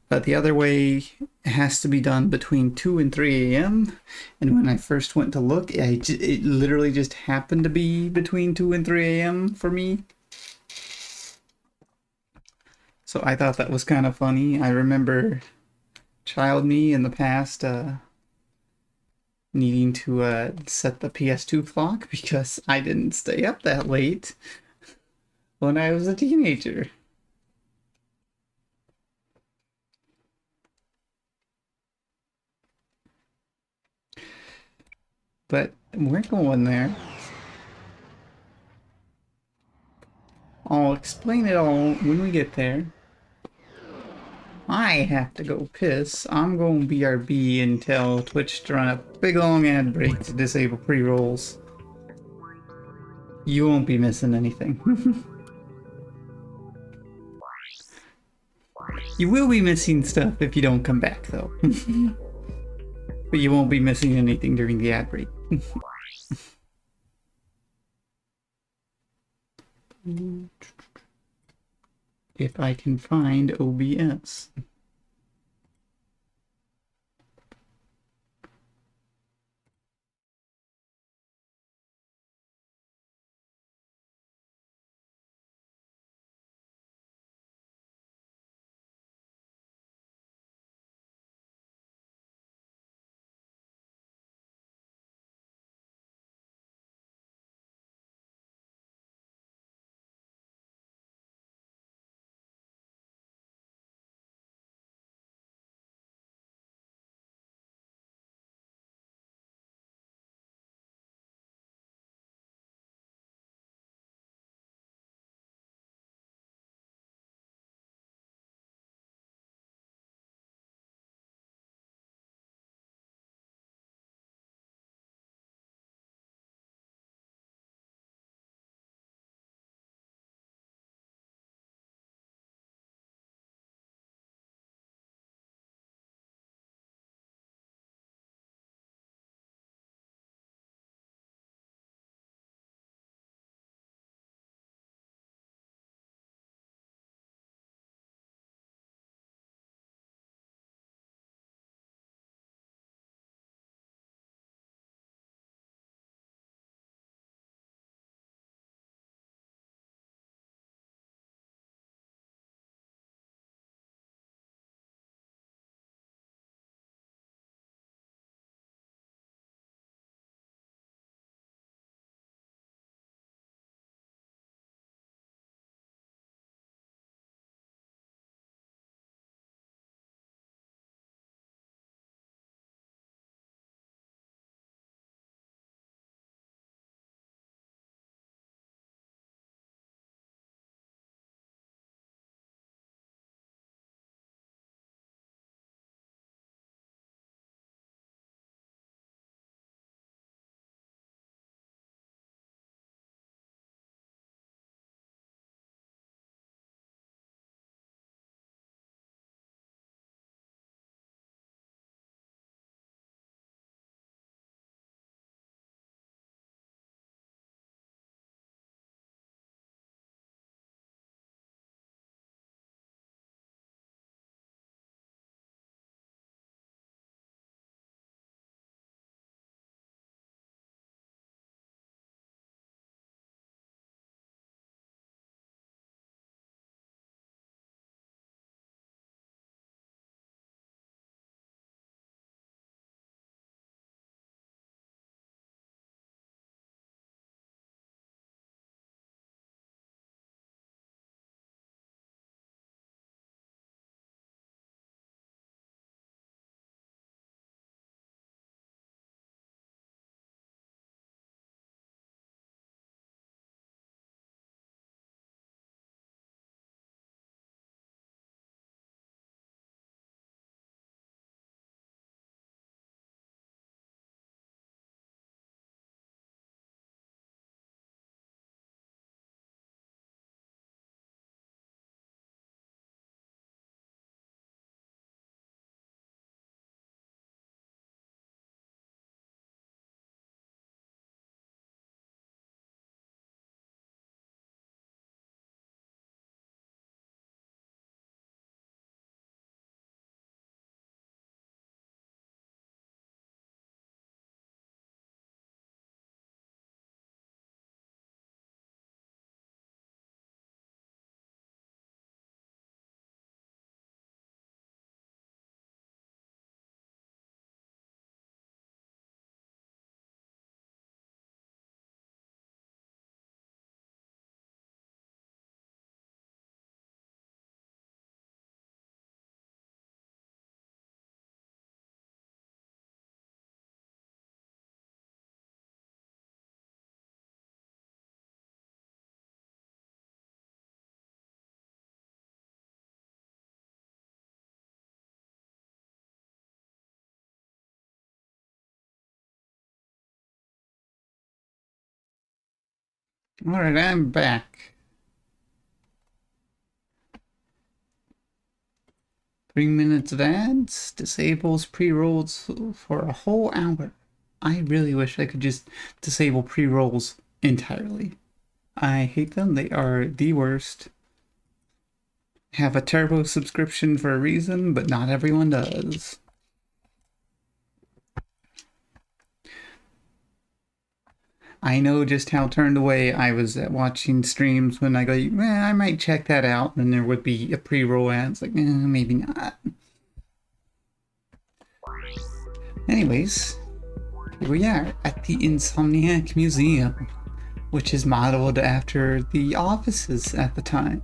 But the other way has to be done between 2 and 3 a.m. And when I first went to look, it literally just happened to be between 2 and 3 a.m. for me. So I thought that was kind of funny. I remember child me in the past needing to set the PS2 clock because I didn't stay up that late when I was a teenager. But we're going there. I'll explain it all when we get there. I have to go piss. I'm going BRB until Twitch to run a big long ad break to disable pre-rolls. You won't be missing anything. You will be missing stuff if you don't come back though. But you won't be missing anything during the ad break. If I can find OBS. Alright, I'm back. 3 minutes of ads, disables pre-rolls for a whole hour. I really wish I could just disable pre-rolls entirely. I hate them, they are the worst. Have a turbo subscription for a reason, but not everyone does. I know just how turned away I was at watching streams when I go, I might check that out, and there would be a pre-roll ad. It's like, maybe not. Anyways, here we are at the Insomniac Museum, which is modeled after the offices at the time.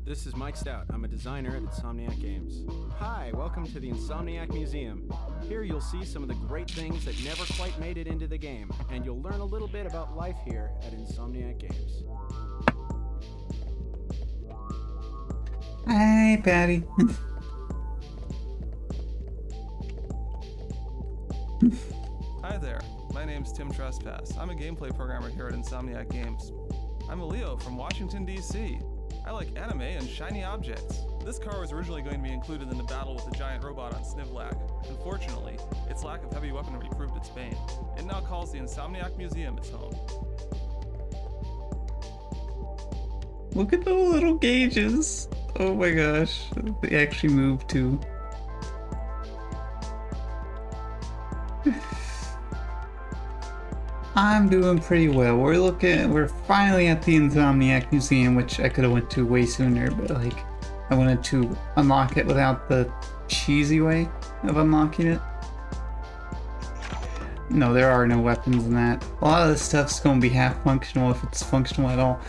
This is Mike Stout. I'm a designer at Insomniac Games. Hi, welcome to the Insomniac Museum. Here you'll see some of the great things that never quite made it into the game, and you'll learn a little bit about life here at Insomniac Games. Hi, Patty. Hi there, my name's Tim Trespass. I'm a gameplay programmer here at Insomniac Games. I'm a Leo from Washington, D.C. I like anime and shiny objects. This car was originally going to be included in the battle with the giant robot on Snivlac. Unfortunately, its lack of heavy weaponry proved its bane. It now calls the Insomniac Museum its home. Look at the little gauges. Oh my gosh, they actually move too. I'm doing pretty well. We're finally at the Insomniac Museum, which I could have went to way sooner, but like, I wanted to unlock it without the cheesy way of unlocking it. No, there are no weapons in that. A lot of this stuff's gonna be half functional if it's functional at all.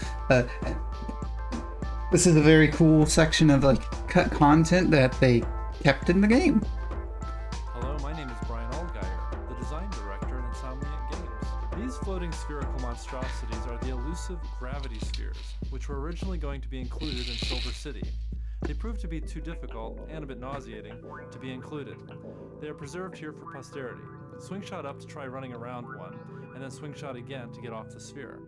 This is a very cool section of like cut content that they kept in the game. Hello, my name is Brian Allgeier, the design director at Insomniac Games. These floating spherical monstrosities are the elusive gravity spheres, which were originally going to be included in Silver City. They proved to be too difficult, and a bit nauseating, to be included. They are preserved here for posterity. Swing shot up to try running around one, and then swing shot again to get off the sphere.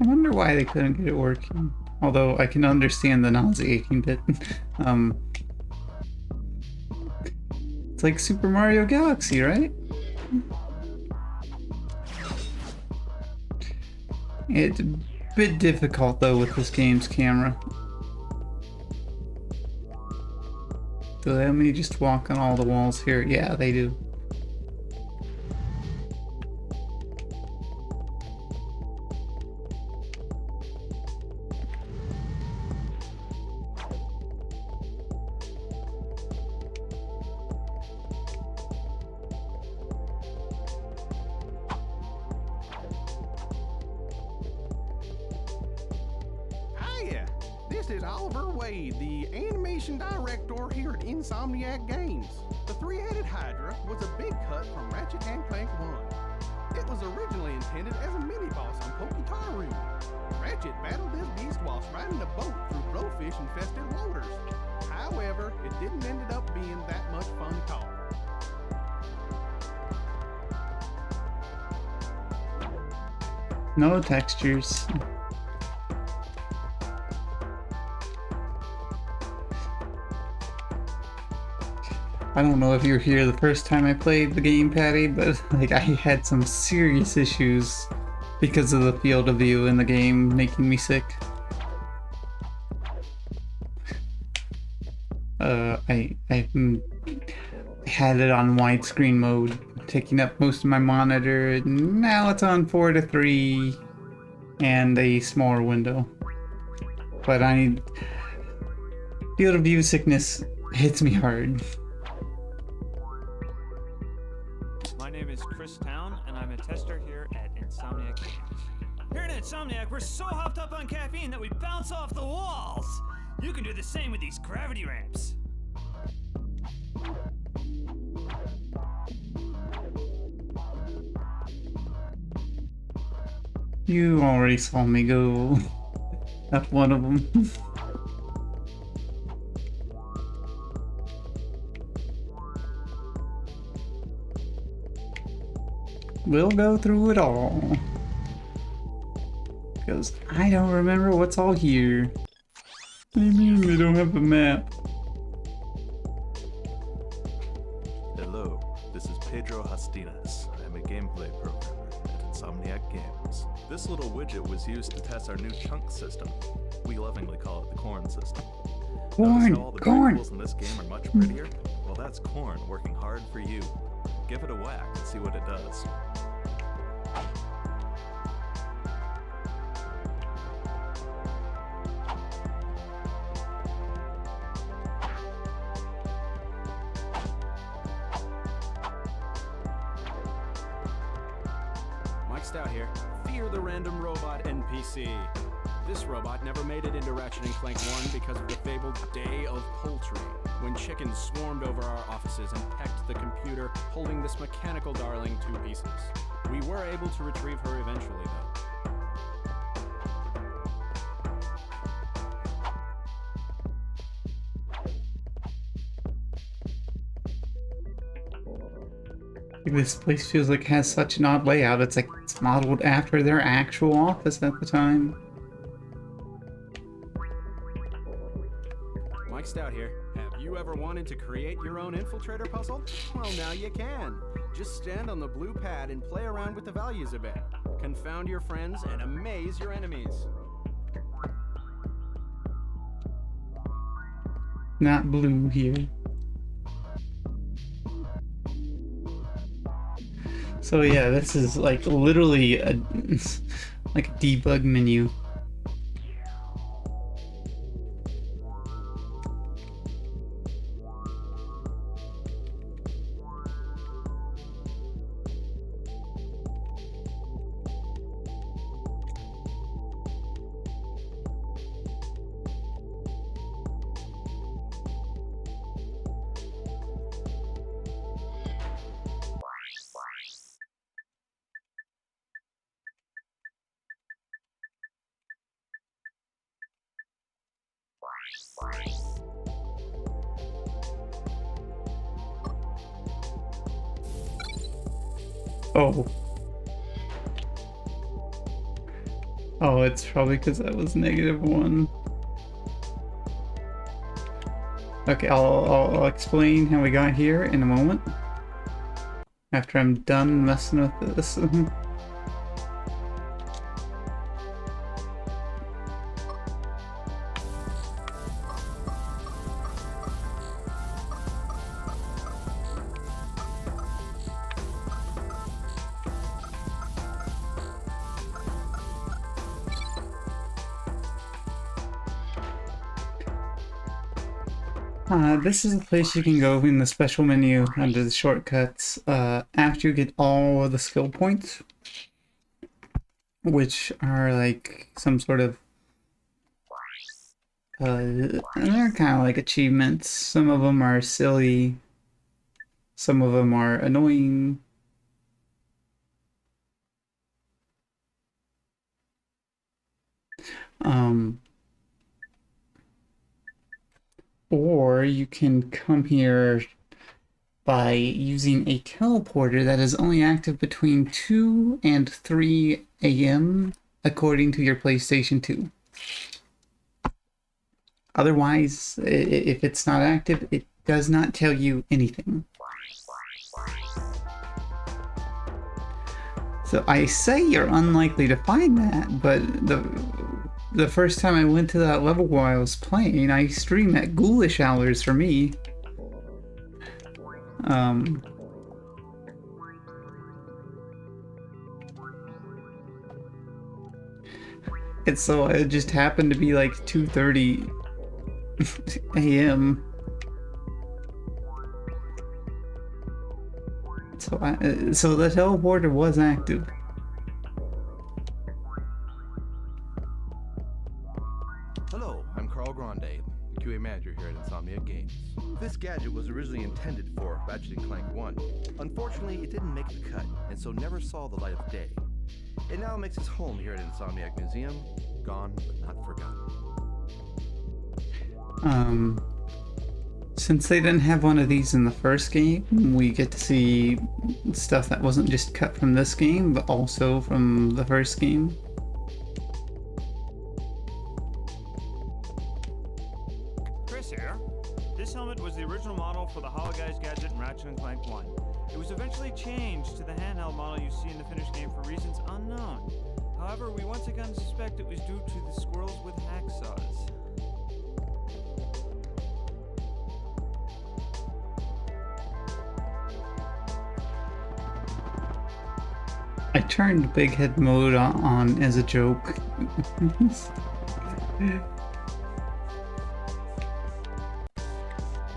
I wonder why they couldn't get it working. Although I can understand the nauseating bit. It's like Super Mario Galaxy, right? It's a bit difficult though with this game's camera. Do they let me just walk on all the walls here? Yeah, they do. This is Oliver Wade, the animation director here at Insomniac Games. The three-headed Hydra was a big cut from Ratchet Clank 1. It was originally intended as a mini-boss on Poketaru. Ratchet battled this beast whilst riding a boat through blowfish-infested waters. However, it didn't end up being that much fun at all. No textures. I don't know if you were here the first time I played the game, Patty, but like I had some serious issues because of the field of view in the game making me sick. I had it on widescreen mode, taking up most of my monitor, and now it's on 4:3 and a smaller window. But field of view sickness hits me hard. My name is Chris Town, and I'm a tester here at Insomniac Games. Here at Insomniac, we're so hopped up on caffeine that we bounce off the walls. You can do the same with these gravity ramps. You already saw me go up one of them. We'll go through it all. Because I don't remember what's all here. What do you mean we don't have a map? Hello, this is Pedro Hastinas. I'm a gameplay programmer at Insomniac Games. This little widget was used to test our new chunk system. We lovingly call it the corn system. Notice how all the vehicles in this game are much prettier? Well, that's corn working hard for you. Give it a whack and see what it does. Mike's out here. Fear the random robot NPC. This robot never made it into Ratchet and Clank 1 because of the fabled Day of Poultry, when chickens swarmed over our offices and pecked the computer, holding this mechanical darling to pieces. We were able to retrieve her eventually, though. This place feels like it has such an odd layout. It's like it's modeled after their actual office at the time. Mike Stout here. Have you ever wanted to create your own infiltrator puzzle? Well, now you can. Just stand on the blue pad and play around with the values a bit. Confound your friends and amaze your enemies. Not blue here. So yeah, this is like literally a like a debug menu. Oh. Oh, it's probably because that was -1. Okay, I'll explain how we got here in a moment. After I'm done messing with this. This is a place you can go in the special menu under the shortcuts after you get all of the skill points, which are like some sort of they're kind of like achievements. Some of them are silly, some of them are annoying. Or you can come here by using a teleporter that is only active between 2 and 3 a.m. according to your PlayStation 2. Otherwise, if it's not active, it does not tell you anything. So I say you're unlikely to find that, but the first time I went to that level while I was playing, I streamed at ghoulish hours for me. And so it just happened to be like 2:30 a.m. So the teleporter was active. Hello, I'm Carl Grande, the QA manager here at Insomniac Games. This gadget was originally intended for Ratchet Clank 1. Unfortunately, it didn't make the cut, and so never saw the light of day. It now makes its home here at Insomniac Museum, gone but not forgotten. Since they didn't have one of these in the first game, we get to see stuff that wasn't just cut from this game, but also from the first game. Chris here. This helmet was the original model for the Hologuise gadget in Ratchet & Clank 1. It was eventually changed to the handheld model you see in the finished game for reasons unknown. However, we once again suspect it was due to the squirrels with hacksaws. I turned big head mode on as a joke.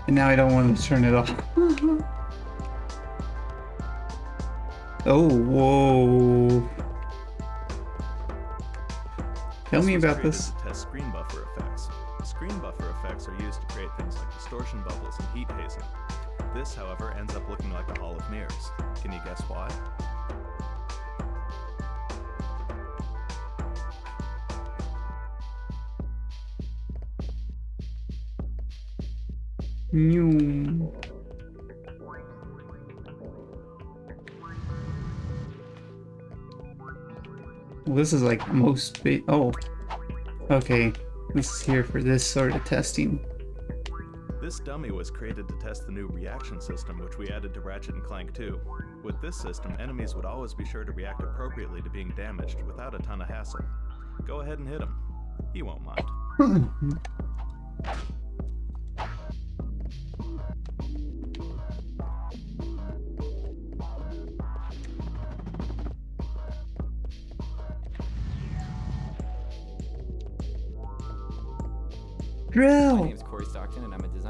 And now I don't want to turn it off. Oh, whoa. Tell me about this. To test screen buffer effects. Screen buffer effects are used to create things like distortion bubbles and heat hazing. This, however, ends up looking like a hall of mirrors. Can you guess why? New. Well, this is like most oh, okay. This is here for this sort of testing. This dummy was created to test the new reaction system which we added to Ratchet & Clank 2. With this system, enemies would always be sure to react appropriately to being damaged without a ton of hassle. Go ahead and hit him. He won't mind. Drill!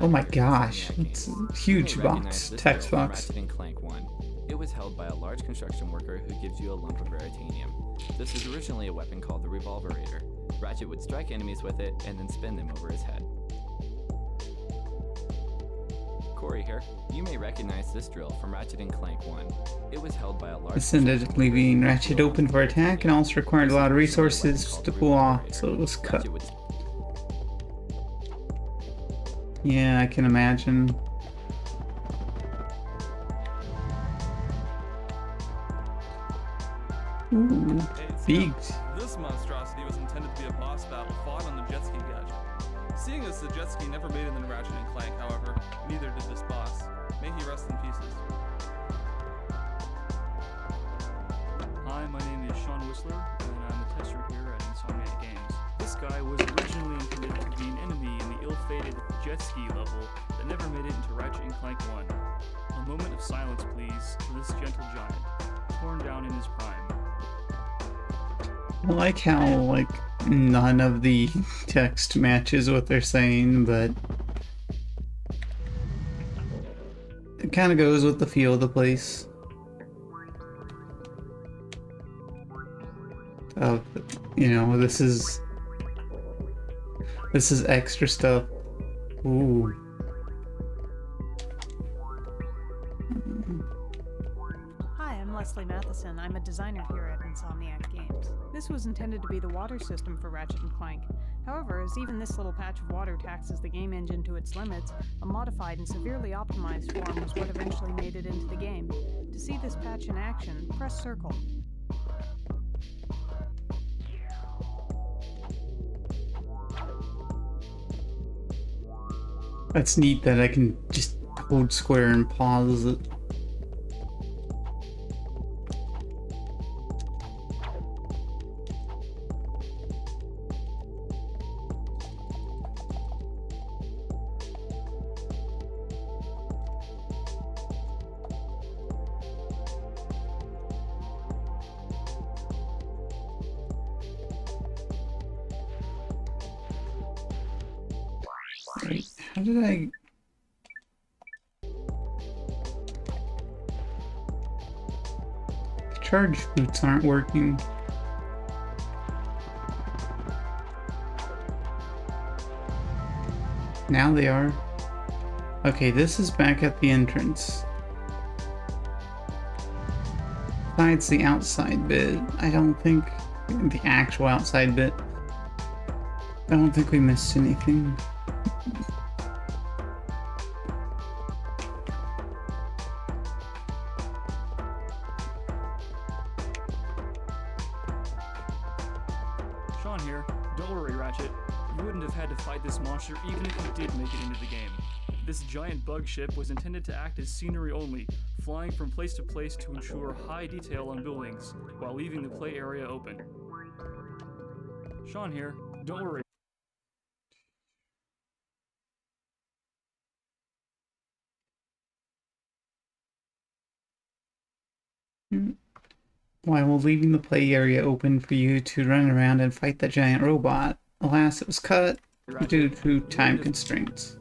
Oh my gosh, it's a huge box, text box. Ratchet & Clank 1. It was held by a large construction worker who gives you a lump of raritanium. This was originally a weapon called the Revolverator. Ratchet would strike enemies with it and then spin them over his head. Corey here. You may recognize this drill from Ratchet & Clank 1. It was held by a large... This ended up leaving Ratchet open for attack and also required a lot of resources to pull off, so it was cut. Yeah, I can imagine. Ooh, beaks. This monstrosity was intended to be a boss battle fought on the jet ski gadget. Seeing as the jet ski never made it in Ratchet & Clank, however, neither did this boss. May he rest in pieces. Hi, my name is Sean Whistler, and I'm the tester here at Insomniac Games. This guy was originally intended to be an enemy in the ill-fated jet ski level that never made it into Ratchet & Clank 1. A moment of silence, please, for this gentle giant, torn down in his prime. I like how, like, none of the text matches what they're saying, but it kind of goes with the feel of the place. You know, this is extra stuff. Ooh. Hi, I'm Leslie Matheson. I'm a designer here at Insomniac Games. This was intended to be the water system for Ratchet & Clank. However, as even this little patch of water taxes the game engine to its limits, a modified and severely optimized form was what eventually made it into the game. To see this patch in action, press circle. That's neat that I can just hold square and pause it. Wait, how did I... Charge boots aren't working. Now they are. Okay, this is back at the entrance. Besides the outside bit, I don't think the actual outside bit. I don't think we missed anything. Sean here. Don't worry, Ratchet. You wouldn't have had to fight this monster even if you did make it into the game. This giant bug ship was intended to act as scenery only, flying from place to place to ensure high detail on buildings, while leaving the play area open. Sean here. Don't worry. While leaving the play area open for you to run around and fight the giant robot. Alas, it was cut due to time constraints.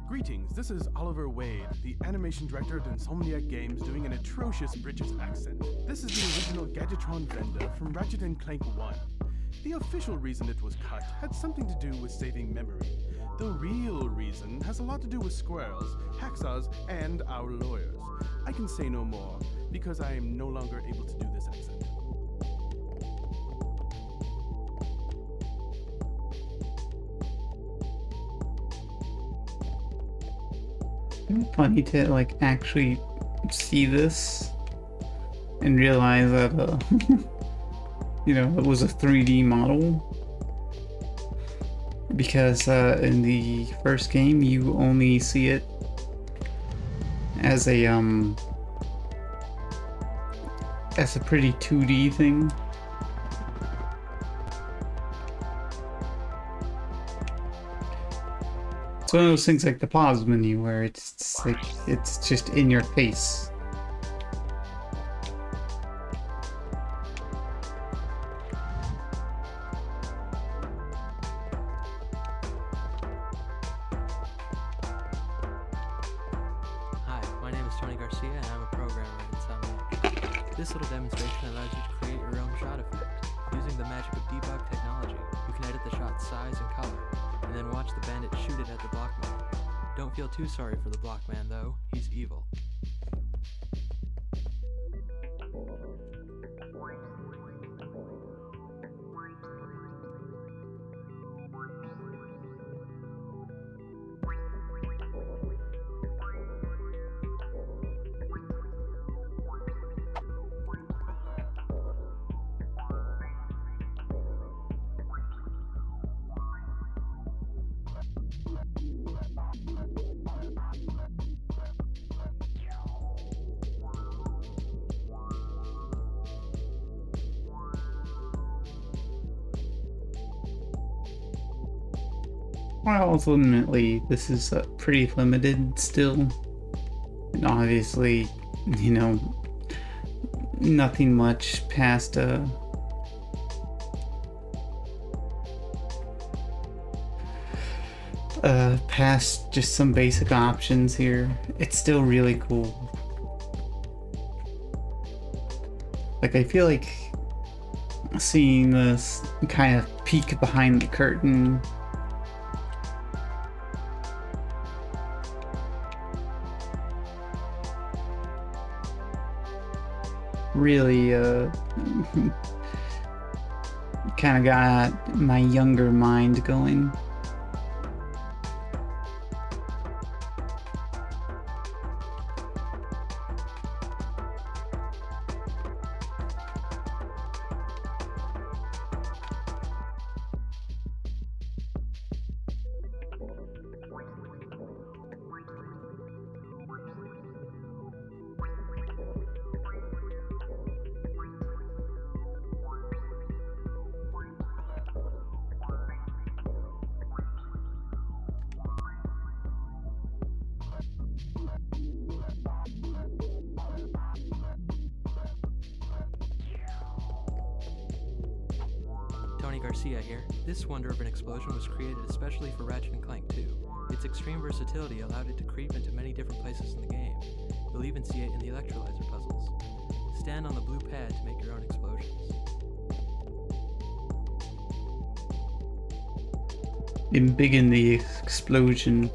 Greetings, this is Oliver Wade, the animation director at Insomniac Games, doing an atrocious British accent. This is the original Gadgetron vendor from Ratchet Clank 1. The official reason it was cut had something to do with saving memory. The real reason has a lot to do with squirrels, hacksaws, and our lawyers. I can say no more, because I am no longer able to do this accent. It's funny to like actually see this and realize that you know, it was a 3D model, because in the first game you only see it as a pretty 2D thing. It's one of those things like the pause menu where it's like it's just in your face. Hi, my name is Tony Garcia and I'm a programmer at Insomniac. This little demonstration allows you to create your own shot effect. Using the magic of debug technology, you can edit the shot's size and color, and then watch the bandit shoot it at the blockman. Don't feel too sorry for the blockman though, he's evil. Well, ultimately, this is pretty limited still. And obviously, you know, nothing much past past just some basic options here. It's still really cool. Like, I feel like seeing this kind of peek behind the curtain really kind of got my younger mind going. Tony Garcia here. This wonder of an explosion was created especially for Ratchet & Clank 2. It Its extreme versatility allowed it to creep into many different places in the game. You'll even see it in the electrolyzer puzzles. Stand on the blue pad to make your own explosions. Been big in the explosion.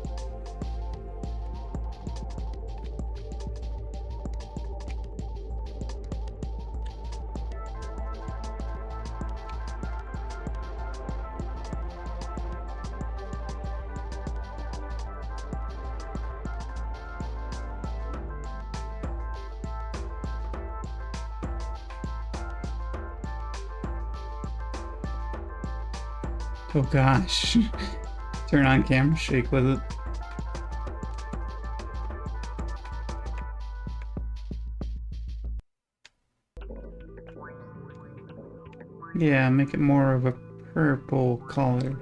Oh gosh. Turn on camera shake with it. Yeah, make it more of a purple color.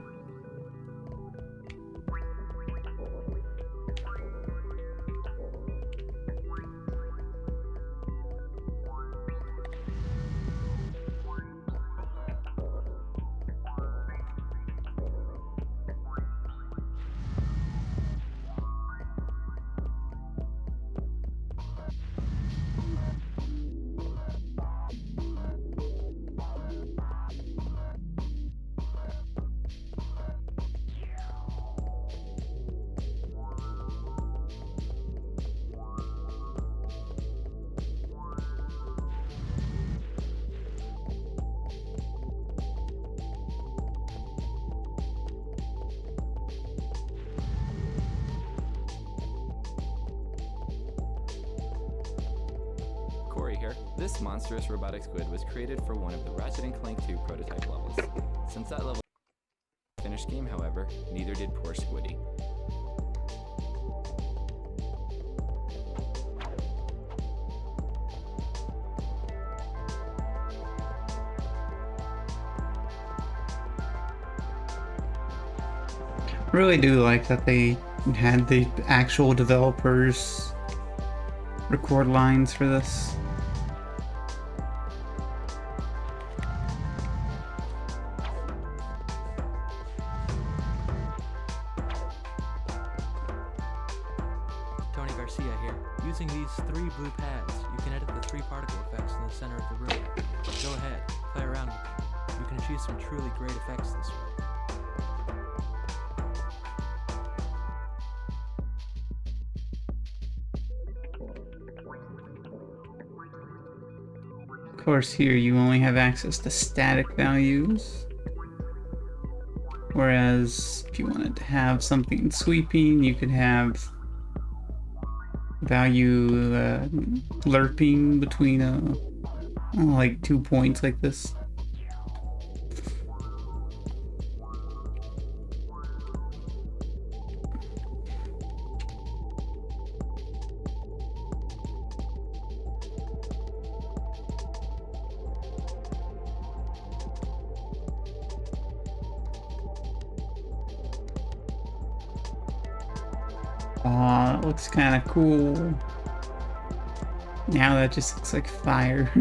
Corey here. This monstrous robotic squid was created for one of the Ratchet & Clank 2 prototype levels. Since that level finished game, however, neither did poor Squiddy. Really do like that they had the actual developers record lines for this. Tony Garcia here. Using these 3 blue pads, you can edit the 3 particle effects in the center of the room. Go ahead, play around with them. You can achieve some truly great effects this way. Of course, here you only have access to static values. Whereas if you wanted to have something sweeping, you could have value lerping between like 2 points like this. Aw, it looks kind of cool. Now that just looks like fire.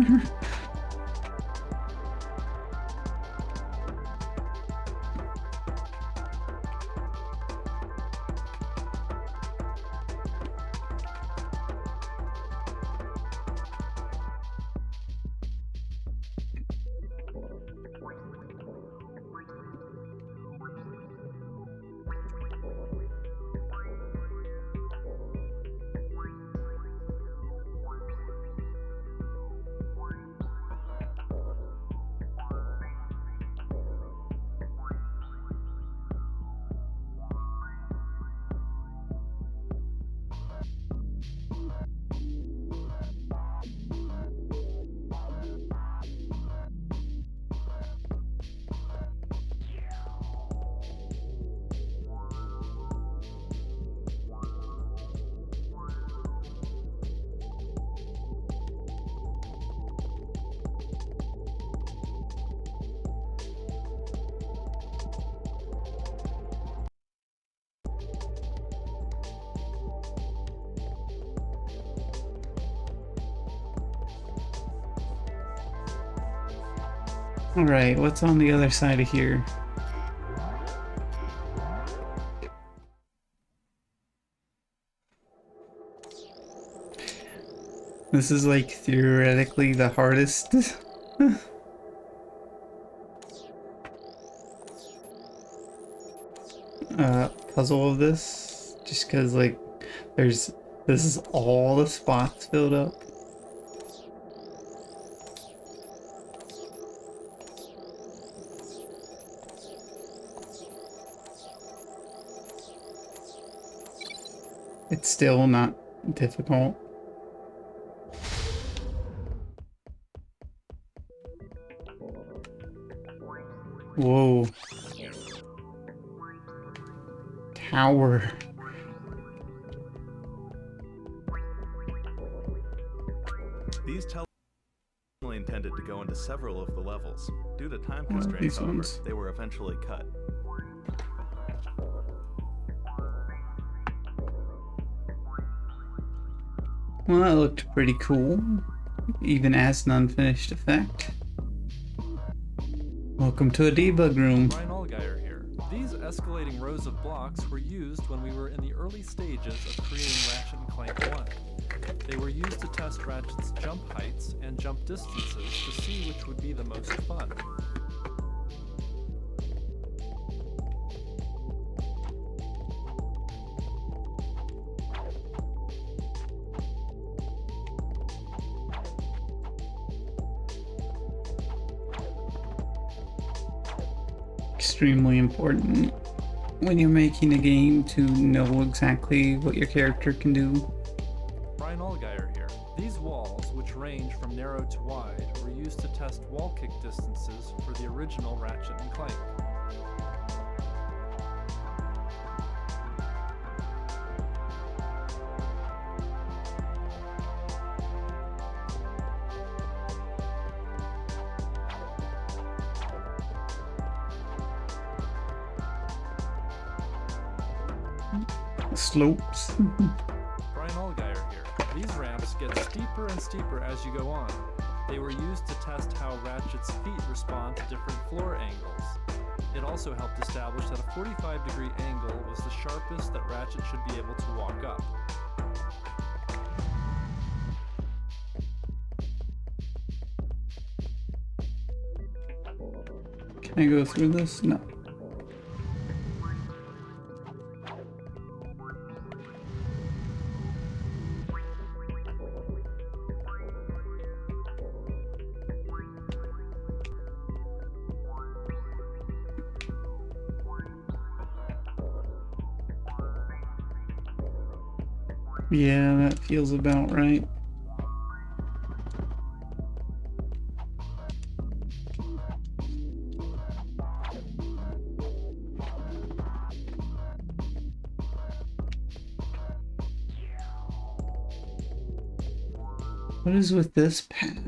Alright, what's on the other side of here? This is like theoretically the hardest puzzle of this, just because like this is all the spots filled up. It's still not difficult. Whoa. Tower. These originally intended to go into several of the levels. Due to time these constraints, however, ones? they were eventually cut. Well, that looked pretty cool, even as an unfinished effect. Welcome to a debug room. Brian Allgeier here. These escalating rows of blocks were used when we were in the early stages of creating Ratchet and Clank 1. They were used to test Ratchet's jump heights and jump distances to see which would be the most fun. Extremely important when you're making a game to know exactly what your character can do. Brian Allgeier here. These walls, which range from narrow to wide, were used to test wall kick distances for the original Ratchet and Clank. Slopes. Brian Allgeier here. These ramps get steeper and steeper as you go on. They were used to test how Ratchet's feet respond to different floor angles. It also helped establish that a 45-degree angle was the sharpest that Ratchet should be able to walk up. Can I go through this? No. Yeah, that feels about right. What is with this path?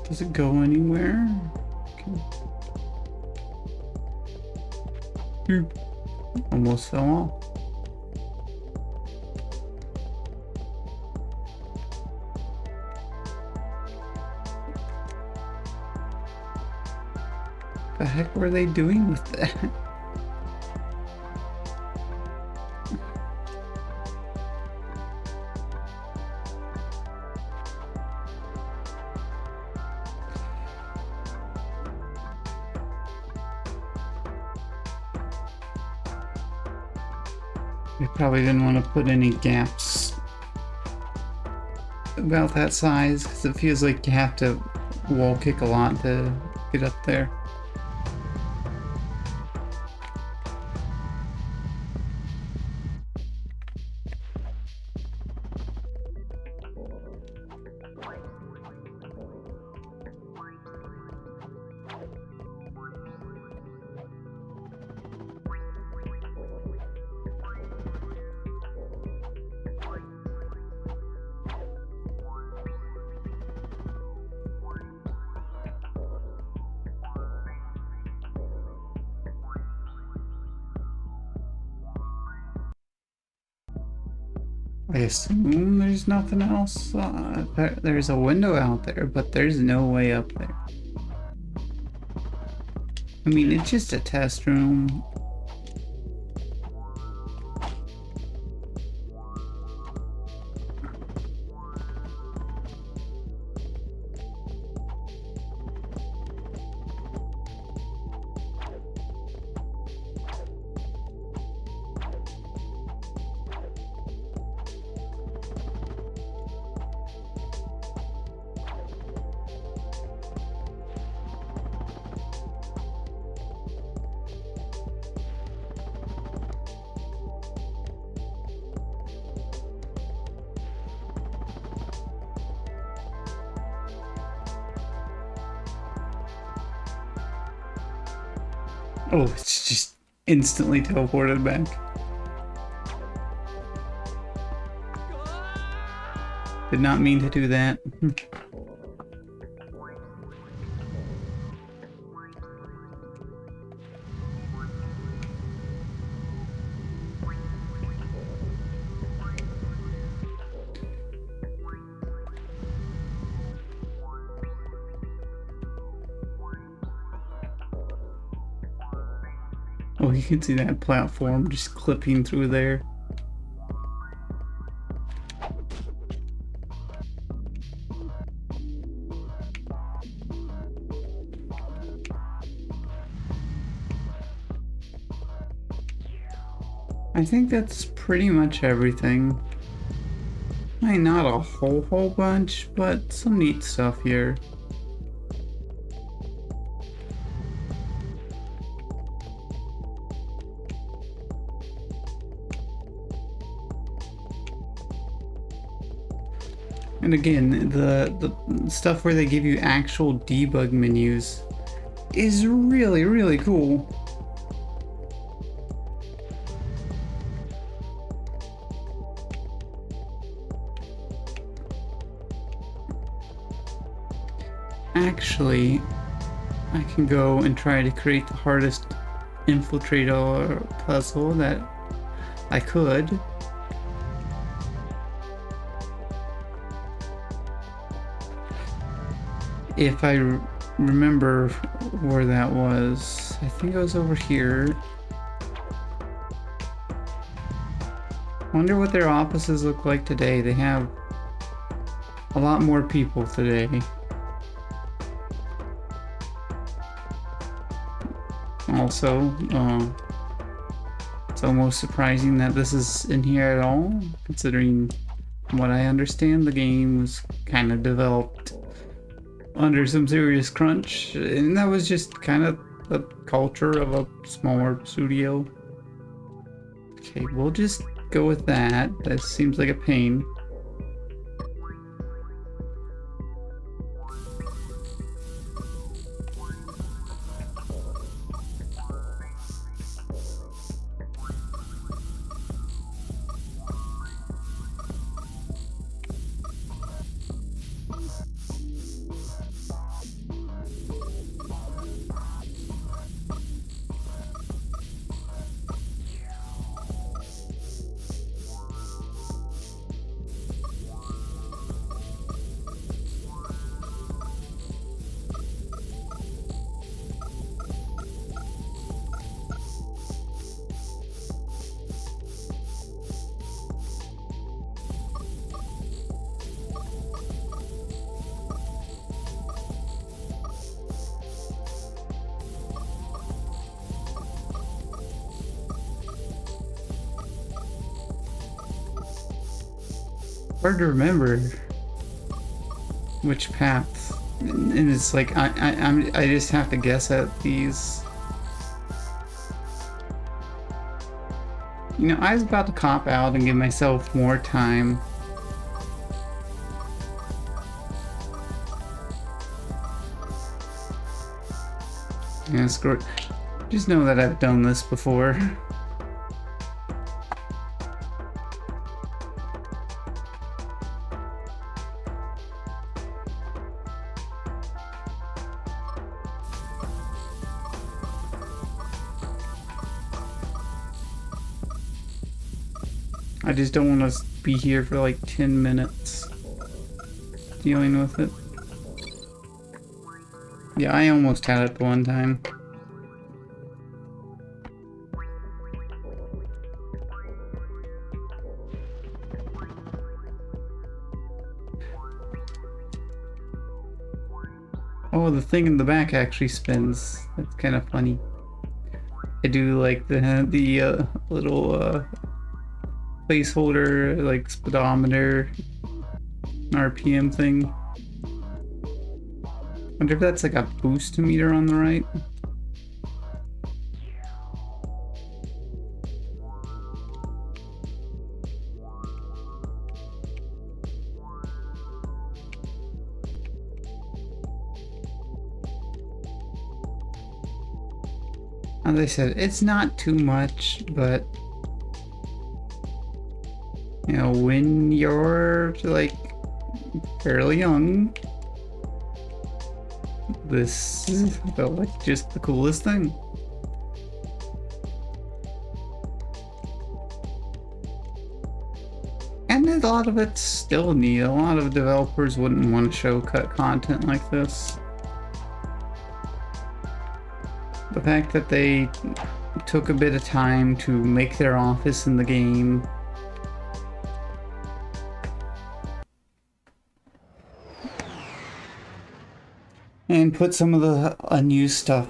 Does it go anywhere? Okay. Almost fell off. The heck were they doing with that? They probably didn't want to put any gaps about that size because it feels like you have to wall kick a lot to get up there. I assume there's nothing else. There's a window out there, but there's no way up there. I mean, it's just a test room. Oh, it's just instantly teleported back. Did not mean to do that. Oh, you can see that platform just clipping through there. I think that's pretty much everything. I mean, not a whole bunch, but some neat stuff here. And again, the stuff where they give you actual debug menus is really cool. Actually, I can go and try to create the hardest infiltrator puzzle that I could. If I remember where that was, I think it was over here. Wonder what their offices look like today. They have a lot more people today. Also, it's almost surprising that this is in here at all, considering what I understand the game was kind of developed under some serious crunch, and that was just kind of the culture of a smaller studio. Okay, we'll just go with that. That seems like a pain. Hard to remember which path, and it's like I just have to guess at these. You know, I was about to cop out and give myself more time. Yeah, screw it. Just know that I've done this before. I just don't want to be here for like 10 minutes dealing with it. Yeah, I almost had it the one time. Oh, the thing in the back actually spins. That's kind of funny. I do like the little placeholder, like speedometer, RPM thing. Wonder if that's like a boost meter on the right. As I said, it's not too much, but you know, when you're like fairly young, this felt like just the coolest thing. And a lot of it's still neat. A lot of developers wouldn't want to show cut content like this. The fact that they took a bit of time to make their office in the game. And put some of the unused stuff.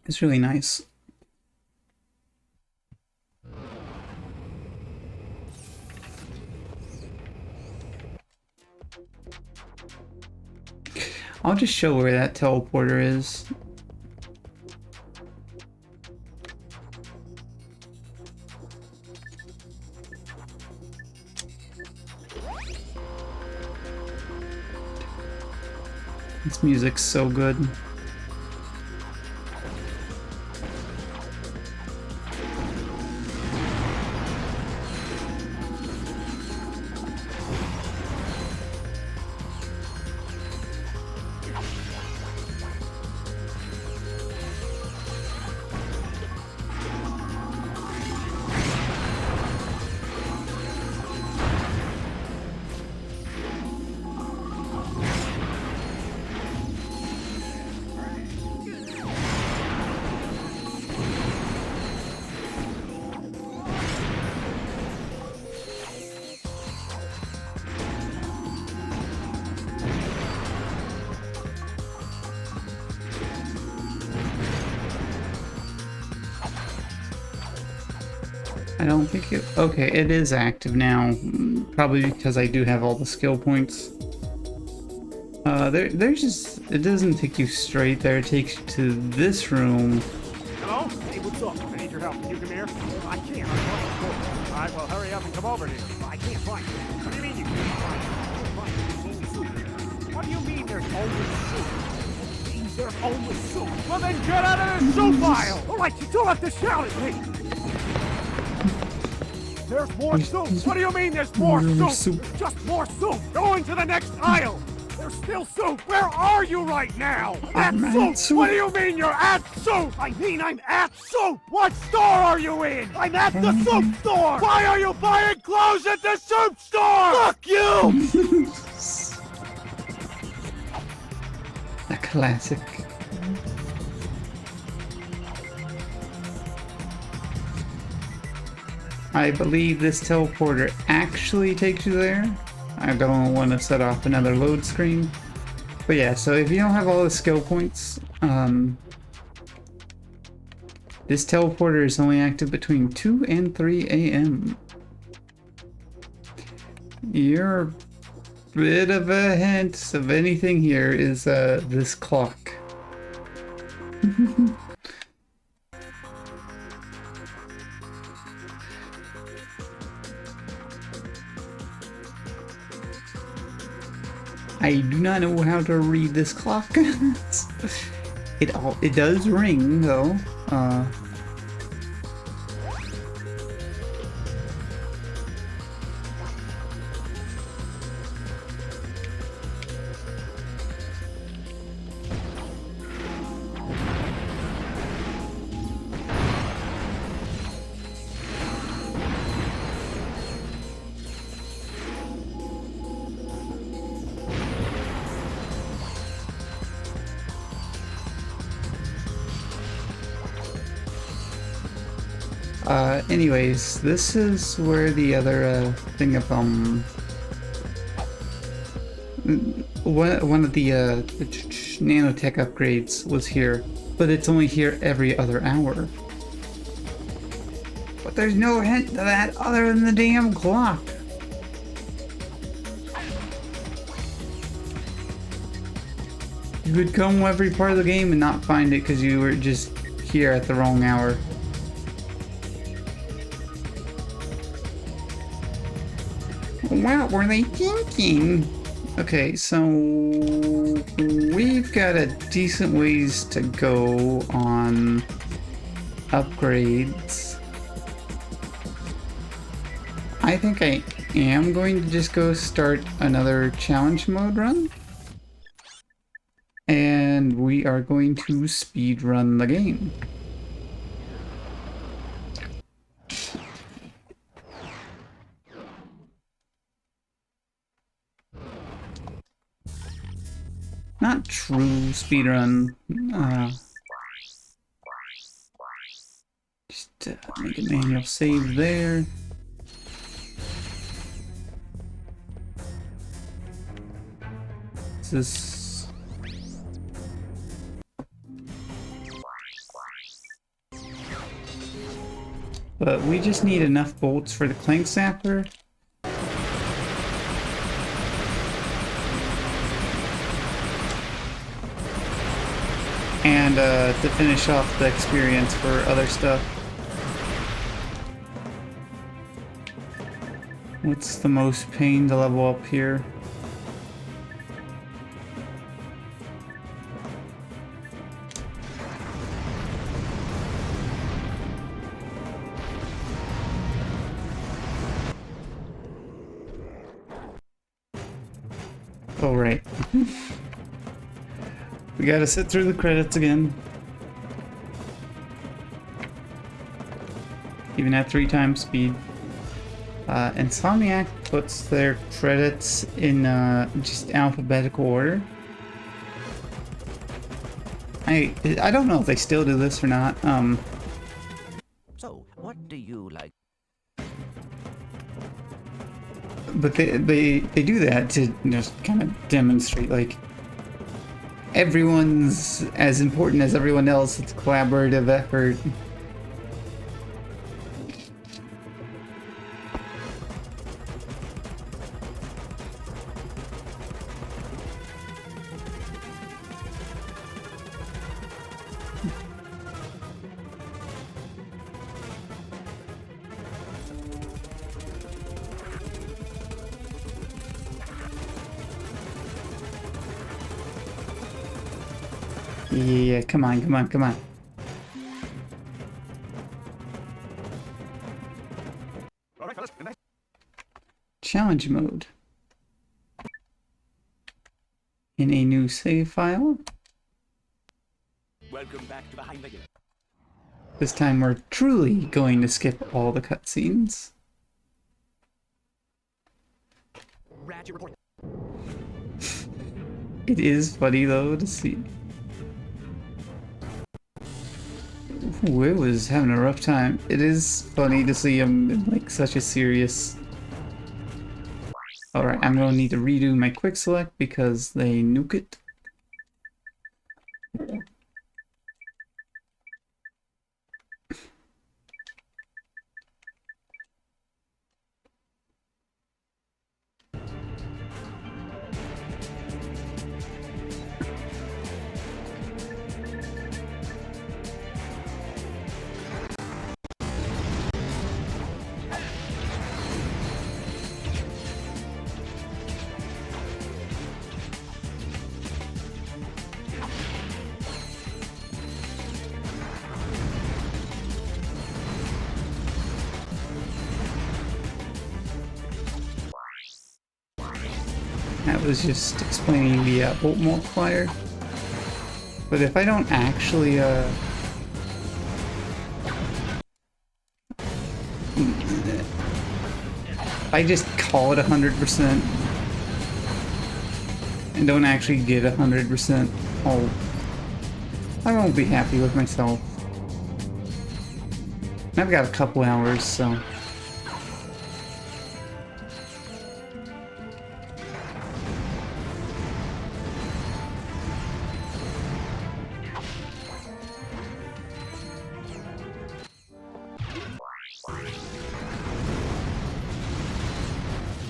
It's really nice. I'll just show where that teleporter is. This music's so good. I don't think it... Okay, it is active now. Probably because I do have all the skill points. There's just... It doesn't take you straight there. It takes you to this room. Hello? Hey, what's up? I need your help. Can you come here? I can't. I'm running short. All right, well, hurry up and come over here. I can't find you. What do you mean you can't find me? What do you mean there's only soup? There's only soup. Well, then get out of the soup aisle! All right, you don't have to shout at me! There's more soup! What do you mean there's more soup? There's just more soup! Going to the next aisle! There's still soup! Where are you right now? At soup! What do you mean you're at soup? I mean I'm at soup! What store are you in? I'm at the soup store! Why are you buying clothes at the soup store? Fuck you! A classic. I believe this teleporter actually takes you there. I don't want to set off another load screen. But yeah, so if you don't have all the skill points, this teleporter is only active between 2 and 3 a.m. Your bit of a hint of anything here is this clock. I do not know how to read this clock. It does ring though. Anyways, this is where the other thing of one of the nanotech upgrades was here, but it's only here every other hour. But there's no hint to that other than the damn clock. You could come every part of the game and not find it because you were just here at the wrong hour. What were they thinking? Okay, so we've got a decent ways to go on upgrades. I think I am going to just go start another challenge mode run. And we are going to speed run the game. Not true speedrun. Just make a manual save there. This is... But we just need enough bolts for the Clank Zapper. And to finish off the experience for other stuff. What's the most pain to level up here? Oh, right. We gotta sit through the credits again. Even at 3 times speed. Insomniac puts their credits in just alphabetical order. I don't know if they still do this or not. So, what do you like? But they do that to just kind of demonstrate, like, everyone's as important as everyone else. It's a collaborative effort. Yeah, come on, come on, come on. Challenge mode. In a new save file. Welcome back to Behind the Game. This time we're truly going to skip all the cutscenes. Ratchet report. It is funny though to see. Ooh, it was having a rough time. It is funny to see him in like such a serious... Alright, I'm gonna need to redo my quick select because they nuke it. That was just explaining the bolt multiplier. But if I don't actually, I just call it 100% and don't actually get 100%, I won't be happy with myself. I've got a couple hours, so...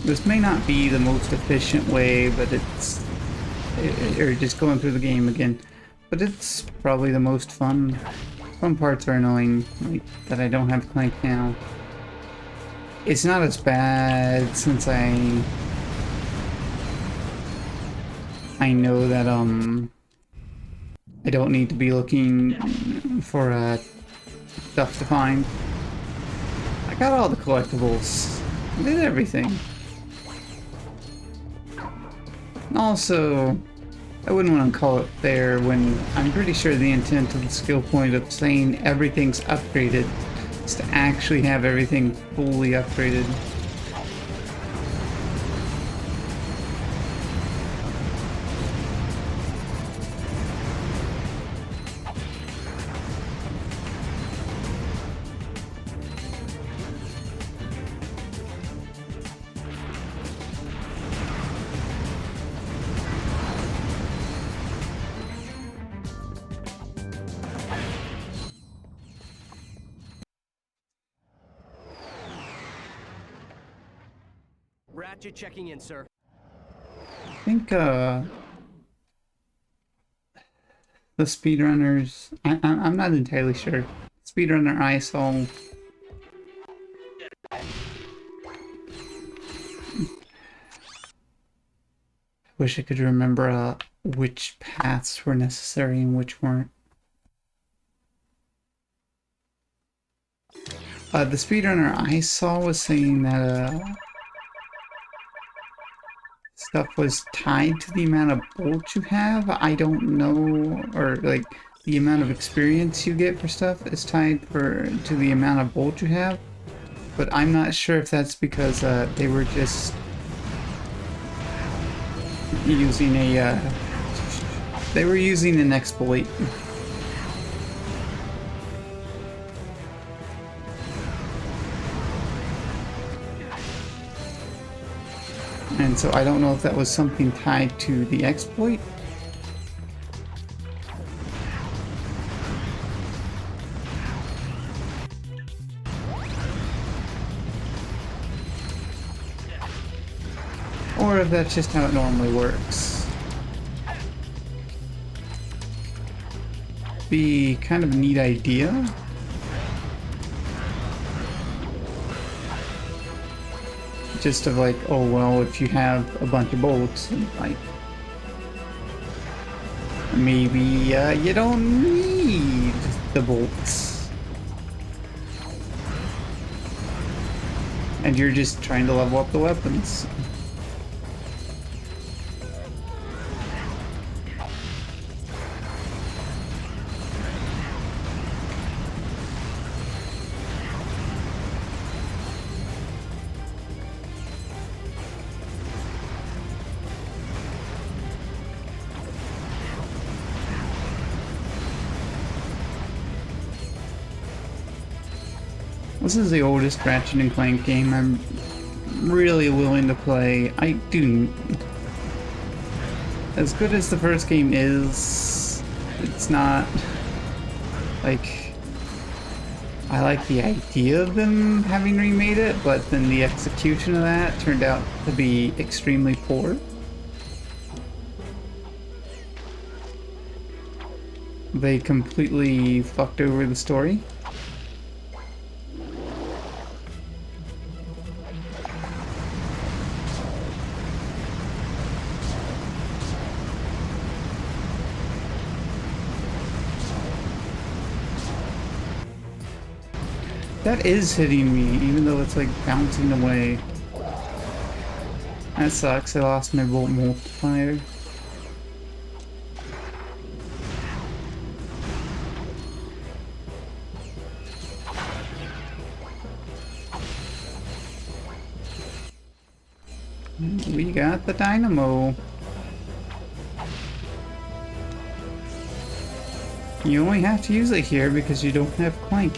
This may not be the most efficient way, but it's... or just going through the game again. But it's probably the most fun. Some parts are annoying, like that I don't have Clank now. It's not as bad since I know that I don't need to be looking for stuff to find. I got all the collectibles. I did everything. Also, I wouldn't want to call it fair when I'm pretty sure the intent of the skill point of saying everything's upgraded is to actually have everything fully upgraded. Ratchet checking in, sir. I think the speedrunners, I'm not entirely sure. Speedrunner I saw wish I could remember which paths were necessary and which weren't. The speedrunner I saw was saying that stuff was tied to the amount of bolts you have. I don't know, or like the amount of experience you get for stuff is tied to the amount of bolts you have. But I'm not sure if that's because they were just using an exploit. And so I don't know if that was something tied to the exploit. Or if that's just how it normally works. Be kind of a neat idea. Just of like, oh well, if you have a bunch of bolts, like maybe you don't need the bolts, and you're just trying to level up the weapons. This is the oldest Ratchet and Clank game I'm really willing to play. I do... As good as the first game is, it's not... Like... I like the idea of them having remade it, but then the execution of that turned out to be extremely poor. They completely fucked over the story. That is hitting me, even though it's like bouncing away. That sucks, I lost my bolt multiplier. We got the dynamo. You only have to use it here because you don't have Clank.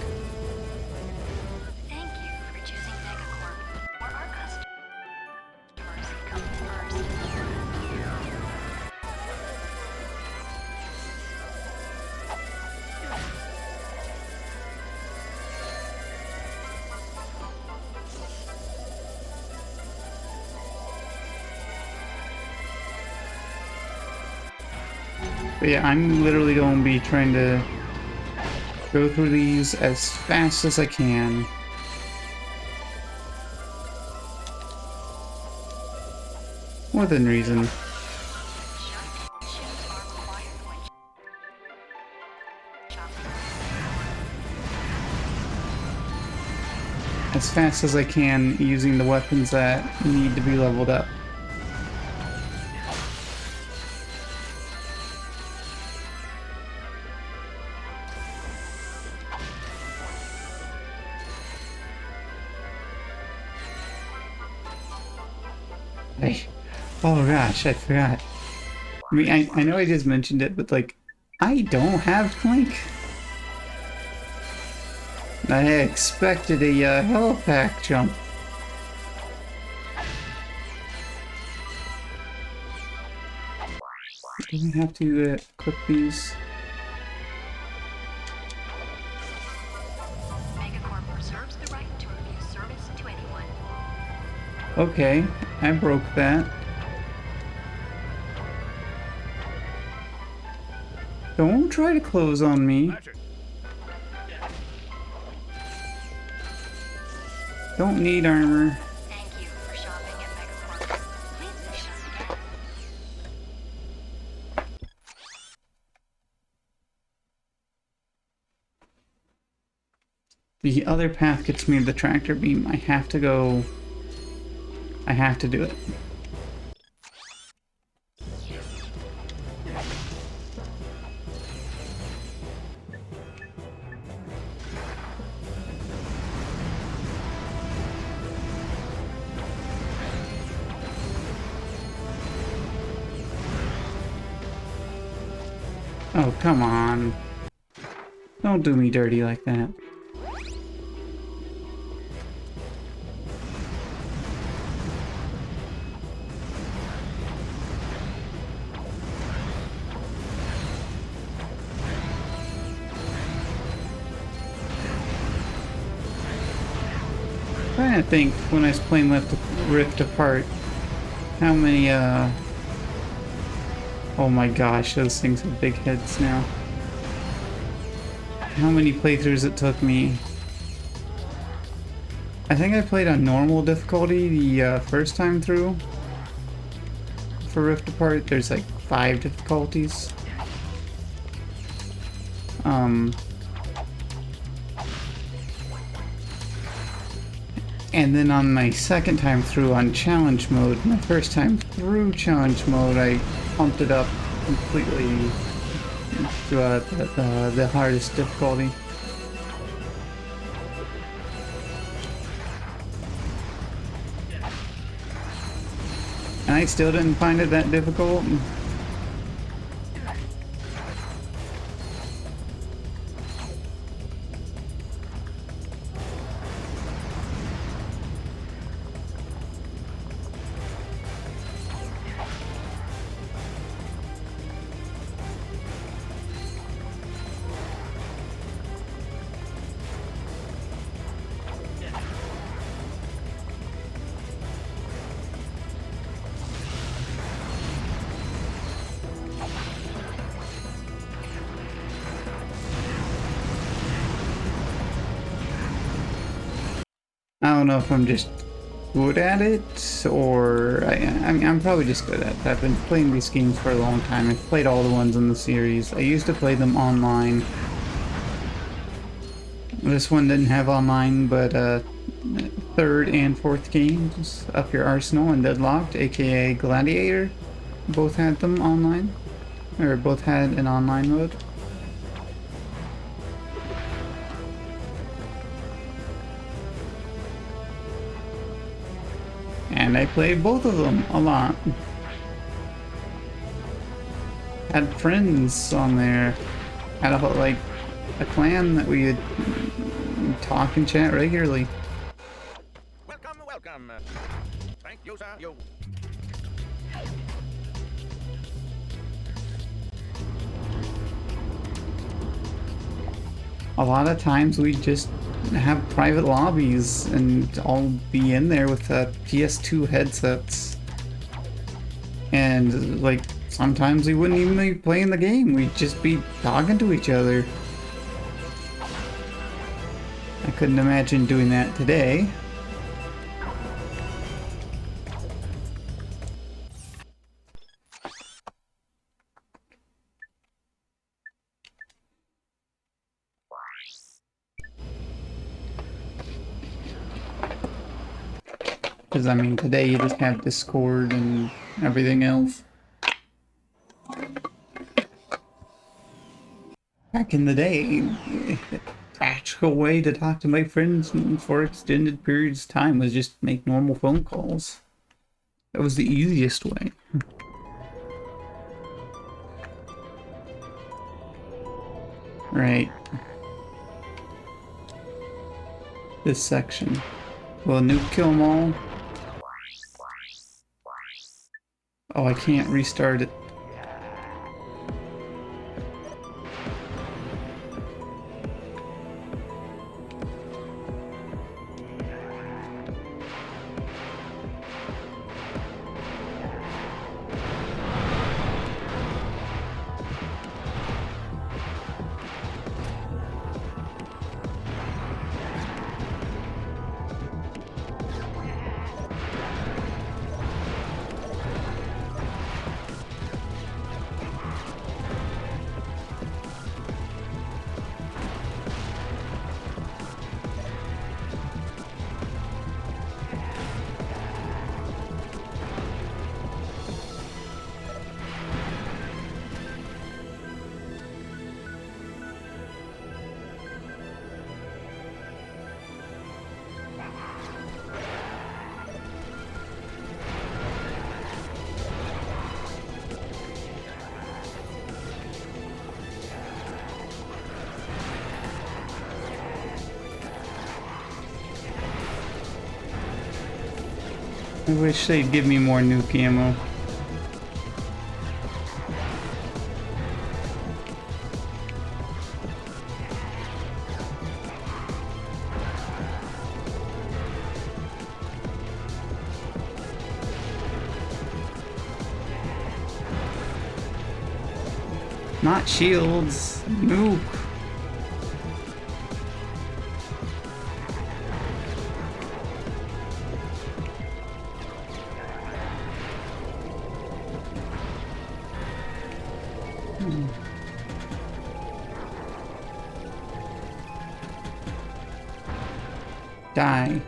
But yeah, I'm literally going to be trying to go through these as fast as I can. Within reason. As fast as I can using the weapons that need to be leveled up. Hey. Oh gosh, I forgot. I mean, I know I just mentioned it, but like, I don't have Clank. I expected a health pack jump. Do we have to equip these? Megacorp reserves the right to refuse service to anyone. Okay, I broke that. Don't try to close on me. Don't need armor. Thank you for shopping at Megacorp. Please visit us again. The other path gets me to the tractor beam. I have to go. I have to do it. Oh, come on. Don't do me dirty like that. I'm trying to think when I was playing Rift Apart, how many, oh my gosh, those things have big heads now. How many playthroughs it took me. I think I played on normal difficulty the first time through. For Rift Apart, there's like 5 difficulties. And then on my second time through on challenge mode, my first time through challenge mode, I pumped it up completely to the hardest difficulty. And I still didn't find it that difficult. I don't know if I'm just good at it, or I'm probably just good at it. I've been playing these games for a long time. I've played all the ones in the series. I used to play them online. This one didn't have online, but third and fourth games, Up Your Arsenal and Deadlocked, aka Gladiator, both had them online, or both had an online mode. And I played both of them a lot. Had friends on there. Had a clan that we would talk and chat regularly. Welcome, welcome. Thank you, sir. You. A lot of times we just have private lobbies and all be in there with PS2 headsets. And like Sometimes we wouldn't even be playing the game, we'd just be talking to each other. I couldn't imagine doing that today. Because, I mean, today you just have Discord and everything else. Back in the day, the practical way to talk to my friends for extended periods of time was just make normal phone calls. That was the easiest way. Right. This section. Will a nuke kill them all? Oh, I can't restart it. I wish they'd give me more nuke ammo. Not shields, nuke. Die.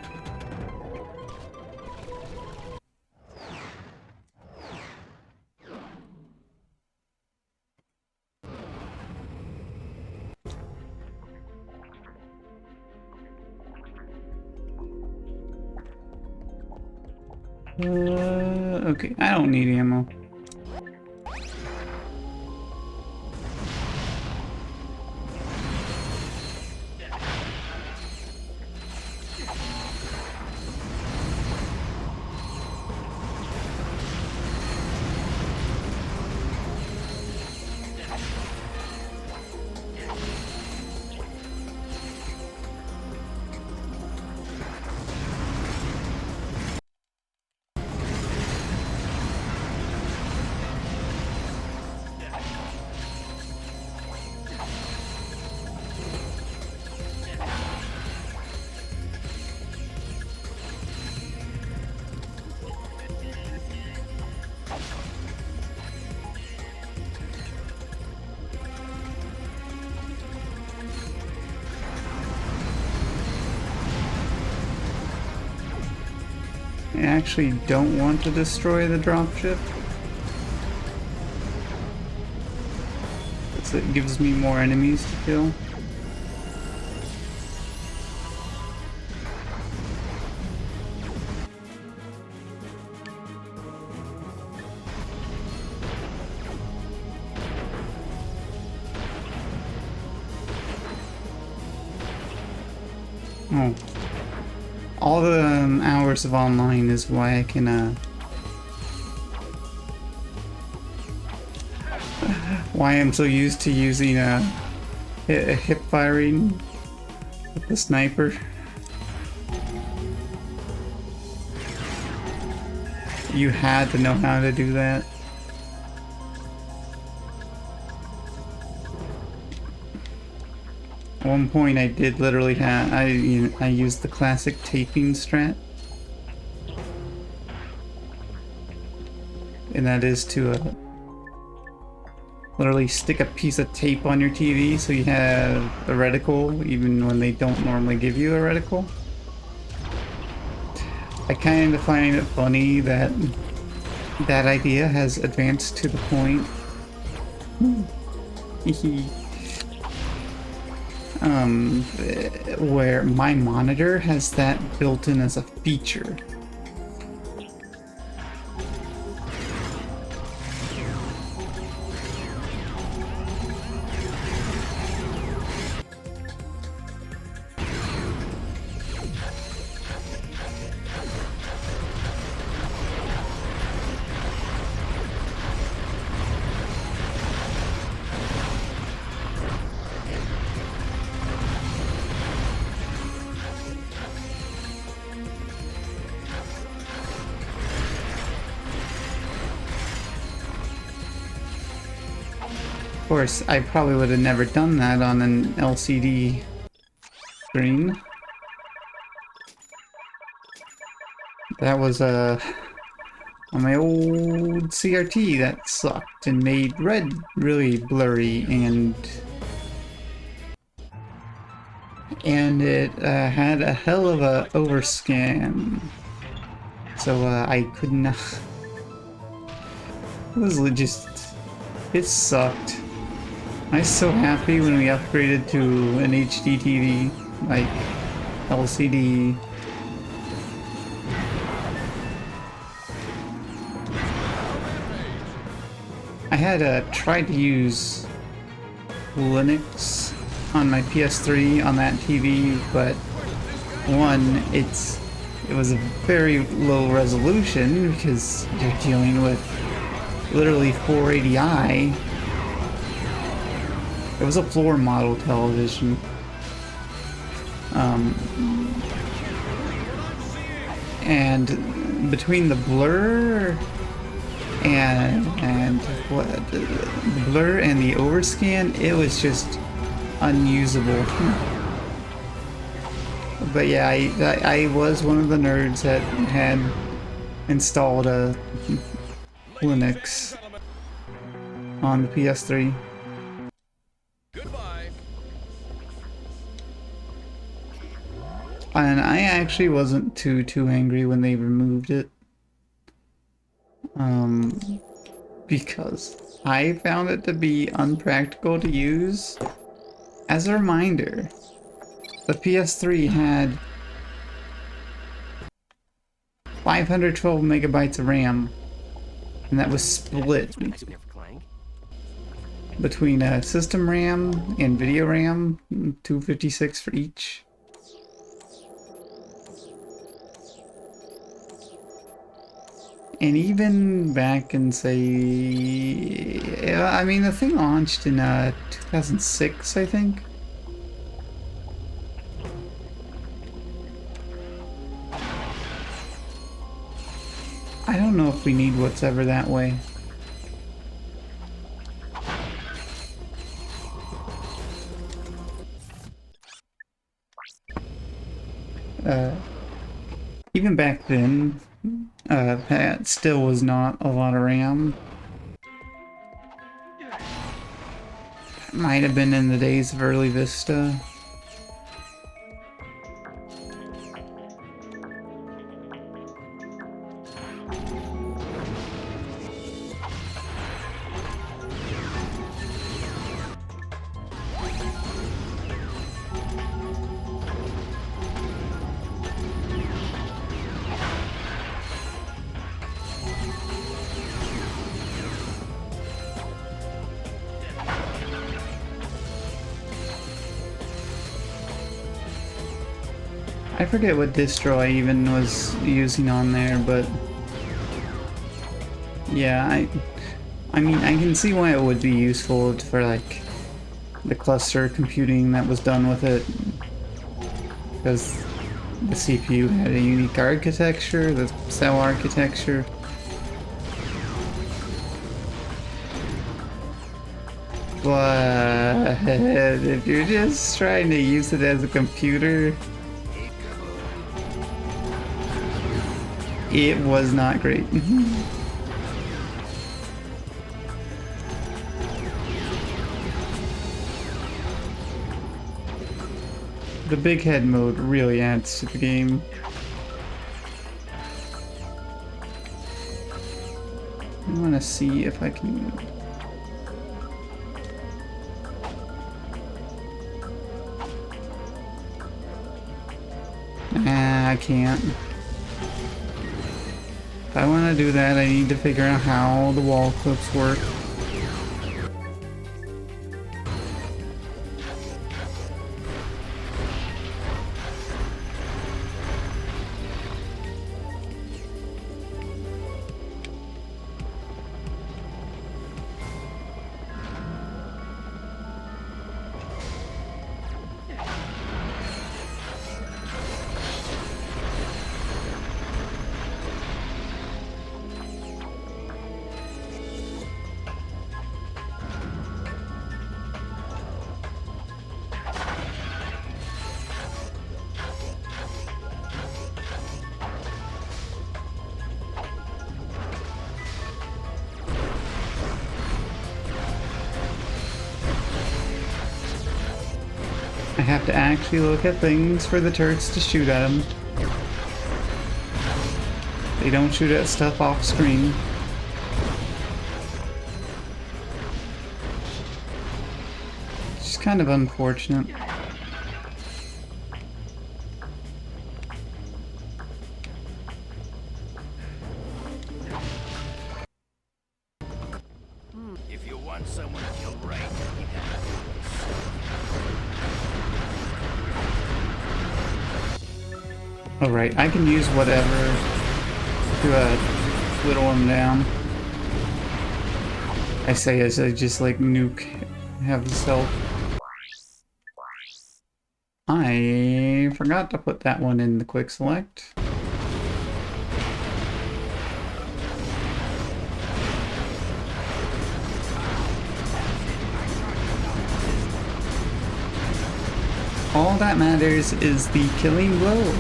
Okay, I don't need ammo. I actually don't want to destroy the dropship. It gives me more enemies to kill. Oh. All the hours of online is why I can why I'm so used to using hip firing with the sniper. You had to know how to do that. At one point I did literally have, I used the classic taping strat. And that is to literally stick a piece of tape on your TV so you have a reticle even when they don't normally give you a reticle. I kind of find it funny that that idea has advanced to the point where my monitor has that built in as a feature. Of course, I probably would have never done that on an LCD screen. That was on my old CRT that sucked and made red really blurry, and it had a hell of a overscan. So I could not. It was just, it sucked. I was so happy when we upgraded to an HD TV, like LCD. I had tried to use Linux on my PS3 on that TV, but one, it was a very low resolution because you're dealing with literally 480i. It was a floor model television. And between the blur and the blur and the overscan, it was just unusable. But yeah, I was one of the nerds that had installed a Linux on the PS3. And I actually wasn't too angry when they removed it. Because I found it to be unpractical to use. As a reminder, the PS3 had 512 megabytes of RAM, and that was split between system RAM and video RAM, 256 for each. And even back in, say, I mean, the thing launched in 2006, I think. I don't know if we need what's ever that way. Even back then, that still was not a lot of RAM. Might have been in the days of early Vista. I forget what distro I even was using on there, but yeah, I mean, I can see why it would be useful for like the cluster computing that was done with it, because the CPU had a unique architecture, the cell architecture. But And if you're just trying to use it as a computer, it was not great. The big head mode really adds to the game. I want to see if I can... Nah, I can't. If I want to do that, I need to figure out how the wall clips work. I have to actually look at things for the turrets to shoot at them. They don't shoot at stuff off screen. It's just kind of unfortunate. If you want someone killed right, you gotta Alright, I can use whatever to whittle him down. I say as I just like nuke have his health. I forgot to put that one in the quick select. All that matters is the killing blow.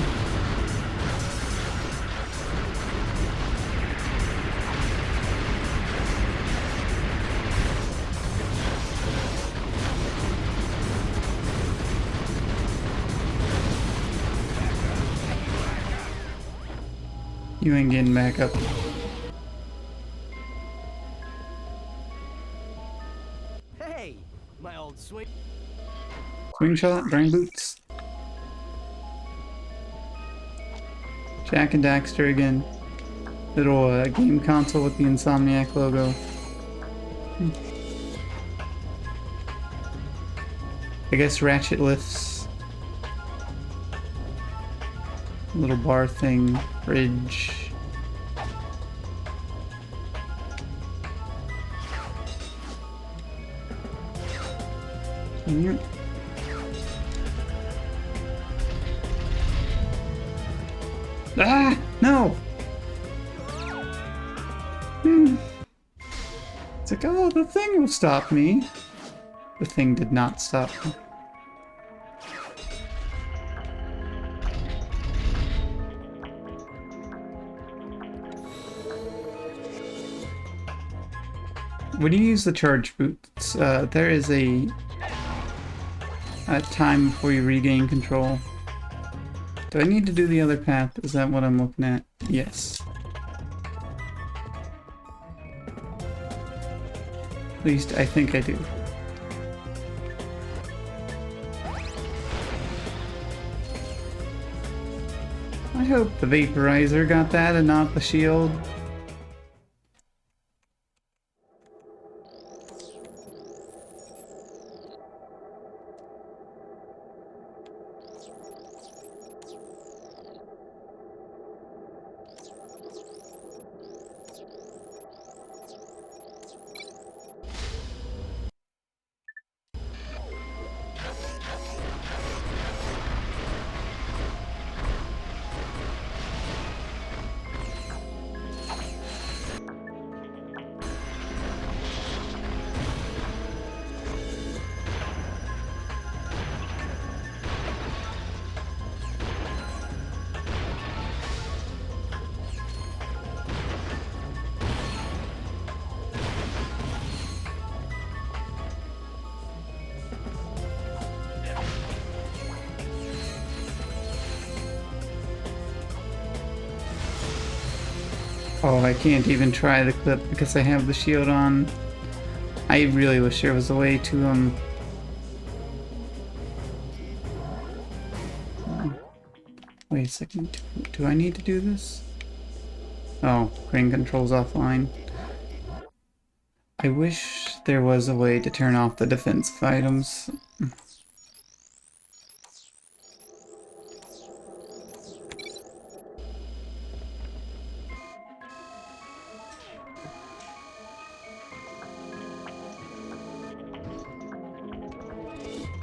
You ain't getting back up. Hey, my old sweet. Swing shot, brain boots. Jack and Daxter again. Little game console with the Insomniac logo. I guess Ratchet lifts. Little bar thing, fridge. Yep. Ah! No! It's like, oh, the thing will stop me. The thing did not stop me. When you use the charge boots, there is a time before you regain control. Do I need to do the other path? Is that what I'm looking at? Yes. At least I think I do. I hope the vaporizer got that and not the shield. Oh, I can't even try the clip because I have the shield on. I really wish there was a way to, wait a second. Do I need to do this? Oh, crane controls offline. I wish there was a way to turn off the defensive items.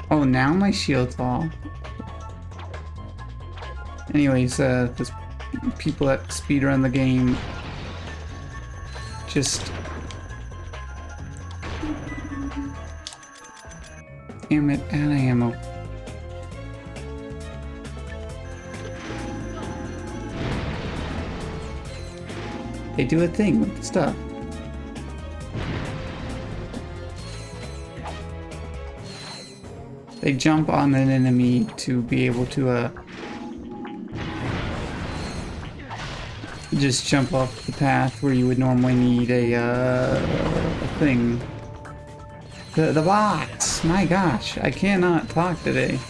Oh, now my shield's off. Anyways, there's people that speedrun the game just... Damn it, out of ammo. They do a thing with the stuff. They jump on an enemy to be able to, just jump off the path where you would normally need a thing. The box! My gosh, I cannot talk today.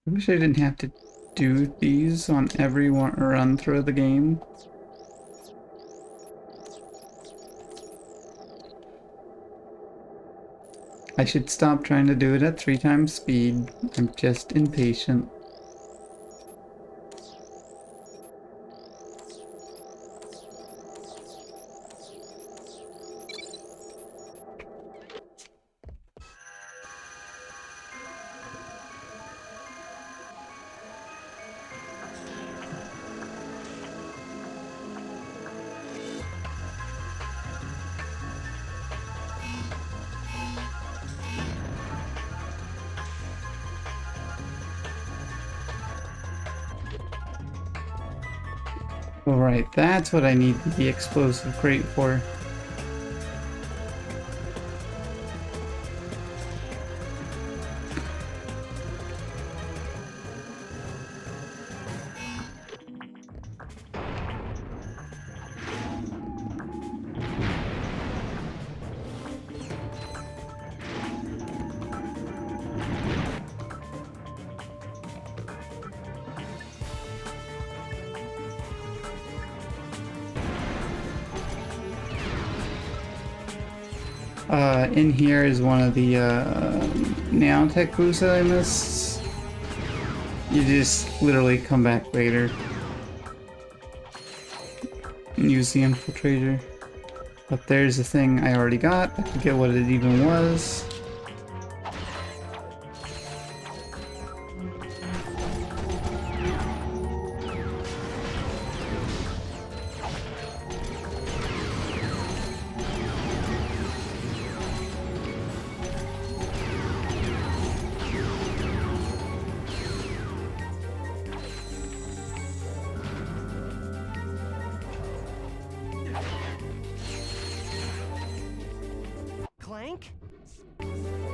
I wish I didn't have to do these on every run through the game. I should stop trying to do it at 3 times speed. I'm just impatient. Alright, that's what I need the explosive crate for. In here is one of the nanotech boosts that I missed. You just literally come back later and use the infiltrator. But there's the thing I already got. I forget what it even was.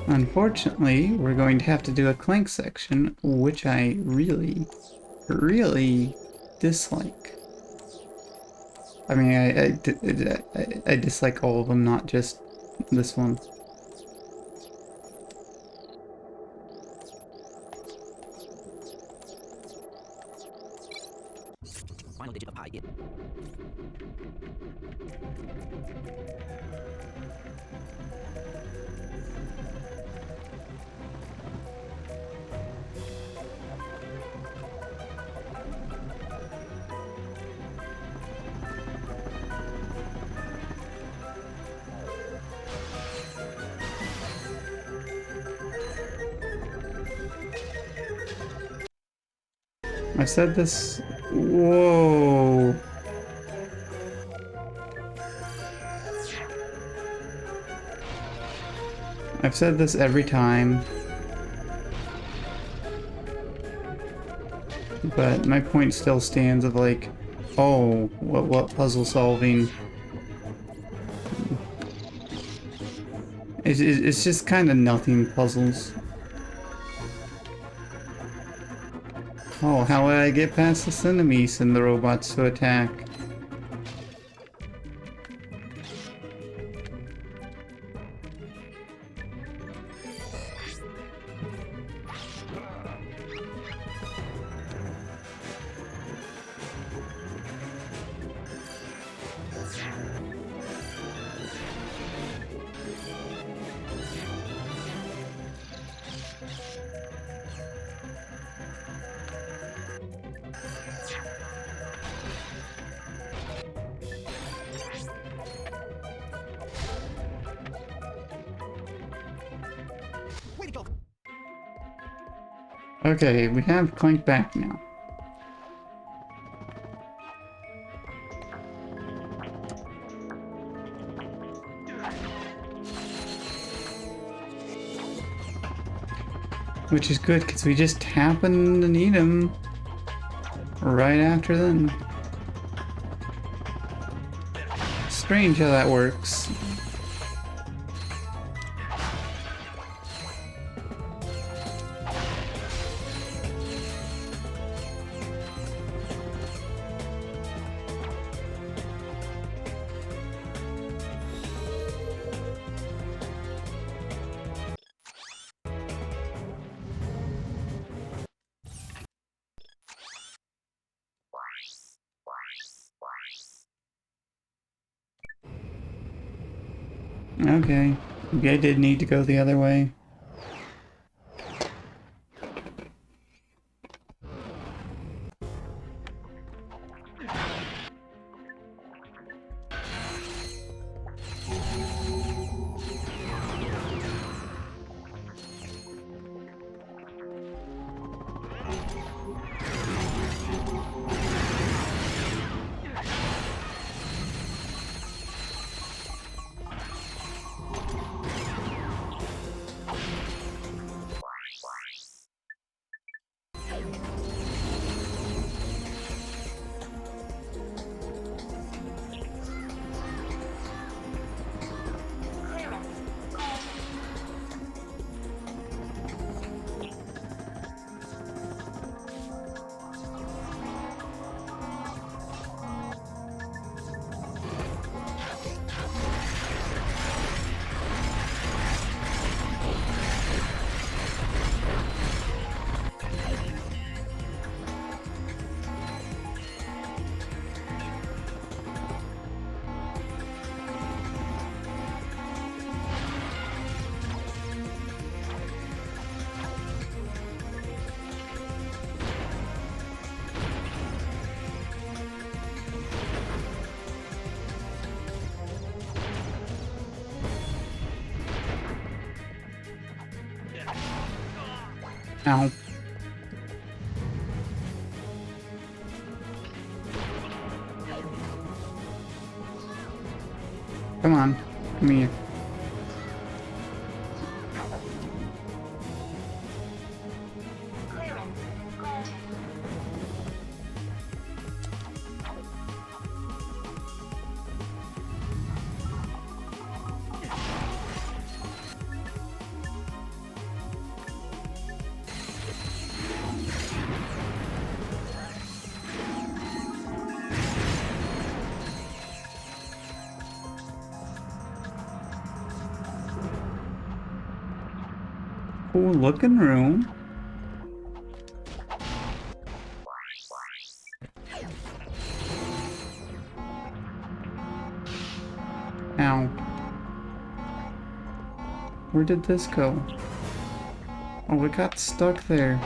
Unfortunately, we're going to have to do a Clank section, which I really, really dislike. I mean, I dislike all of them, not just this one. Final digit of pi in. I said this. Whoa. I've said this every time, but my point still stands of like, oh, what puzzle solving? It's just kind of nothing puzzles. Oh, how would I get past this enemies and the robots to attack? Okay, we have Clank back now. Which is good, because we just happen to need him right after then. Strange how that works. Okay, maybe I did need to go the other way. Ow. Come on, come here. Cool looking room. Ow. Where did this go? Oh, it got stuck there.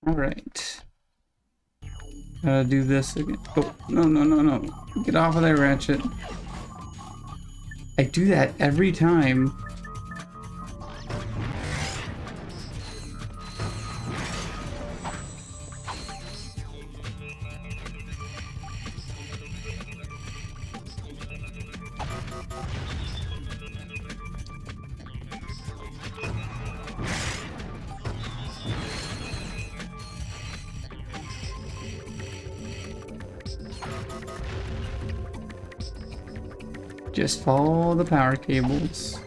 Alright. Gotta do this again. Oh, no, no, no, no. Get off of there, Ratchet. I do that every time. Just follow the power cables.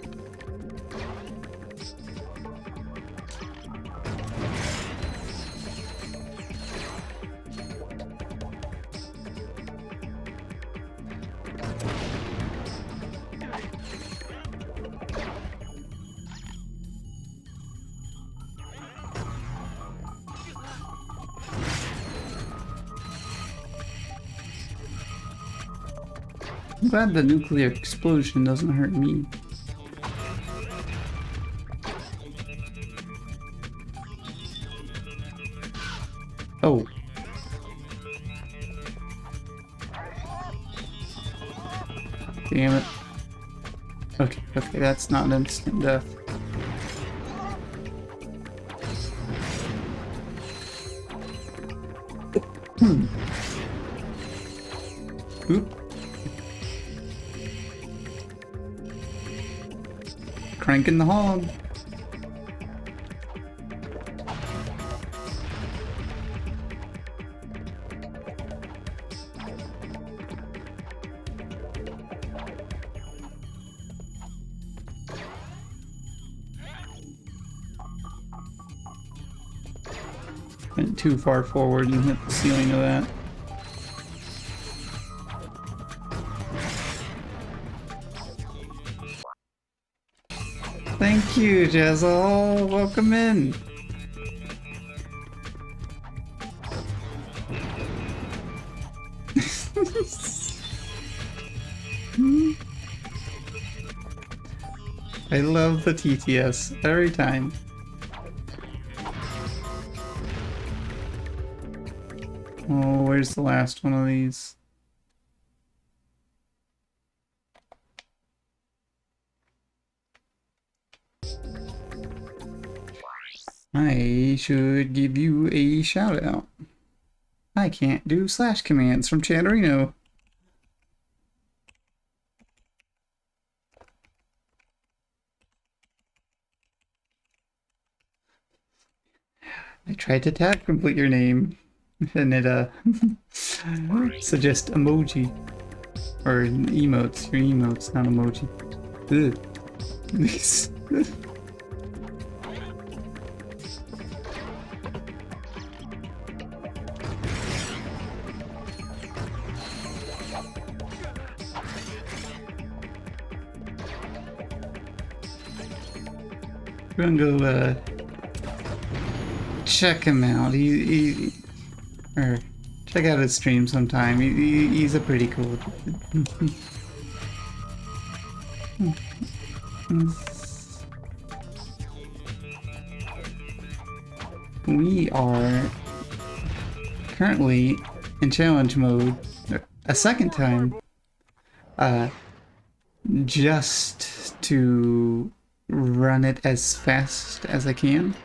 I'm glad the nuclear explosion doesn't hurt me. Oh. Damn it. Okay, okay, that's not an instant death. Oop. Cranking the hog. Went too far forward and hit the ceiling of that. Thank you, Jezel. Welcome in. I love the TTS every time. Oh, where's the last one of these? I should give you a shout out. I can't do slash commands from Chatterino. I tried to tab complete your name and it suggests emoji or emotes. Your emotes, not emoji. Ugh. We're gonna go check him out. Or check out his stream sometime. He's a pretty cool dude. We are currently in challenge mode a second time, just to run it as fast as I can,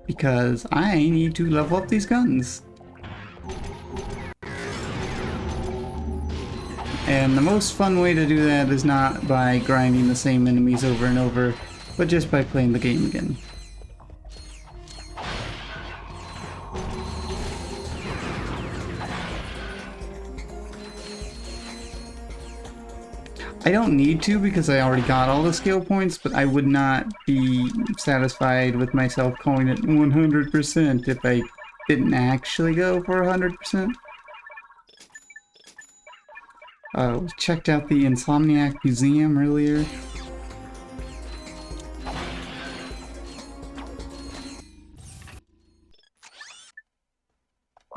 because I need to level up these guns. And the most fun way to do that is not by grinding the same enemies over and over, but just by playing the game again. I don't need to because I already got all the skill points, but I would not be satisfied with myself calling it 100% if I didn't actually go for 100%. We checked out the Insomniac Museum earlier.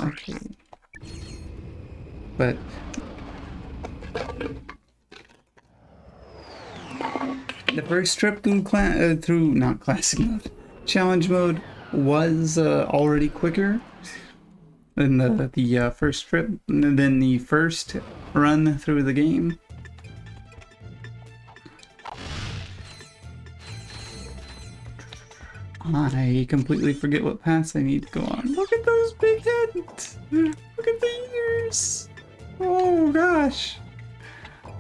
Okay. But the first trip through not classic mode, challenge mode was already quicker than the first trip, than the first run through the game. I completely forget what paths I need to go on. Look at those big heads! Look at the ears! Oh gosh!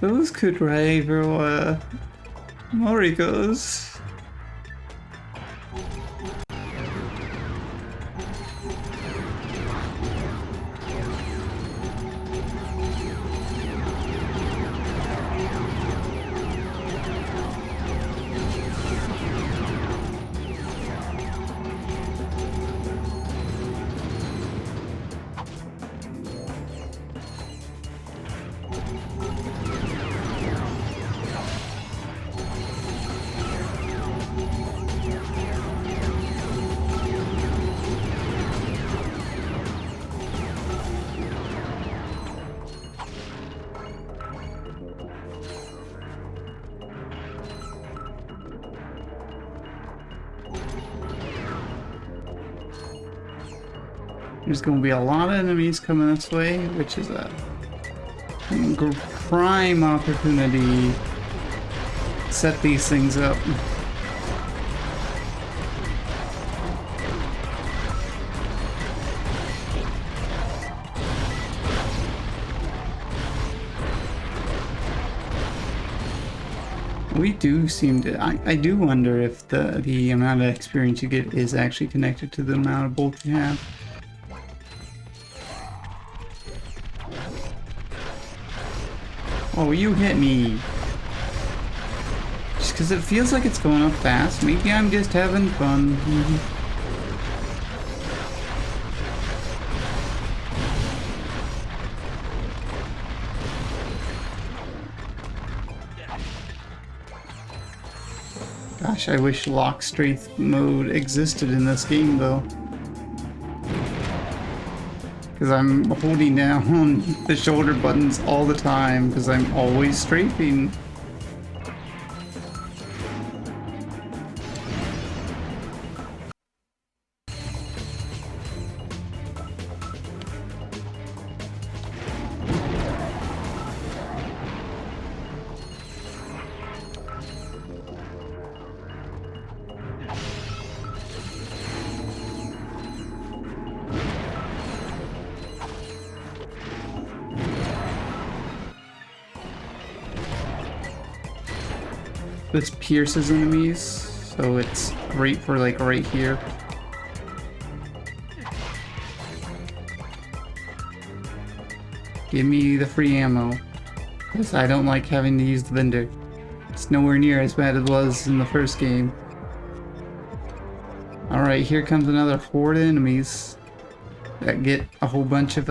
Those could rival Moriko's. There's going to be a lot of enemies coming this way, which is a prime opportunity to set these things up. We do seem to... I do wonder if the amount of experience you get is actually connected to the amount of bolts you have. Oh, you hit me. Just because it feels like it's going up fast. Maybe I'm just having fun. Gosh, I wish lock strength mode existed in this game though. Because I'm holding down the shoulder buttons all the time because I'm always strafing. This pierces enemies, so it's great for like right here. Give me the free ammo, because I don't like having to use the vendor. It's nowhere near as bad as it was in the first game. Alright, here comes another horde of enemies that get a whole bunch of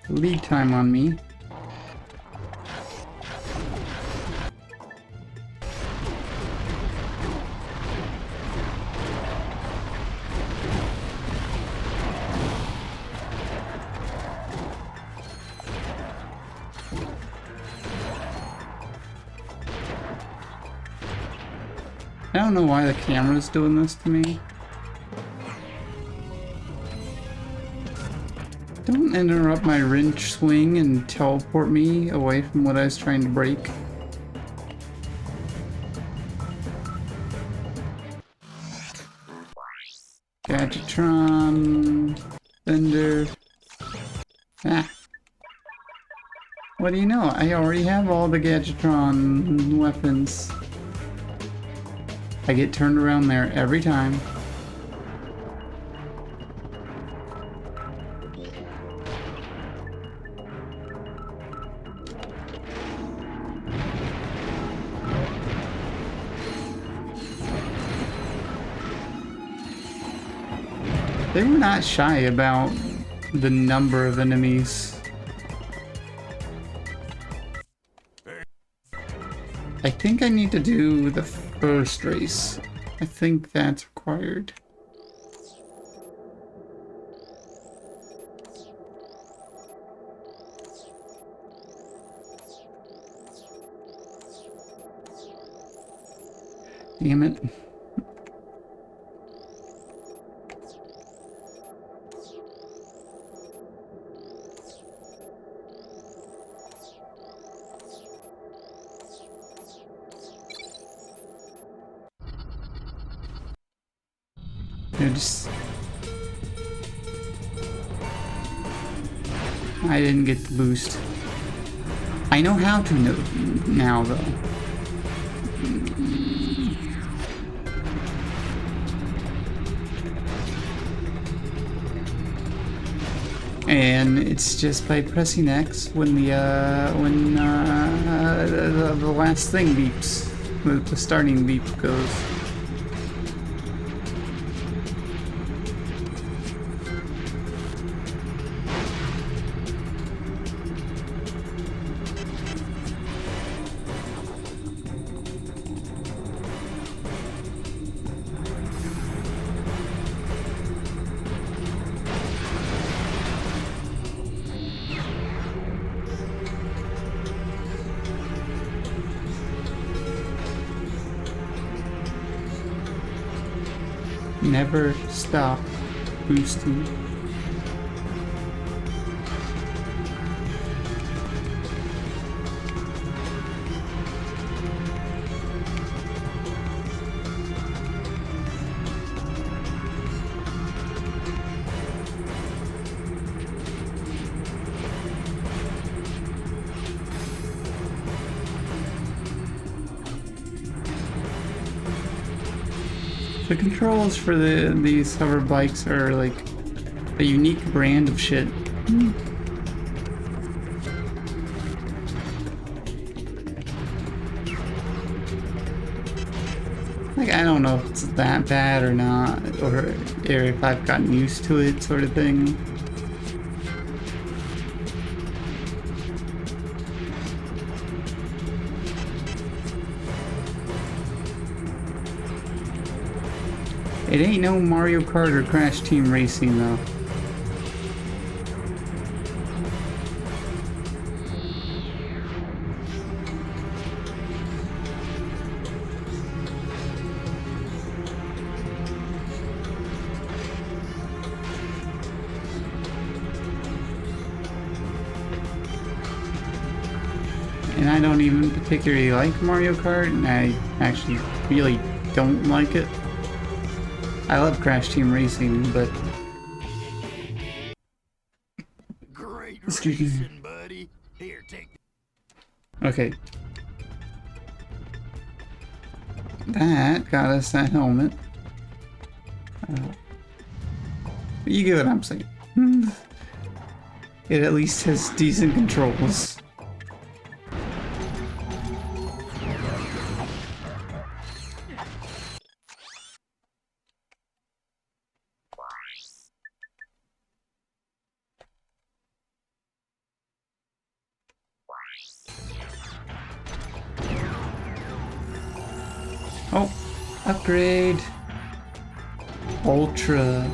lead time on me. I don't know why the camera's doing this to me. Don't interrupt my wrench swing and teleport me away from what I was trying to break. Gadgetron... Thunder... Ah. What do you know? I already have all the Gadgetron weapons. I get turned around there every time. They were not shy about the number of enemies. I think I need to do the first race. I think that's required. Damn it. Just... I didn't get the boost. I know how to know now, though. And it's just by pressing X when the last thing beeps, the starting beep goes. Never stop boosting. The controls for these hover bikes are like a unique brand of shit. Like, I don't know if it's that bad or not, or if I've gotten used to it, sort of thing. It ain't no Mario Kart or Crash Team Racing, though. And I don't even particularly like Mario Kart, and I actually really don't like it. I love Crash Team Racing, but... Great racing, buddy. Here, take. Okay. That got us that helmet. You get what I'm saying. It at least has decent controls. Oh, upgrade. Ultra.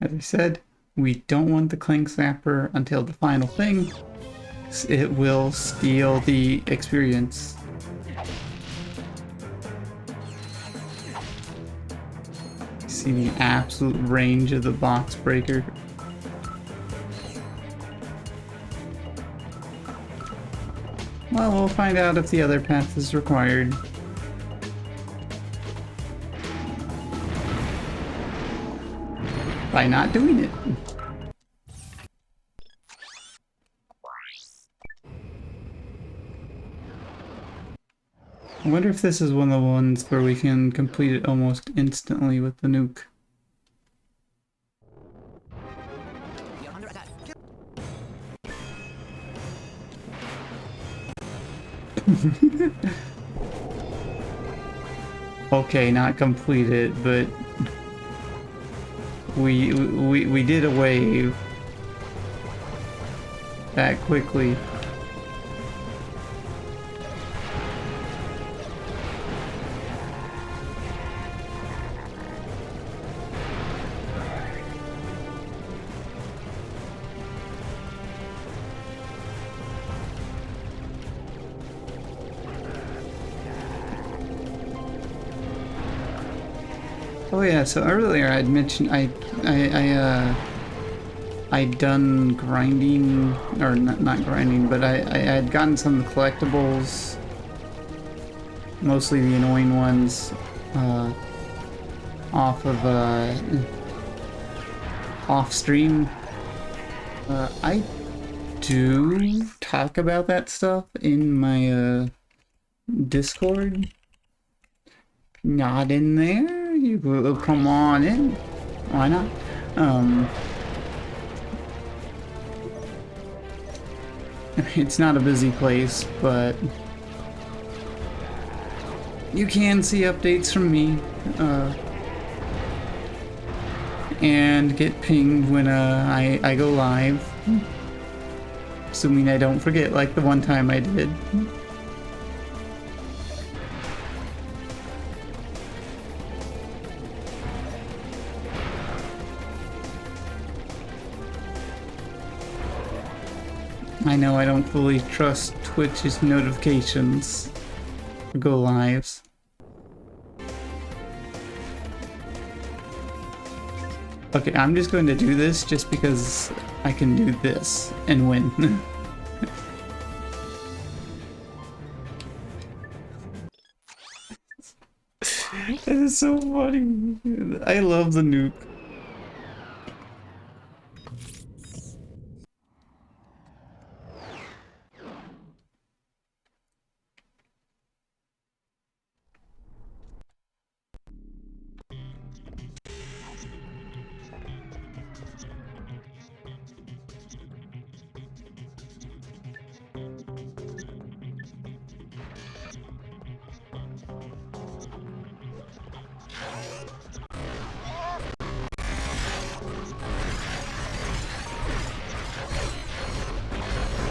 As I said, we don't want the Clank Zapper until the final thing. It will steal the experience. See the absolute range of the box breaker. Well, we'll find out if the other path is required. By not doing it. I wonder if this is one of the ones where we can complete it almost instantly with the nuke. Okay, not completed, but we did a wave that quickly. Oh yeah, so earlier I'd mentioned I'd done grinding, or not grinding, but I had gotten some of the collectibles, mostly the annoying ones, off of off stream. I do talk about that stuff in my Discord. Not in there? You will come on in. Why not? It's not a busy place, but you can see updates from me, and get pinged when I go live, assuming I don't forget like the one time I did. I know I don't fully trust Twitch's notifications for go lives. Okay, I'm just going to do this just because I can do this and win. That is so funny. I love the nuke.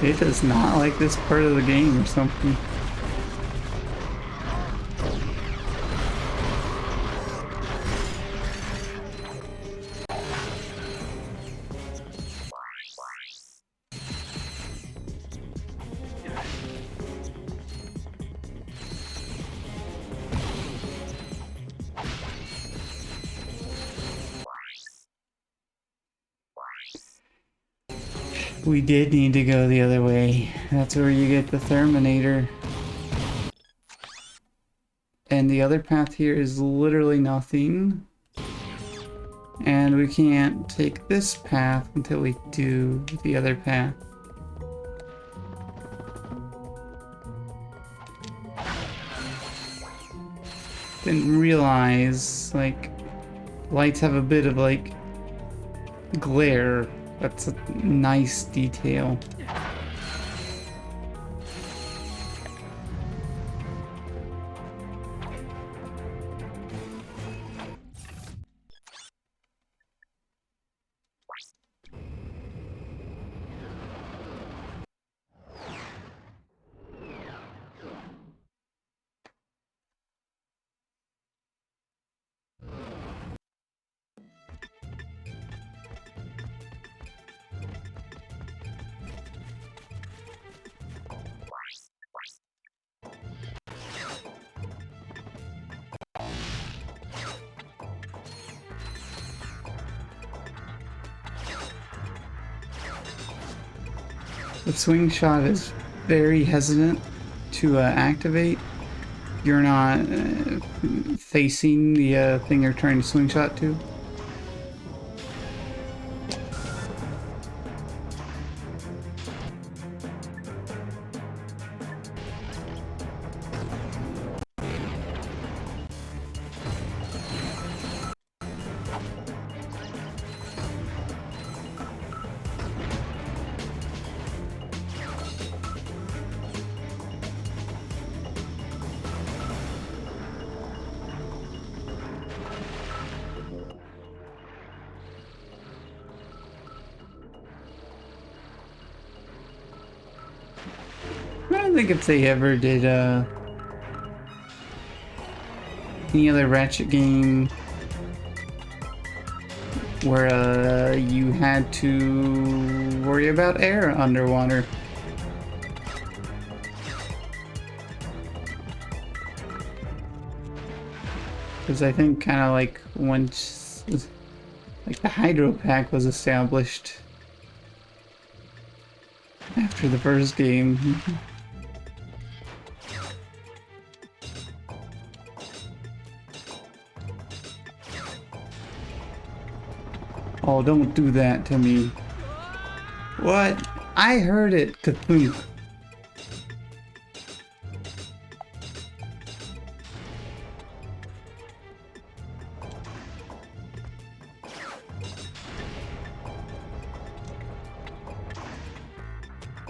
It does not like this part of the game or something. We did need to go the other way. That's where you get the Terminator. And the other path here is literally nothing. And we can't take this path until we do the other path. Didn't realize, like, lights have a bit of, like, glare. That's a nice detail. The swing shot is very hesitant to activate. You're not facing the thing you're trying to swing shot to. I don't think if they ever did any other Ratchet game where you had to worry about air underwater. Because I think kind of like once like the Hydro Pack was established after the first game. Oh, don't do that to me. What? I heard it, Cthulhu.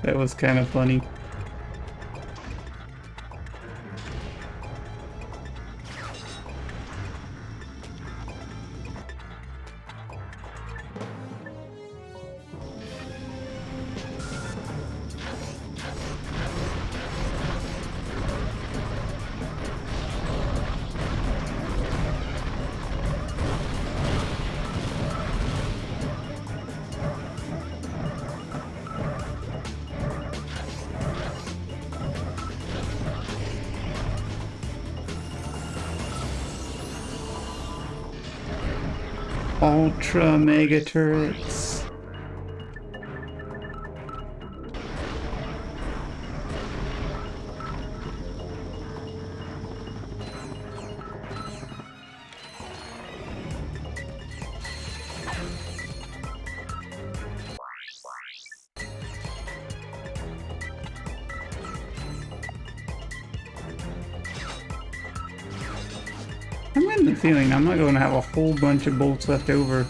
That was kind of funny. Ultra mega turrets. I'm getting the feeling I'm not going to have a whole bunch of bolts left over.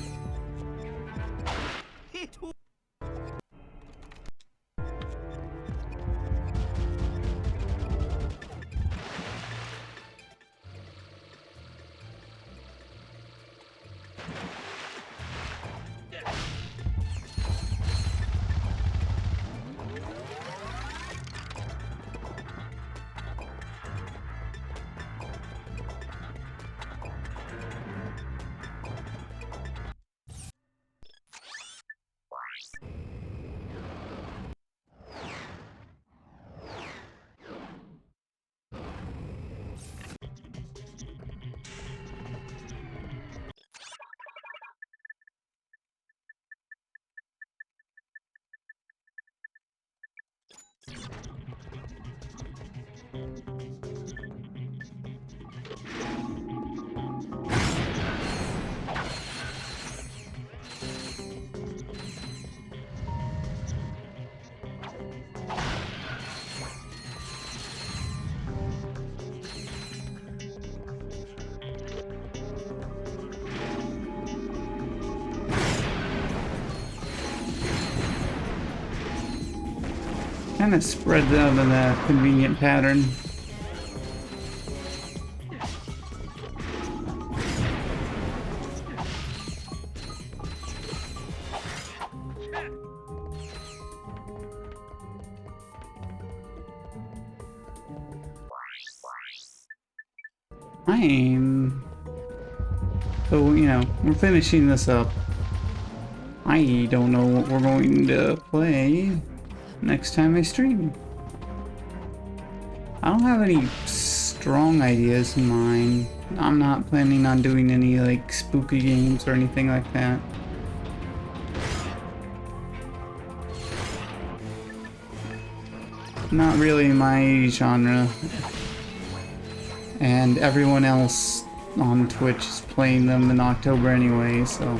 Kind of spreads out in a convenient pattern. Fine. So, you know, we're finishing this up. I don't know what we're going to play next time I stream. I don't have any strong ideas in mind. I'm not planning on doing any like spooky games or anything like that. Not really my genre. And everyone else on Twitch is playing them in October anyway, so...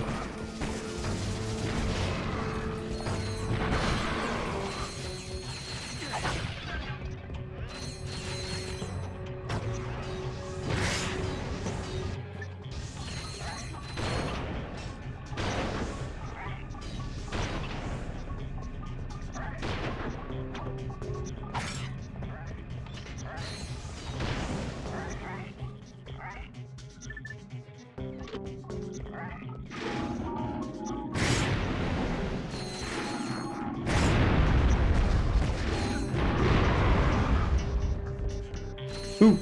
Ooh.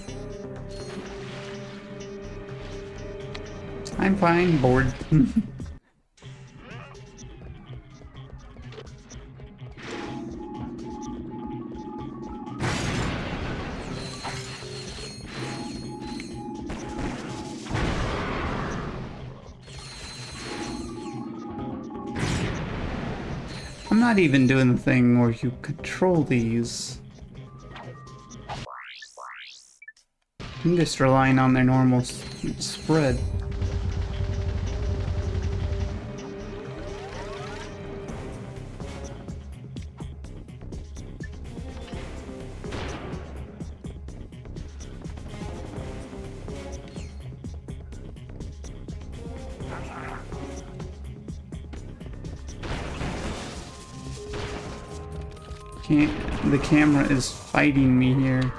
I'm fine, bored. I'm not even doing the thing where you control these. I'm just relying on their normal spread. The camera is fighting me here.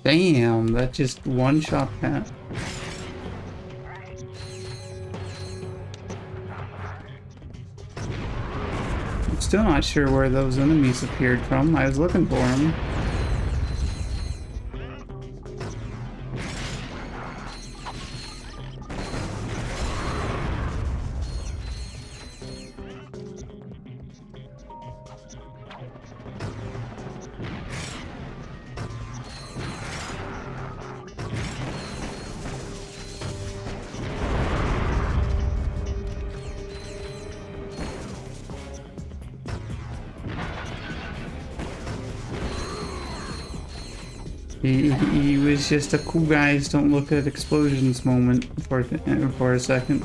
Damn, that just one-shot that. I'm still not sure where those enemies appeared from. I was looking for them. He was just a cool guys don't look at explosions moment for a second.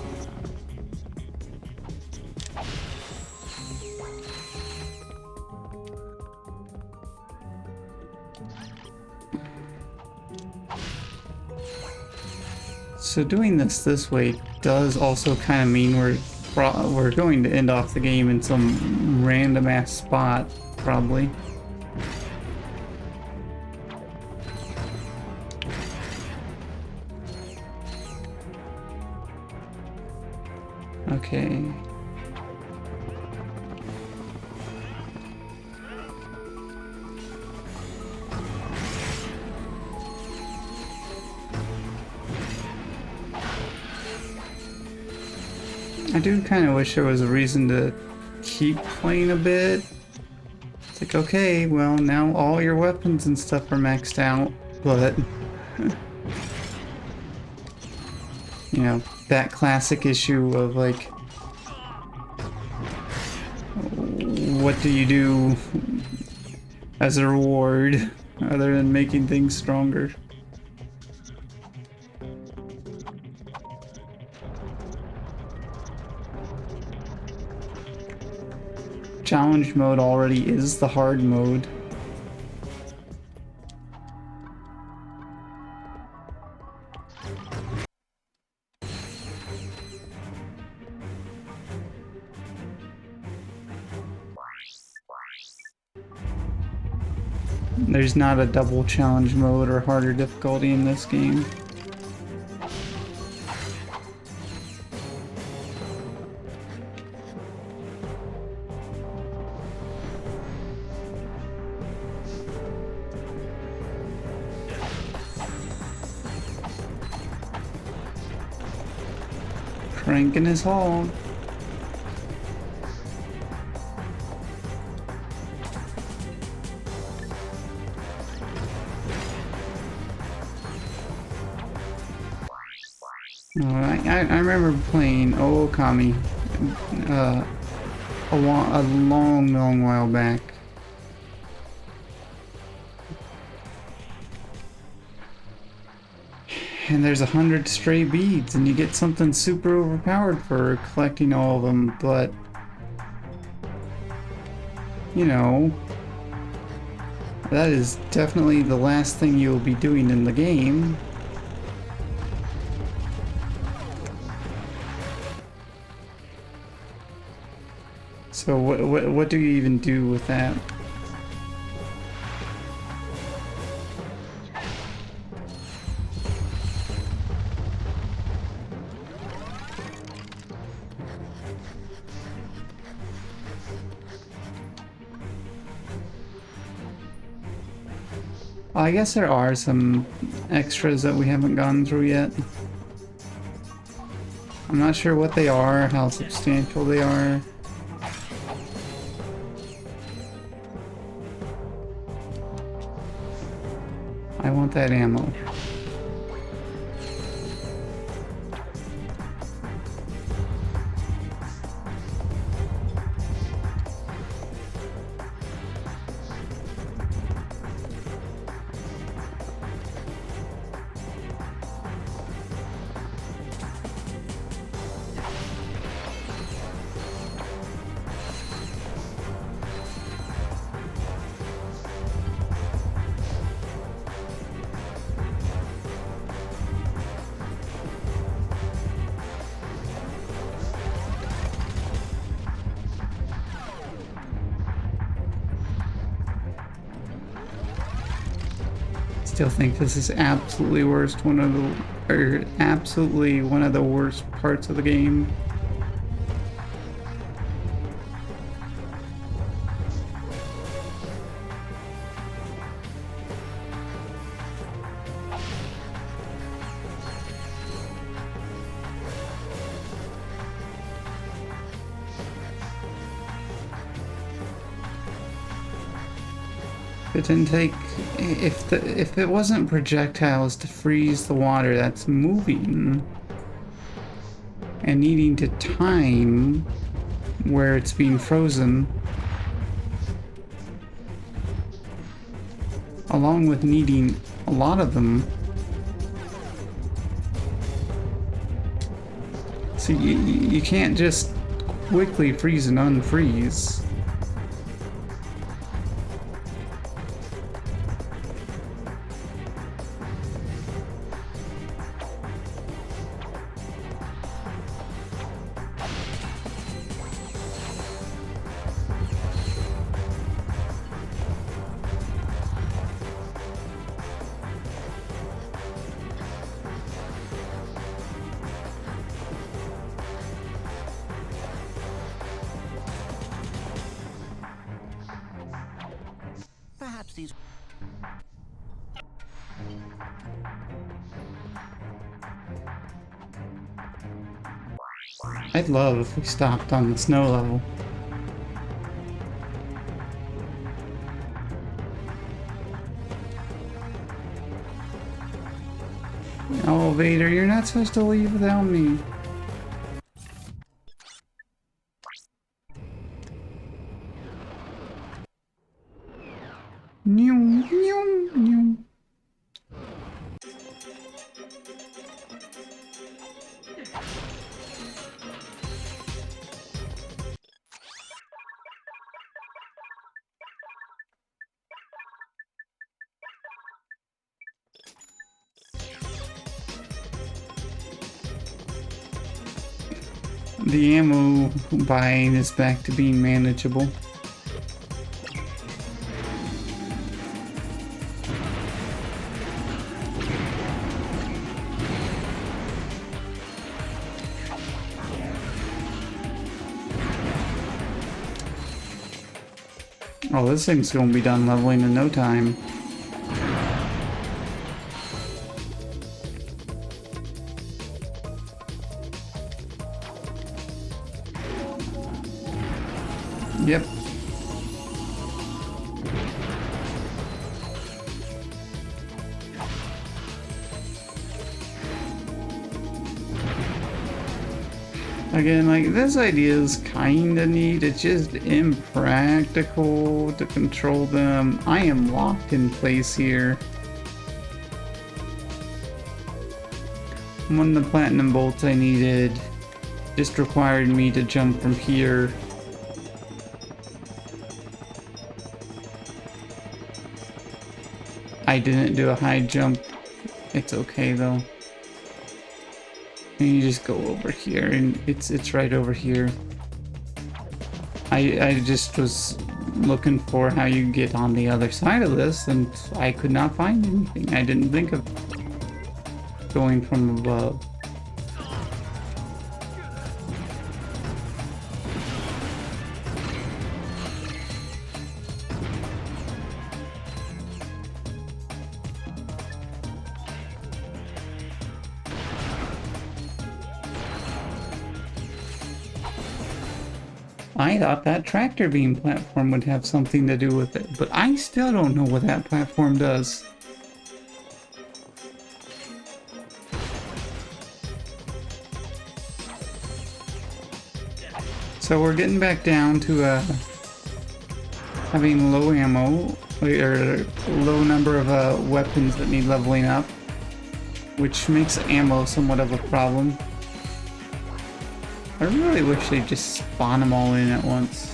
So doing this way does also kind of mean we're going to end off the game in some random ass spot, probably. Okay. I do kind of wish there was a reason to keep playing a bit. It's like, okay, well, now all your weapons and stuff are maxed out, but you know, that classic issue of like, what do you do as a reward other than making things stronger? Challenge mode already is the hard mode. There's not a double challenge mode or harder difficulty in this game. Cranking his hog. I remember playing Okami a long while back. And there's 100 stray beads, and you get something super overpowered for collecting all of them, but you know, that is definitely the last thing you'll be doing in the game. So what do you even do with that? I guess there are some extras that we haven't gone through yet. I'm not sure what they are, how substantial they are. I want that ammo. Still think this is absolutely one of the worst parts of the game. It didn't take, if it wasn't projectiles to freeze the water that's moving and needing to time where it's being frozen, along with needing a lot of them. So you can't just quickly freeze and unfreeze. Perhaps these... I'd love if we stopped on the snow level. Oh, Vader, you're not supposed to leave without me. The ammo buying is back to being manageable. Oh, this thing's gonna be done leveling in no time. Yep. Again, like, this idea is kinda neat, it's just impractical to control them. I am locked in place here. One of the platinum bolts I needed just required me to jump from here. I didn't do a high jump. It's okay though. And you just go over here, and it's right over here. I just was looking for how you get on the other side of this, and I could not find anything. I didn't think of going from above. I thought that tractor beam platform would have something to do with it, but I still don't know what that platform does. So we're getting back down to having low ammo, or low number of weapons that need leveling up, which makes ammo somewhat of a problem. I really wish they'd just spawn them all in at once.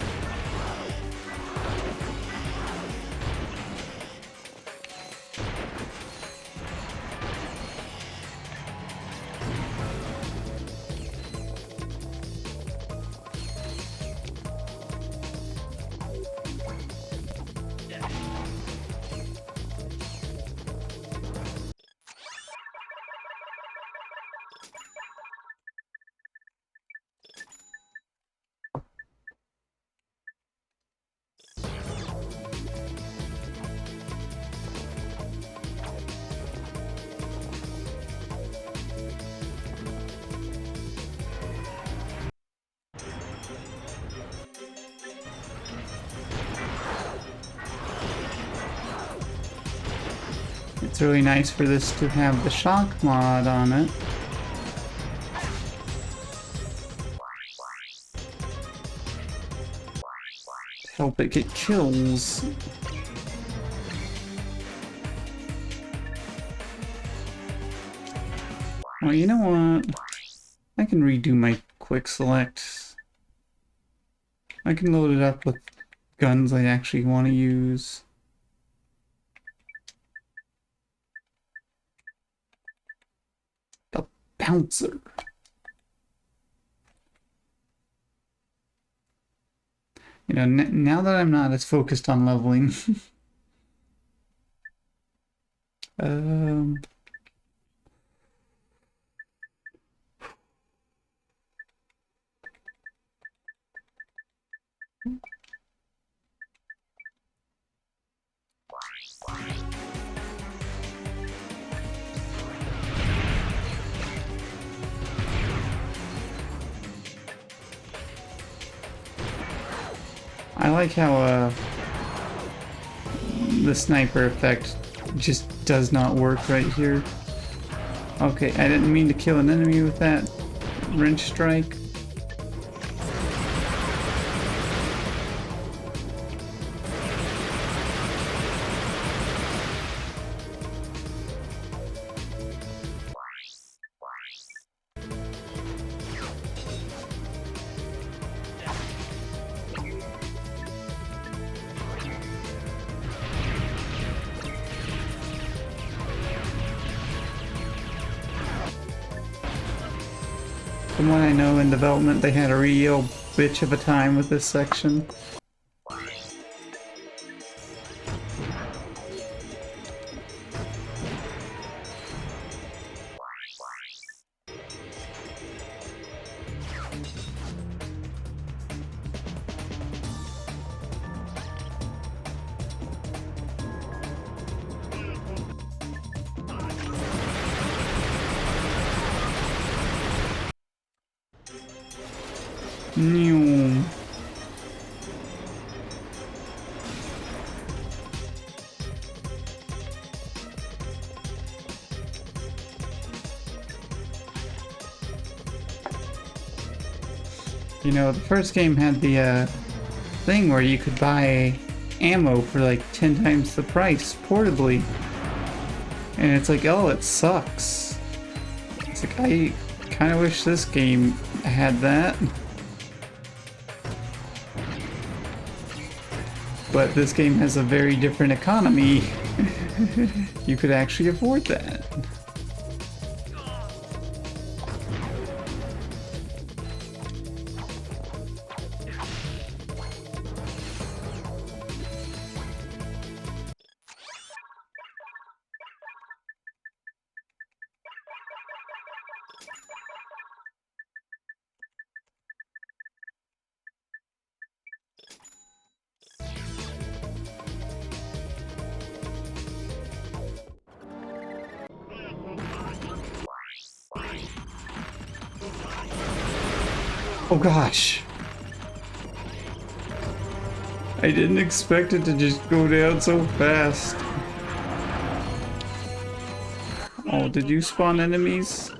It's really nice for this to have the shock mod on it. To help it get kills. Well, you know what? I can redo my quick select. I can load it up with guns I actually want to use. The Bouncer. You know, now that I'm not as focused on leveling. I like how the sniper effect just does not work right here. Okay, I didn't mean to kill an enemy with that wrench strike. From what I know, in development they had a real bitch of a time with this section. New. You know, the first game had the thing where you could buy ammo for like 10 times the price portably. And it's like, oh, it sucks. It's like, I kind of wish this game had that. But this game has a very different economy. You could actually afford that. Oh gosh. I didn't expect it to just go down so fast. Oh, did you spawn enemies?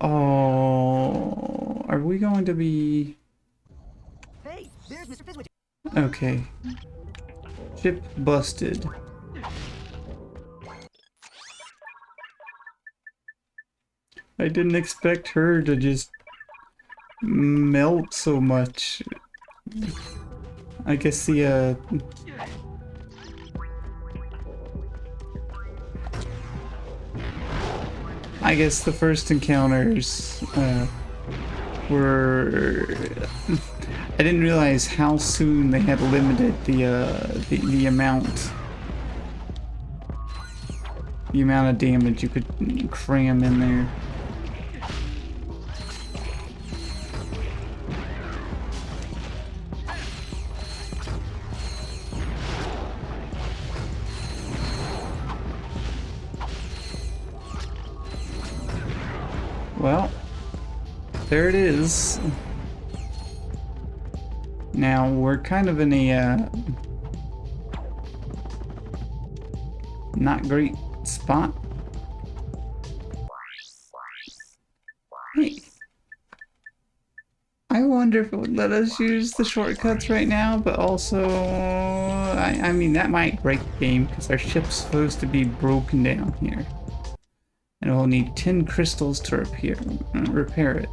Oh, are we going to be... Hey, there's Mr. Fizzwitch. Okay. Chip busted. I didn't expect her to just melt so much. I guess the, I guess the first encounters, were... I didn't realize how soon they had limited the amount of damage you could cram in there. Well, there it is. Now we're kind of in a not great spot. Hey, I wonder if it would let us use the shortcuts right now, but also, I mean, that might break the game because our ship's supposed to be broken down here. And we'll need 10 crystals to repair it.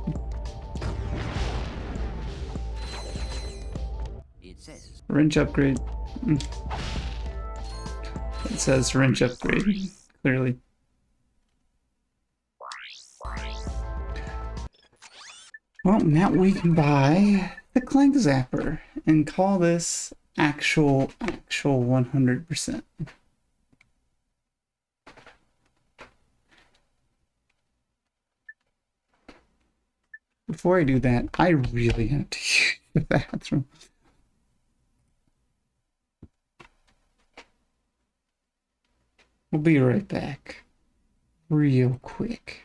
It says Wrench upgrade. It says wrench upgrade, clearly. Well, now we can buy the Clank Zapper and call this actual 100%. Before I do that, I really have to use the bathroom. We'll be right back. Real quick.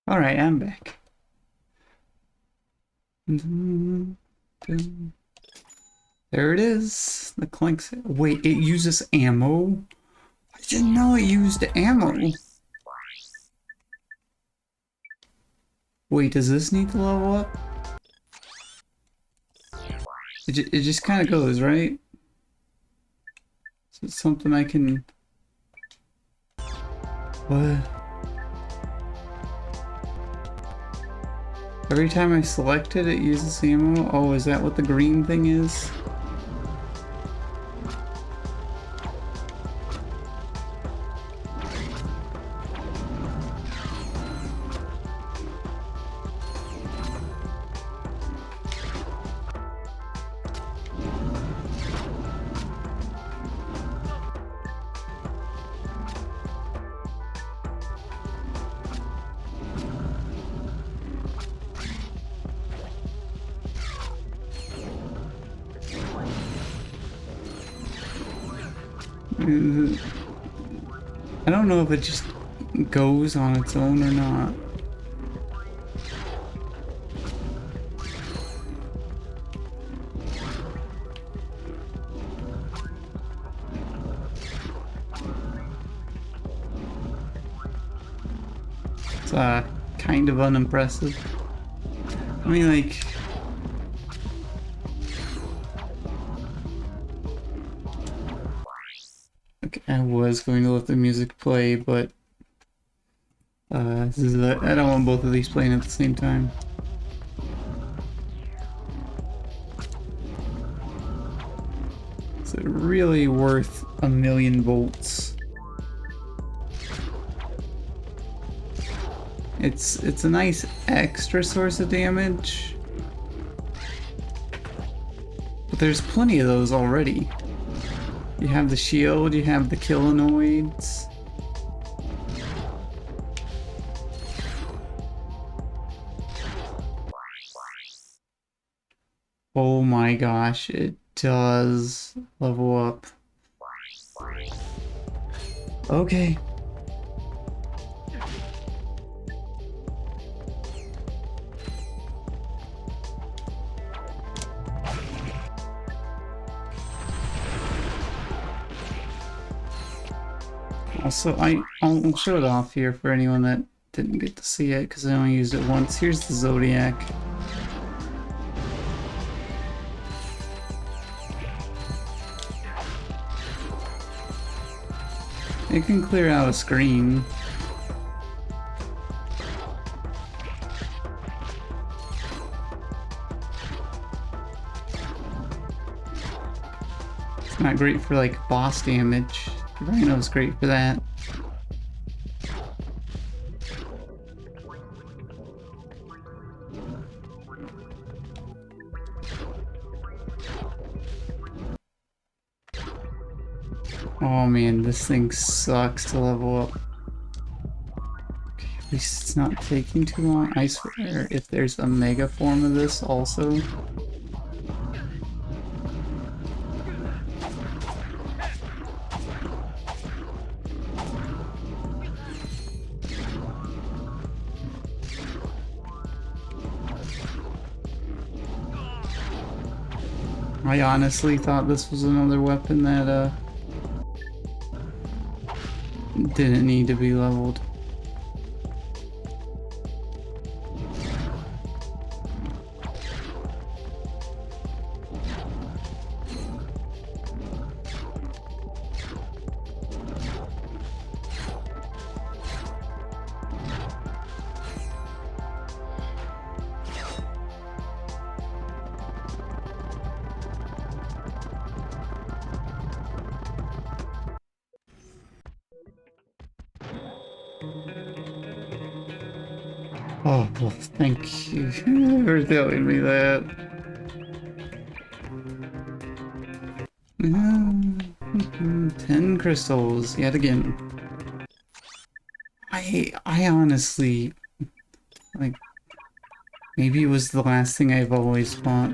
Alright, I'm back. There it is. The Clank. Wait, it uses ammo? I didn't know it used ammo. Wait, does this need to level up? It just kind of goes, right? So it's something I can... What? Every time I select it, it uses ammo? Oh, is that what the green thing is? I don't know if it just goes on its own or not. It's kind of unimpressive. I mean, like... Okay, I was going to let the music play, but... this is I don't want both of these playing at the same time. Is it really worth 1,000,000 volts? It's a nice extra source of damage, but there's plenty of those already. You have the shield, you have the kilinoids. Oh my gosh, it does level up. Okay. Also, I'll show it off here for anyone that didn't get to see it, because I only used it once. Here's the Zodiac. It can clear out a screen. It's not great for like boss damage. Rhino's great for that. Oh man, this thing sucks to level up. Okay, at least it's not taking too long. I swear, if there's a mega form of this also. I honestly thought this was another weapon that didn't need to be leveled. Oh, well, thank you for telling me that. 10 crystals, yet again. I honestly, like, maybe it was the last thing I've always bought.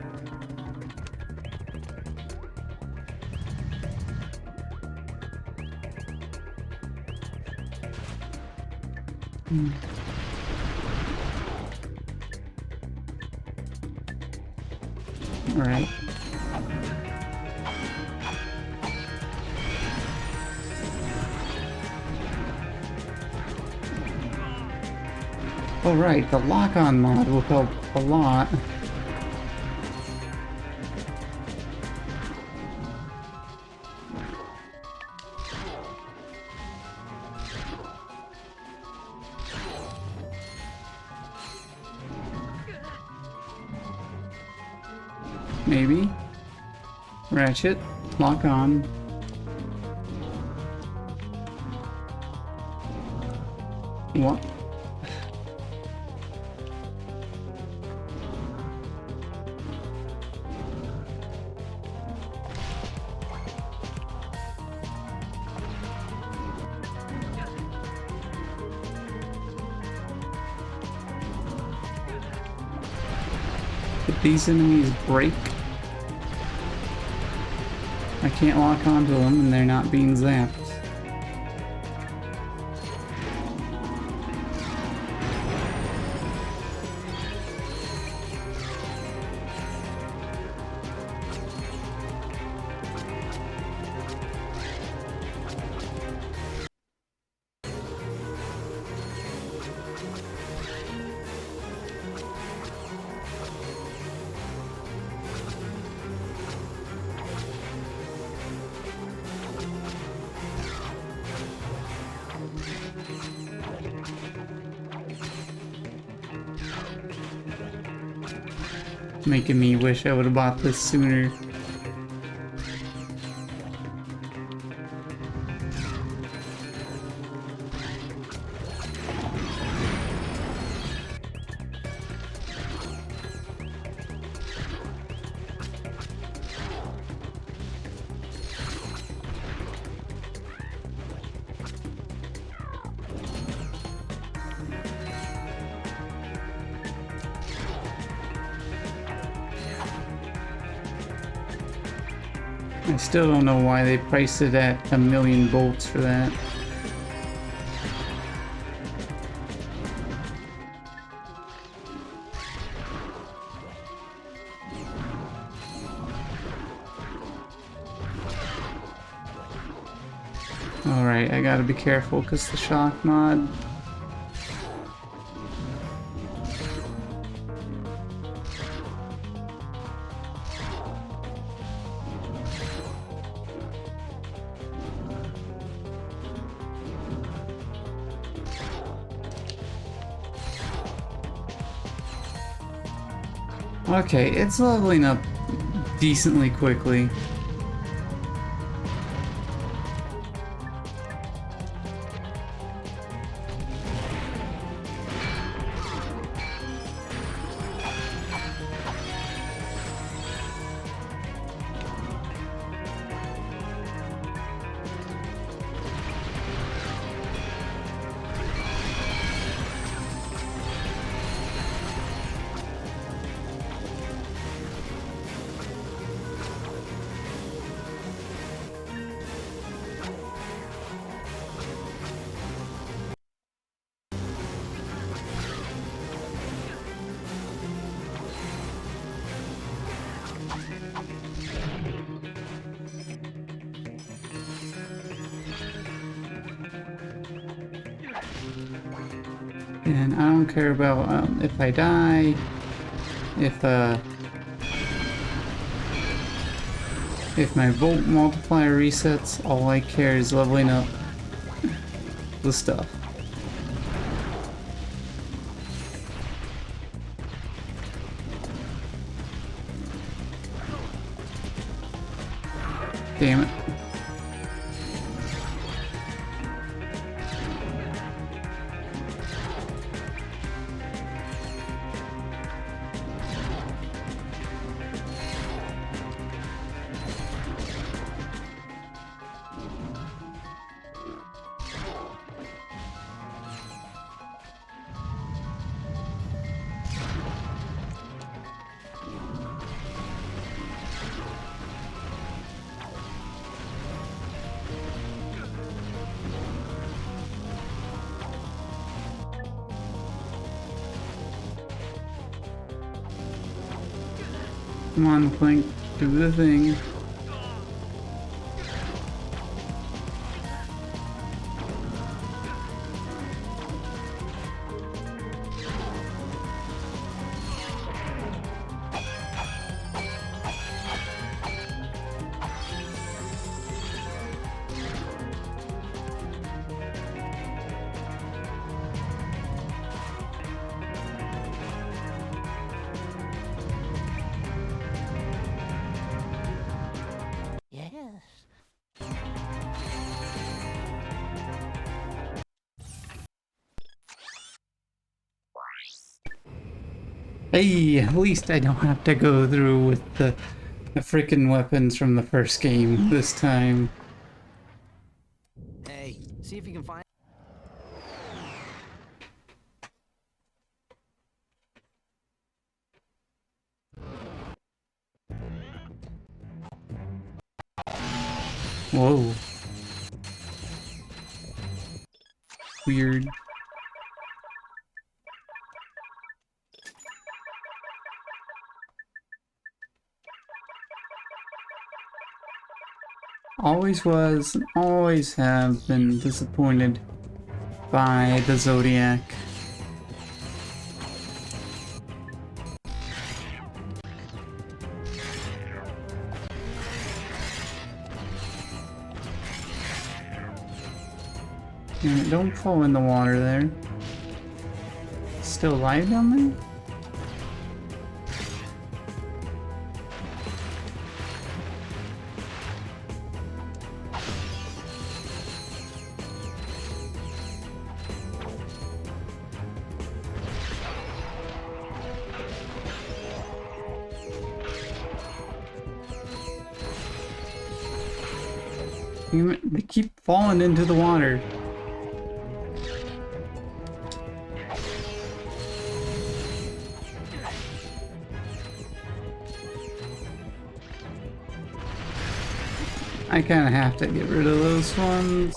Alright. Oh right, the lock-on mod will help a lot. Maybe. Ratchet, lock on. What? Did these enemies break? I can't lock onto them and they're not being zapped. Making me wish I would have bought this sooner. I still don't know why they priced it at 1,000,000 bolts for that. Alright, I gotta be careful because the shock mod. Okay, it's leveling up decently quickly. And I don't care about if I die, if my volt multiplier resets. All I care is leveling up the stuff. Damn it. Come on, Clank, do the thing. Hey, at least I don't have to go through with the freaking weapons from the first game this time. Hey, see if you can find. Whoa. Weird. Always was, and always have been disappointed by the Zodiac. Damn it, don't fall in the water there. Still alive down there? Damn it, they keep falling into the water. I kinda have to get rid of those ones.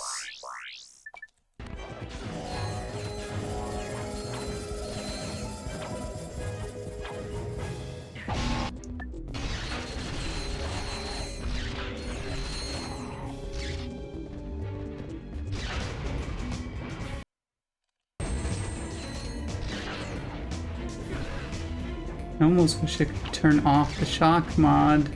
I almost wish I could turn off the shock mod.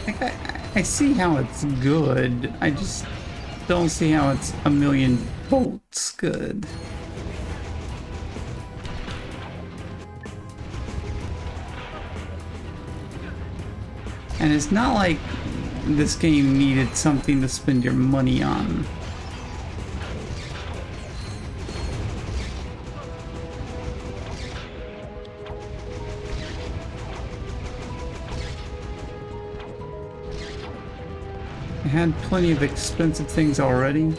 Like, I see how it's good. I just don't see how it's a million volts good. And it's not like this game needed something to spend your money on. I had plenty of expensive things already.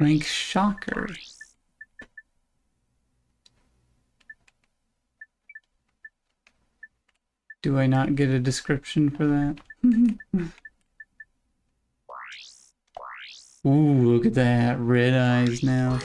Rank Shocker. Do I not get a description for that? Ooh, look at that. Red eyes now.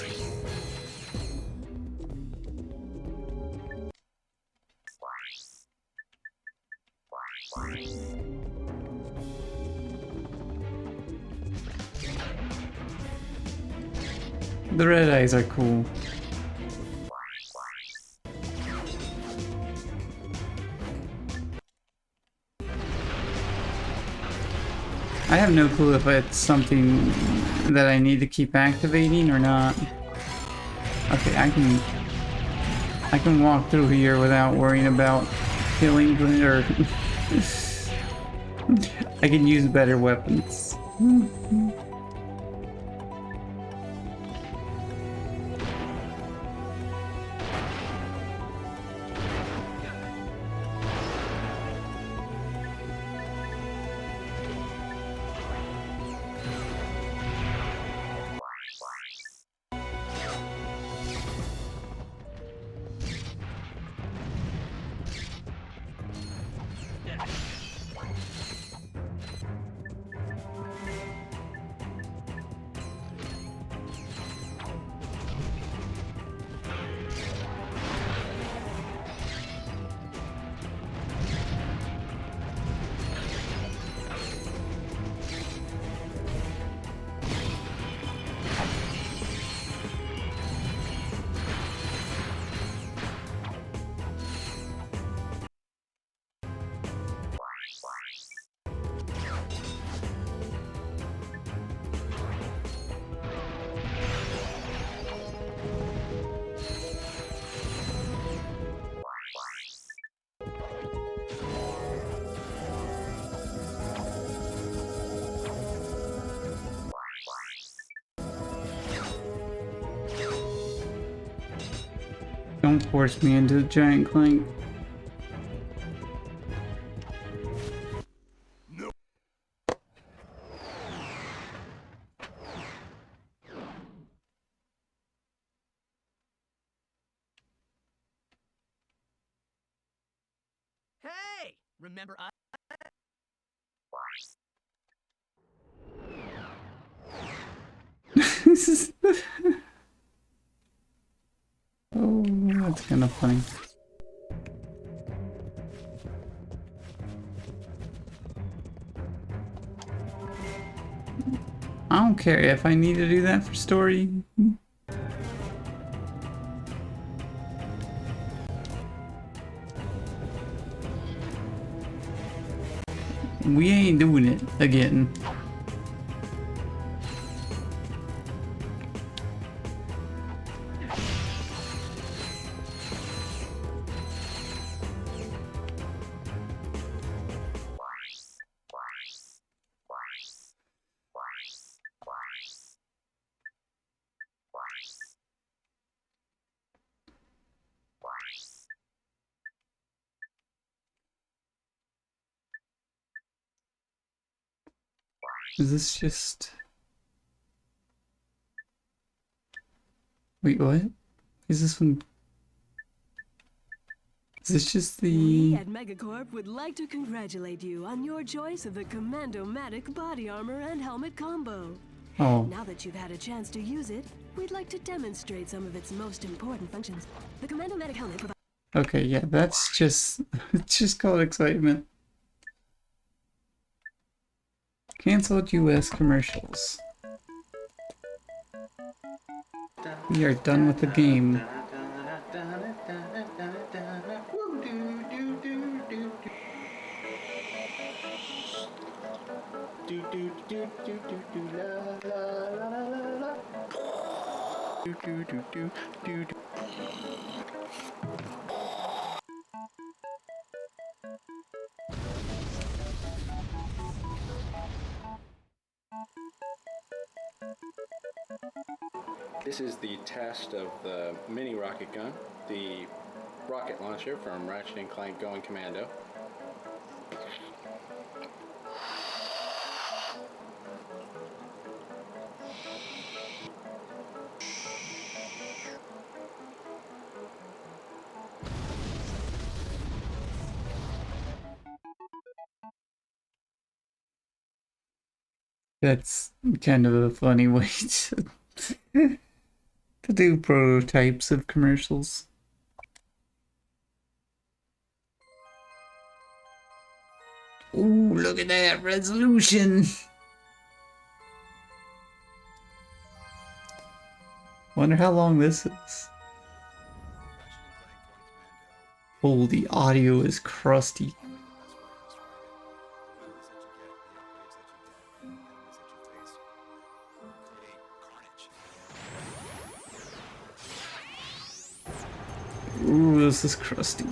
The red eyes are cool. I have no clue if it's something that I need to keep activating or not. Okay, I can walk through here without worrying about killing or I can use better weapons. Don't force me into Giant Clank. Hey! Remember I... This is... Oh, that's kind of funny. I don't care if I need to do that for story. We ain't doing it again. Is this just... Wait, what? Is this one... Is this just We the... at Megacorp would like to congratulate you on your choice of the Commando-Matic body armor and helmet combo. Oh. Now that you've had a chance to use it, we'd like to demonstrate some of its most important functions. The Commando-Matic helmet provides... Okay, yeah, that's just... It's just called excitement. Cancelled US commercials. We are done with the game. This is the test of the mini rocket gun, the rocket launcher from Ratchet & Clank Going Commando. That's kind of a funny way to do prototypes of commercials. Ooh, look at that resolution! Wonder how long this is. Oh, the audio is crusty. Ooh, this is crusty.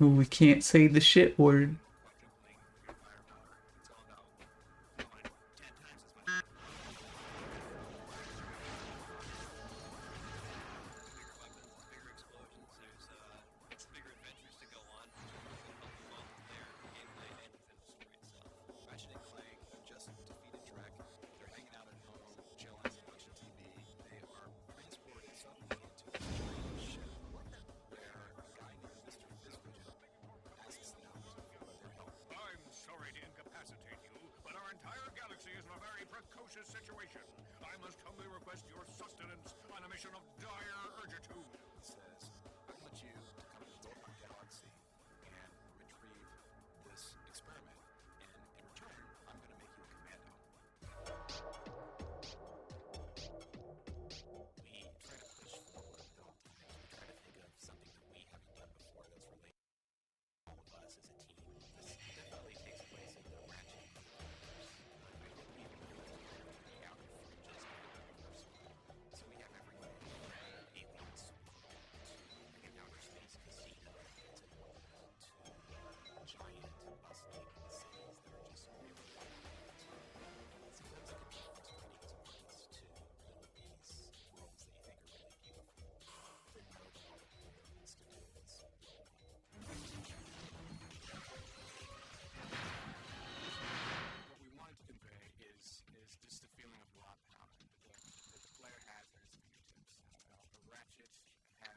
Ooh, we can't say the shit word. Situation. I must humbly request your sustenance on a mission of dire urgitude. Says, I'm what you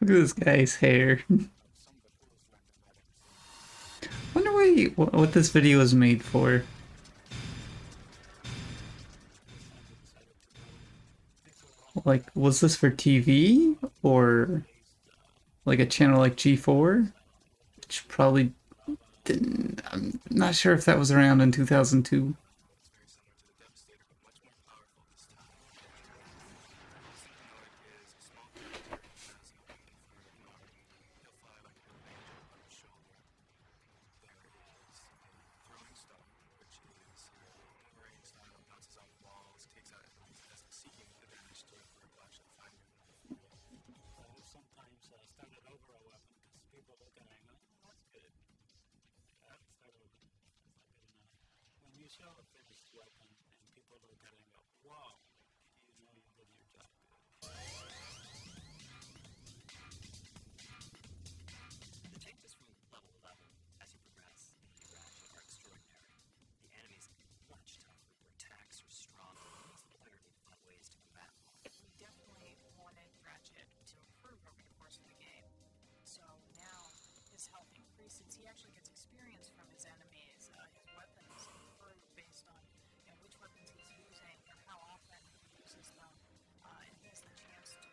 Look at this guy's hair. Wonder what this video was made for. Like, was this for TV or like a channel like G4? Which probably didn't. I'm not sure if that was around in 2002. The changes from level to level as you progress into Ratchet are extraordinary. The enemies get much tougher, their attacks are stronger, and the player need to find ways to combat them. We definitely wanted Ratchet to improve over the course of the game. So now his health increases. He actually gets experience from his enemies. His weapons improve based on which weapons he's using and how often he uses them. And he has the chance to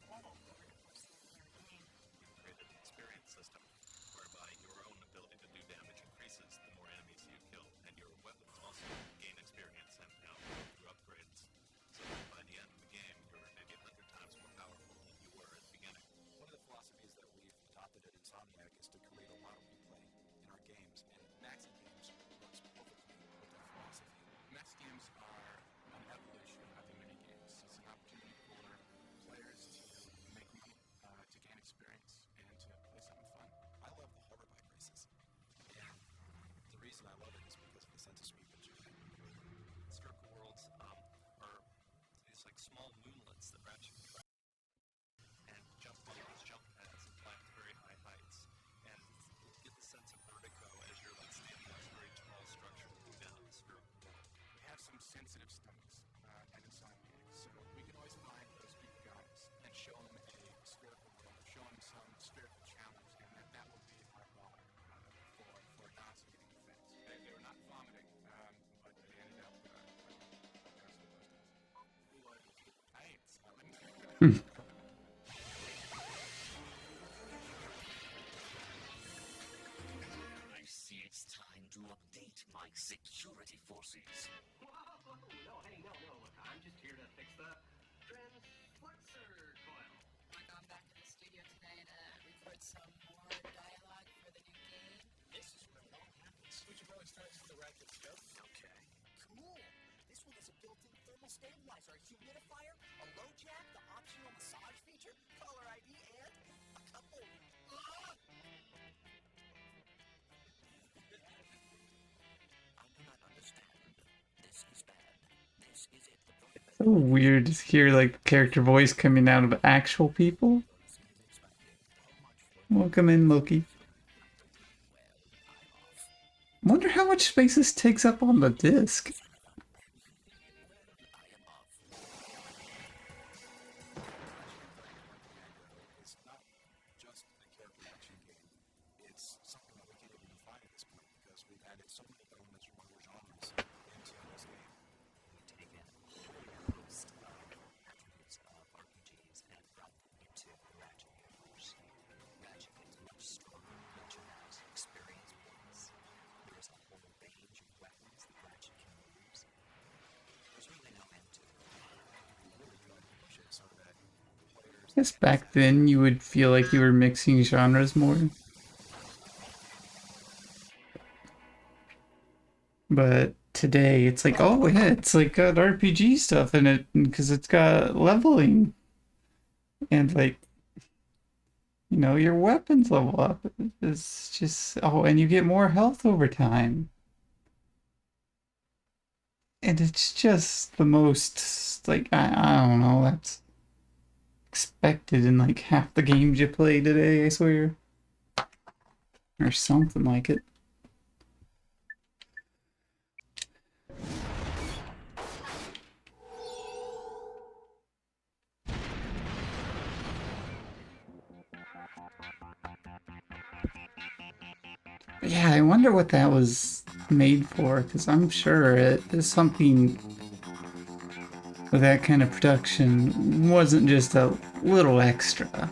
evolve over the course of the entire game. You've created an experience system whereby your own ability to do damage increases the more enemies you kill, and your weapons also gain experience and through upgrades. So that by the end of the game, you're maybe 100 times more powerful than you were at the beginning. One of the philosophies that we've adopted at Insomniac is to create a lot of replay in our games, and Maxi Games works perfectly with that philosophy. Maxi Games are an evolution of the mini games. It's an opportunity for players to make money, to gain experience, and to play something fun. I love the hover bike races, and the reason I love it is because of the sense of speed that you get. Spherical worlds are these like small moonlets that Ratchet can travel and jump on those jump pads and climb to very high heights, and get the sense of vertigo as you're like standing on a very tall structure looking down the spherical world. We have some sensitive stomachs at Insomniac, so we can always find those big guys and show them a spherical world, show them some spherical challenge, and that will be our bar for nauseating effects. They were not vomiting, but they ended up heights. I see it's time to update my security forces. Whoa, no, hey, no, look, I'm just here to fix the transflexor coil. I've gone back to the studio today to record some more dialogue for the new game. This is where it all happens. We should probably start with the Ratchet stuff. Okay. Cool. This one has a built-in thermal stabilizer, a humidifier, a low jack, the optional massage feature, caller ID, and a couple. I do not understand. This is bad. This is it. So weird to hear like character voice coming out of actual people. Welcome in, Loki. Wonder how much space this takes up on the disc. It's not just a character action game. It's something that we can't even define at this point because we've added so many elements from other genres into this game. We've taken a whole host of attributes of RPGs and brought them into the Ratchet universe. Ratchet is much stronger. Ratchet has experience points. There's a whole range of weapons that Ratchet can use. There's really no end to it. We really try to push it so that players. I guess back then you would feel like you were mixing genres more. But today it's like, oh yeah, it's like got RPG stuff in it because it's got leveling. And like, you know, your weapons level up. It's just, oh, and you get more health over time. And it's just the most, like, I don't know, that's expected in like half the games you play today, I swear. Or something like it. Yeah, I wonder what that was made for, because I'm sure it is something with that kind of production wasn't just a little extra.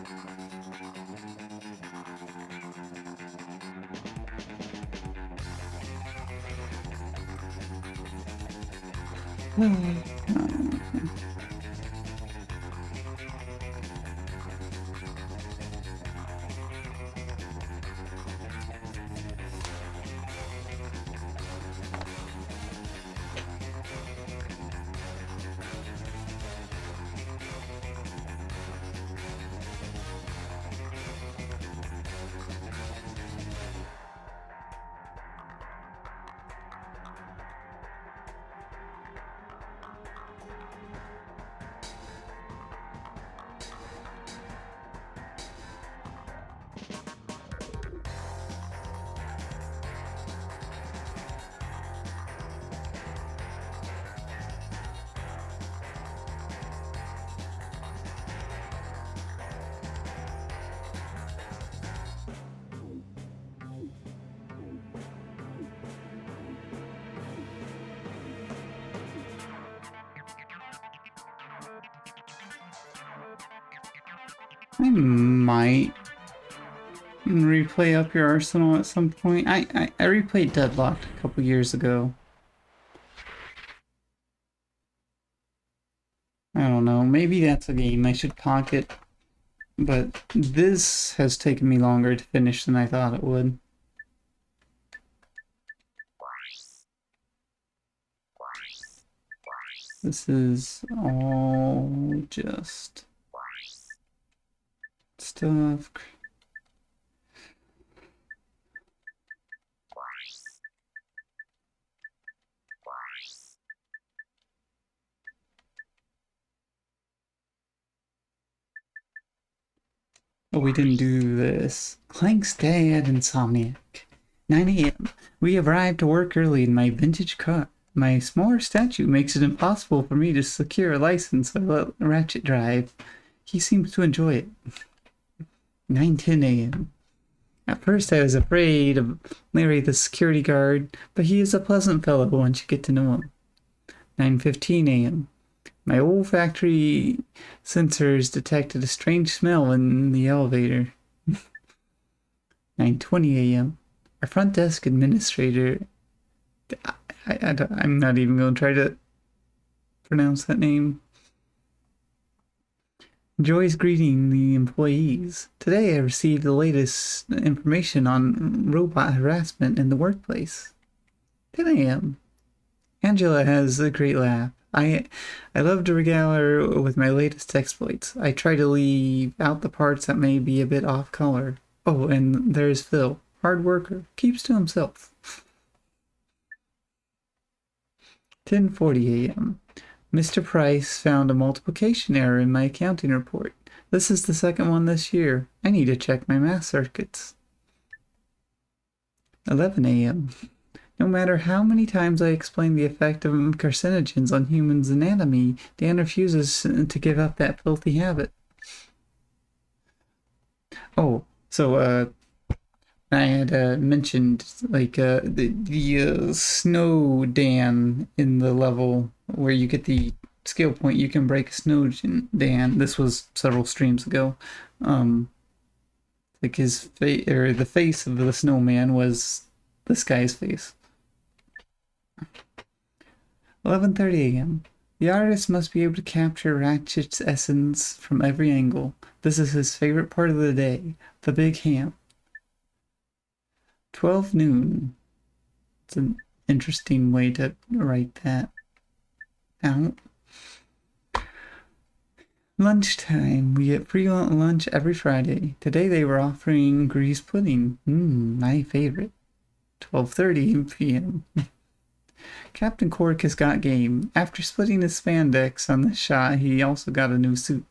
I might replay Up Your Arsenal at some point. I replayed Deadlocked a couple years ago. I don't know, maybe that's a game I should pocket, but this has taken me longer to finish than I thought it would. This is all just stuff. Oh, we didn't do this. Clank's Day at Insomniac. 9 a.m. We arrived to work early in my vintage car. My smaller statue makes it impossible for me to secure a license, so I let Ratchet drive. He seems to enjoy it. 9:10 a.m. At first I was afraid of Larry the security guard, but he is a pleasant fellow once you get to know him. 9:15 a.m. My olfactory sensors detected a strange smell in the elevator. 9:20 a.m. Our front desk administrator... I'm not even going to try to pronounce that name. Enjoys greeting the employees. Today I received the latest information on robot harassment in the workplace. 10 a.m. Angela has a great laugh. I love to regale her with my latest exploits. I try to leave out the parts that may be a bit off color. Oh, and there's Phil. Hard worker. Keeps to himself. 10:40 a.m. Mr. Price found a multiplication error in my accounting report. This is the second one this year. I need to check my math circuits. 11 a.m. No matter how many times I explain the effect of carcinogens on humans' anatomy, Dan refuses to give up that filthy habit. Oh, so, I had mentioned, like, the snow Dan in the level where you get the skill point, you can break a snow Dan. This was several streams ago. Like his face, or the face of the snowman was this guy's face. 11:30 a.m. The artist must be able to capture Ratchet's essence from every angle. This is his favorite part of the day, the big ham. 12 noon. It's an interesting way to write that out. Lunchtime. We get free lunch every Friday. Today they were offering grease pudding. My favorite. 12:30 p.m. Captain Cork has got game. After splitting his spandex on this shot, he also got a new suit.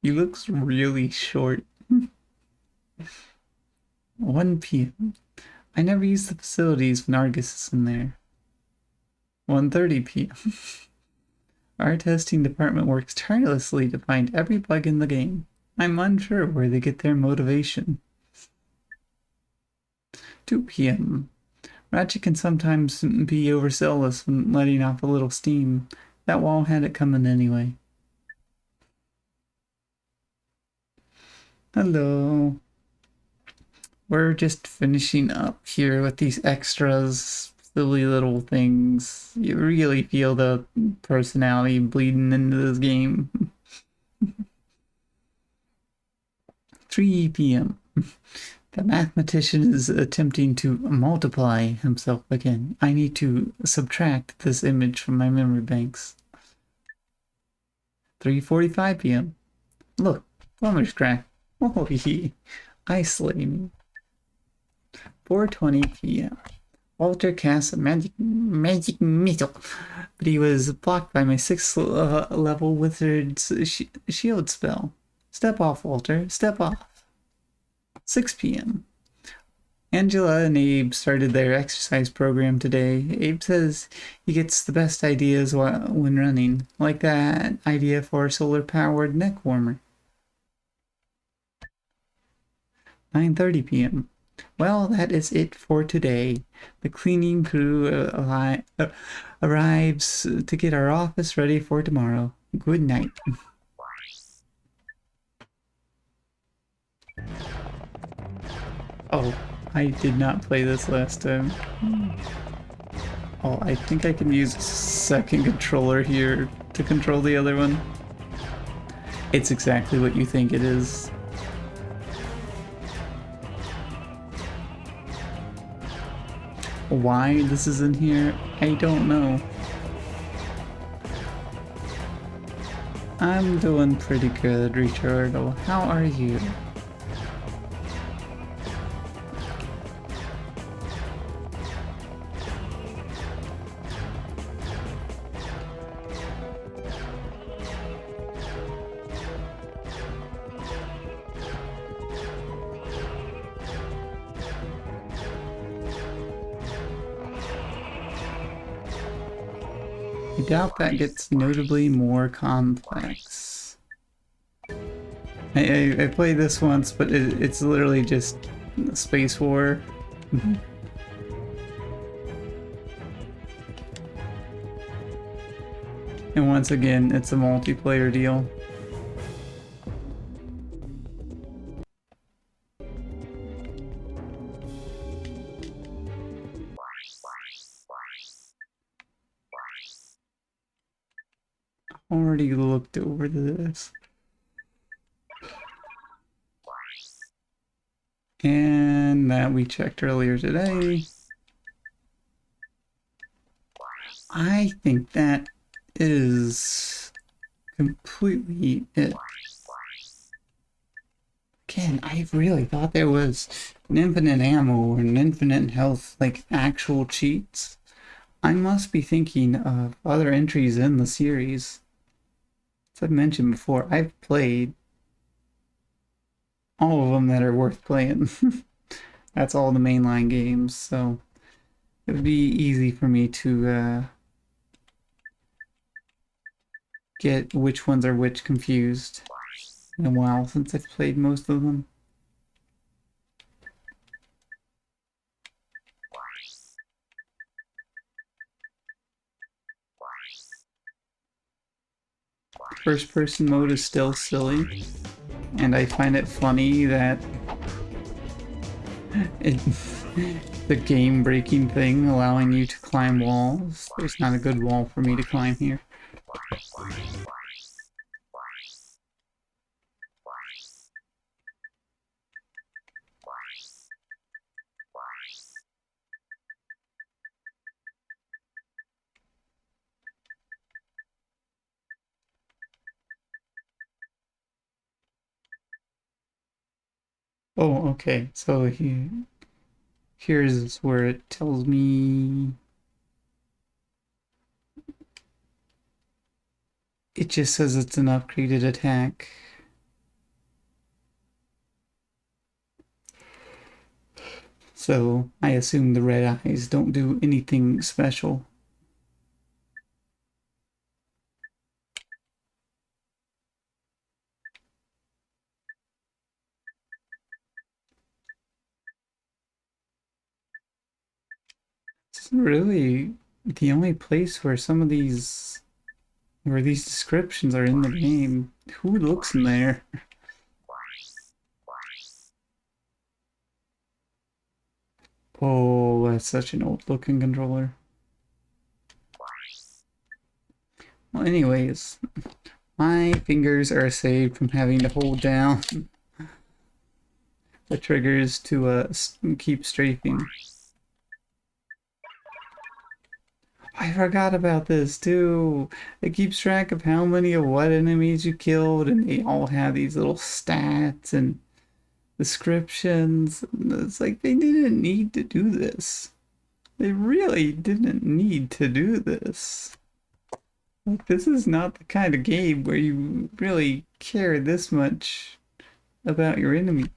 He looks really short. 1 p.m. I never use the facilities when Argus is in there. 1:30 p.m. Our testing department works tirelessly to find every bug in the game. I'm unsure where they get their motivation. 2 p.m. Ratchet can sometimes be overzealous when letting off a little steam. That wall had it coming anyway. Hello. We're just finishing up here with these extras, silly little things. You really feel the personality bleeding into this game. 3 p.m. The mathematician is attempting to multiply himself again. I need to subtract this image from my memory banks. 3:45 p.m. Look, plumber's crack. Oh, he isolating. 4:20 p.m. Walter casts a magic missile, but he was blocked by my 6th level wizard's shield spell. Step off, Walter. Step off. 6 p.m. Angela and Abe started their exercise program today. Abe says he gets the best ideas when running, like that idea for a solar-powered neck warmer. 9:30 p.m. Well, that is it for today. The cleaning crew arrives to get our office ready for tomorrow. Good night. Oh, I did not play this last time. Oh, I think I can use a second controller here to control the other one. It's exactly what you think it is. Why this is in here, I don't know. I'm doing pretty good, Ricardo. How are you? I doubt that gets notably more complex. I played this once, but it's literally just Space War. And once again, it's a multiplayer deal. Already looked over this. And that we checked earlier today. I think that is completely it. Again, I really thought there was an infinite ammo or an infinite health, like actual cheats. I must be thinking of other entries in the series. As I've mentioned before, I've played all of them that are worth playing. That's all the mainline games, so it would be easy for me to get which ones are which confused. It's been a while since I've played most of them. First person mode is still silly, and I find it funny that the game breaking thing allowing you to climb walls. There's not a good wall for me to climb here. Oh, okay, so here's where it tells me it just says it's an upgraded attack. So I assume the red eyes don't do anything special. really the only place where some of these descriptions are in the game. Who looks in there? Oh, that's such an old looking controller. Well, anyways, my fingers are saved from having to hold down the triggers to keep strafing. I forgot about this too. It keeps track of how many of what enemies you killed, and they all have these little stats and descriptions. It's like they didn't need to do this. They really didn't need to do this. Like, this is not the kind of game where you really care this much about your enemies.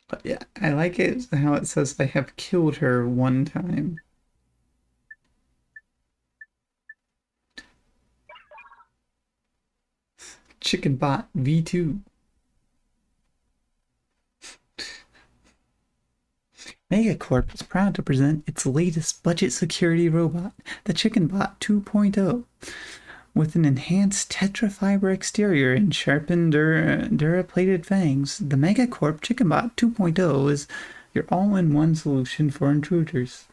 But yeah, I like it how it says I have killed her one time. Chickenbot V2. Megacorp is proud to present its latest budget security robot, the Chickenbot 2.0. With an enhanced tetrafiber exterior and sharpened duraplated fangs, the Megacorp Chickenbot 2.0 is your all-in-one solution for intruders.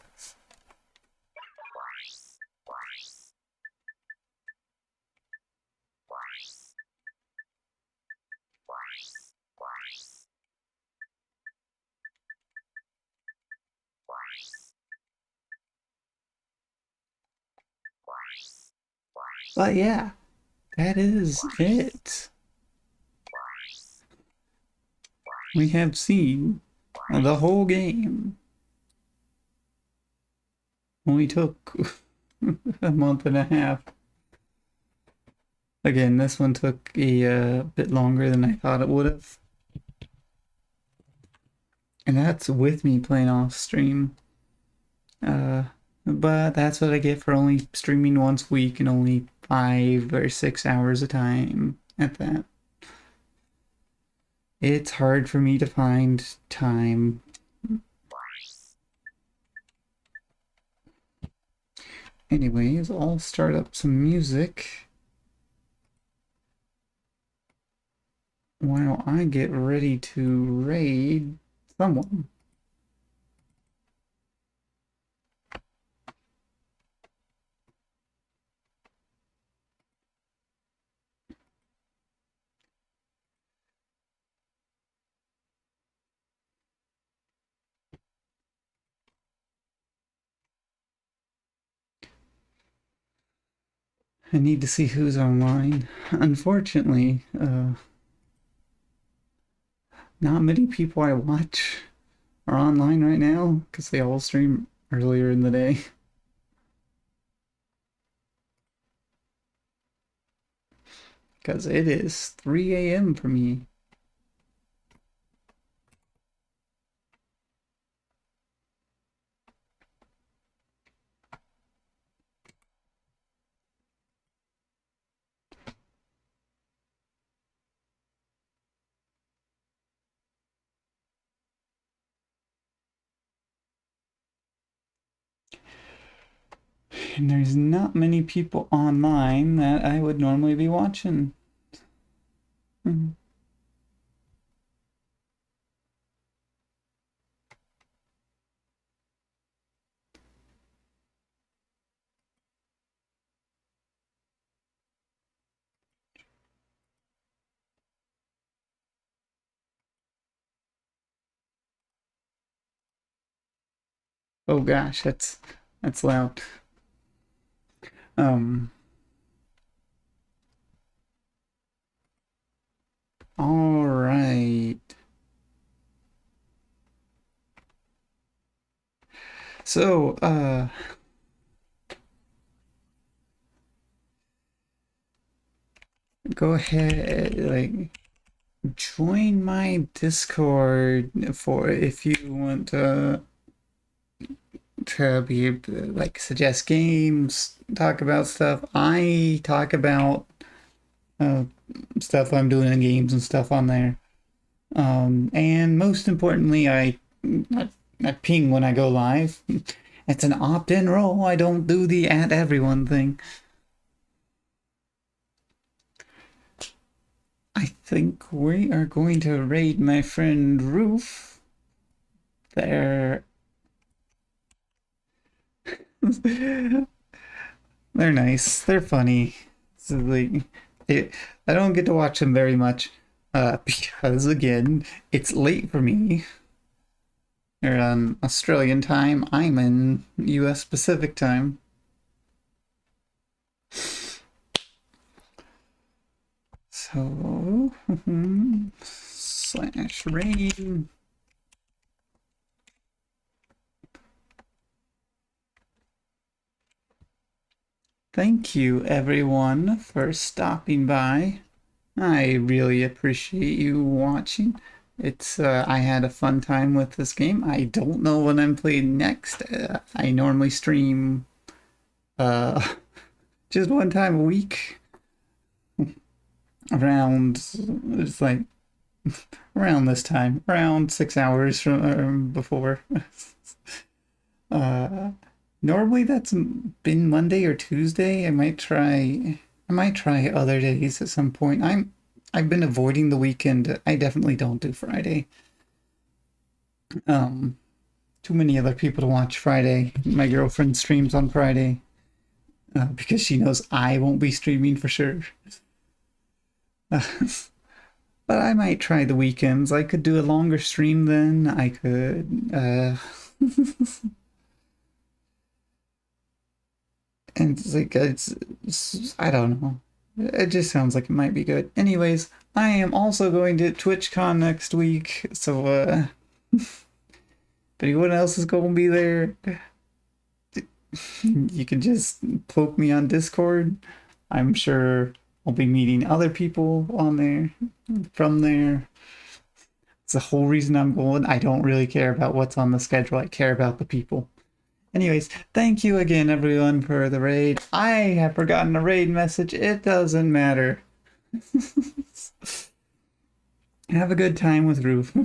But yeah, that is it. We have seen the whole game. Only took a month and a half. Again, this one took a bit longer than I thought it would have. And that's with me playing off stream. But that's what I get for only streaming once a week and only 5 or 6 hours a time at that. It's hard for me to find time. Anyways, I'll start up some music while I get ready to raid someone. I need to see who's online. Unfortunately, not many people I watch are online right now because they all stream earlier in the day. Because it is 3 a.m. for me. And there's not many people online that I would normally be watching. Oh gosh, that's loud. All right. So, go ahead, like, join my Discord for if you want to be like suggest games, talk about stuff. I talk about stuff I'm doing in games and stuff on there. And most importantly, I ping when I go live. It's an opt-in role. I don't do the at everyone thing. I think we are going to raid my friend Roof. They're nice. They're funny. So like, I don't get to watch them very much because again, it's late for me. They're on Australian time. I'm in US Pacific time. So, slash raid. Thank you everyone for stopping by. I really appreciate you watching. It's I had a fun time with this game. I don't know when I'm playing next. I normally stream just one time a week. Around it's like around this time, around 6 hours from before. Normally that's been Monday or Tuesday. I might try other days at some point. I've been avoiding the weekend. I definitely don't do Friday. Too many other people to watch Friday. My girlfriend streams on Friday because she knows I won't be streaming for sure. But I might try the weekends. I could do a longer stream then. I could and it's like it's I don't know. It just sounds like it might be good. Anyways, I am also going to TwitchCon next week, so if anyone else is going to be there, you can just poke me on Discord. I'm sure I'll be meeting other people on there, from there. It's the whole reason I'm going. I don't really care about what's on the schedule. I care about the people. Anyways, thank you again, everyone, for the raid. I have forgotten a raid message. It doesn't matter. Have a good time with Roof.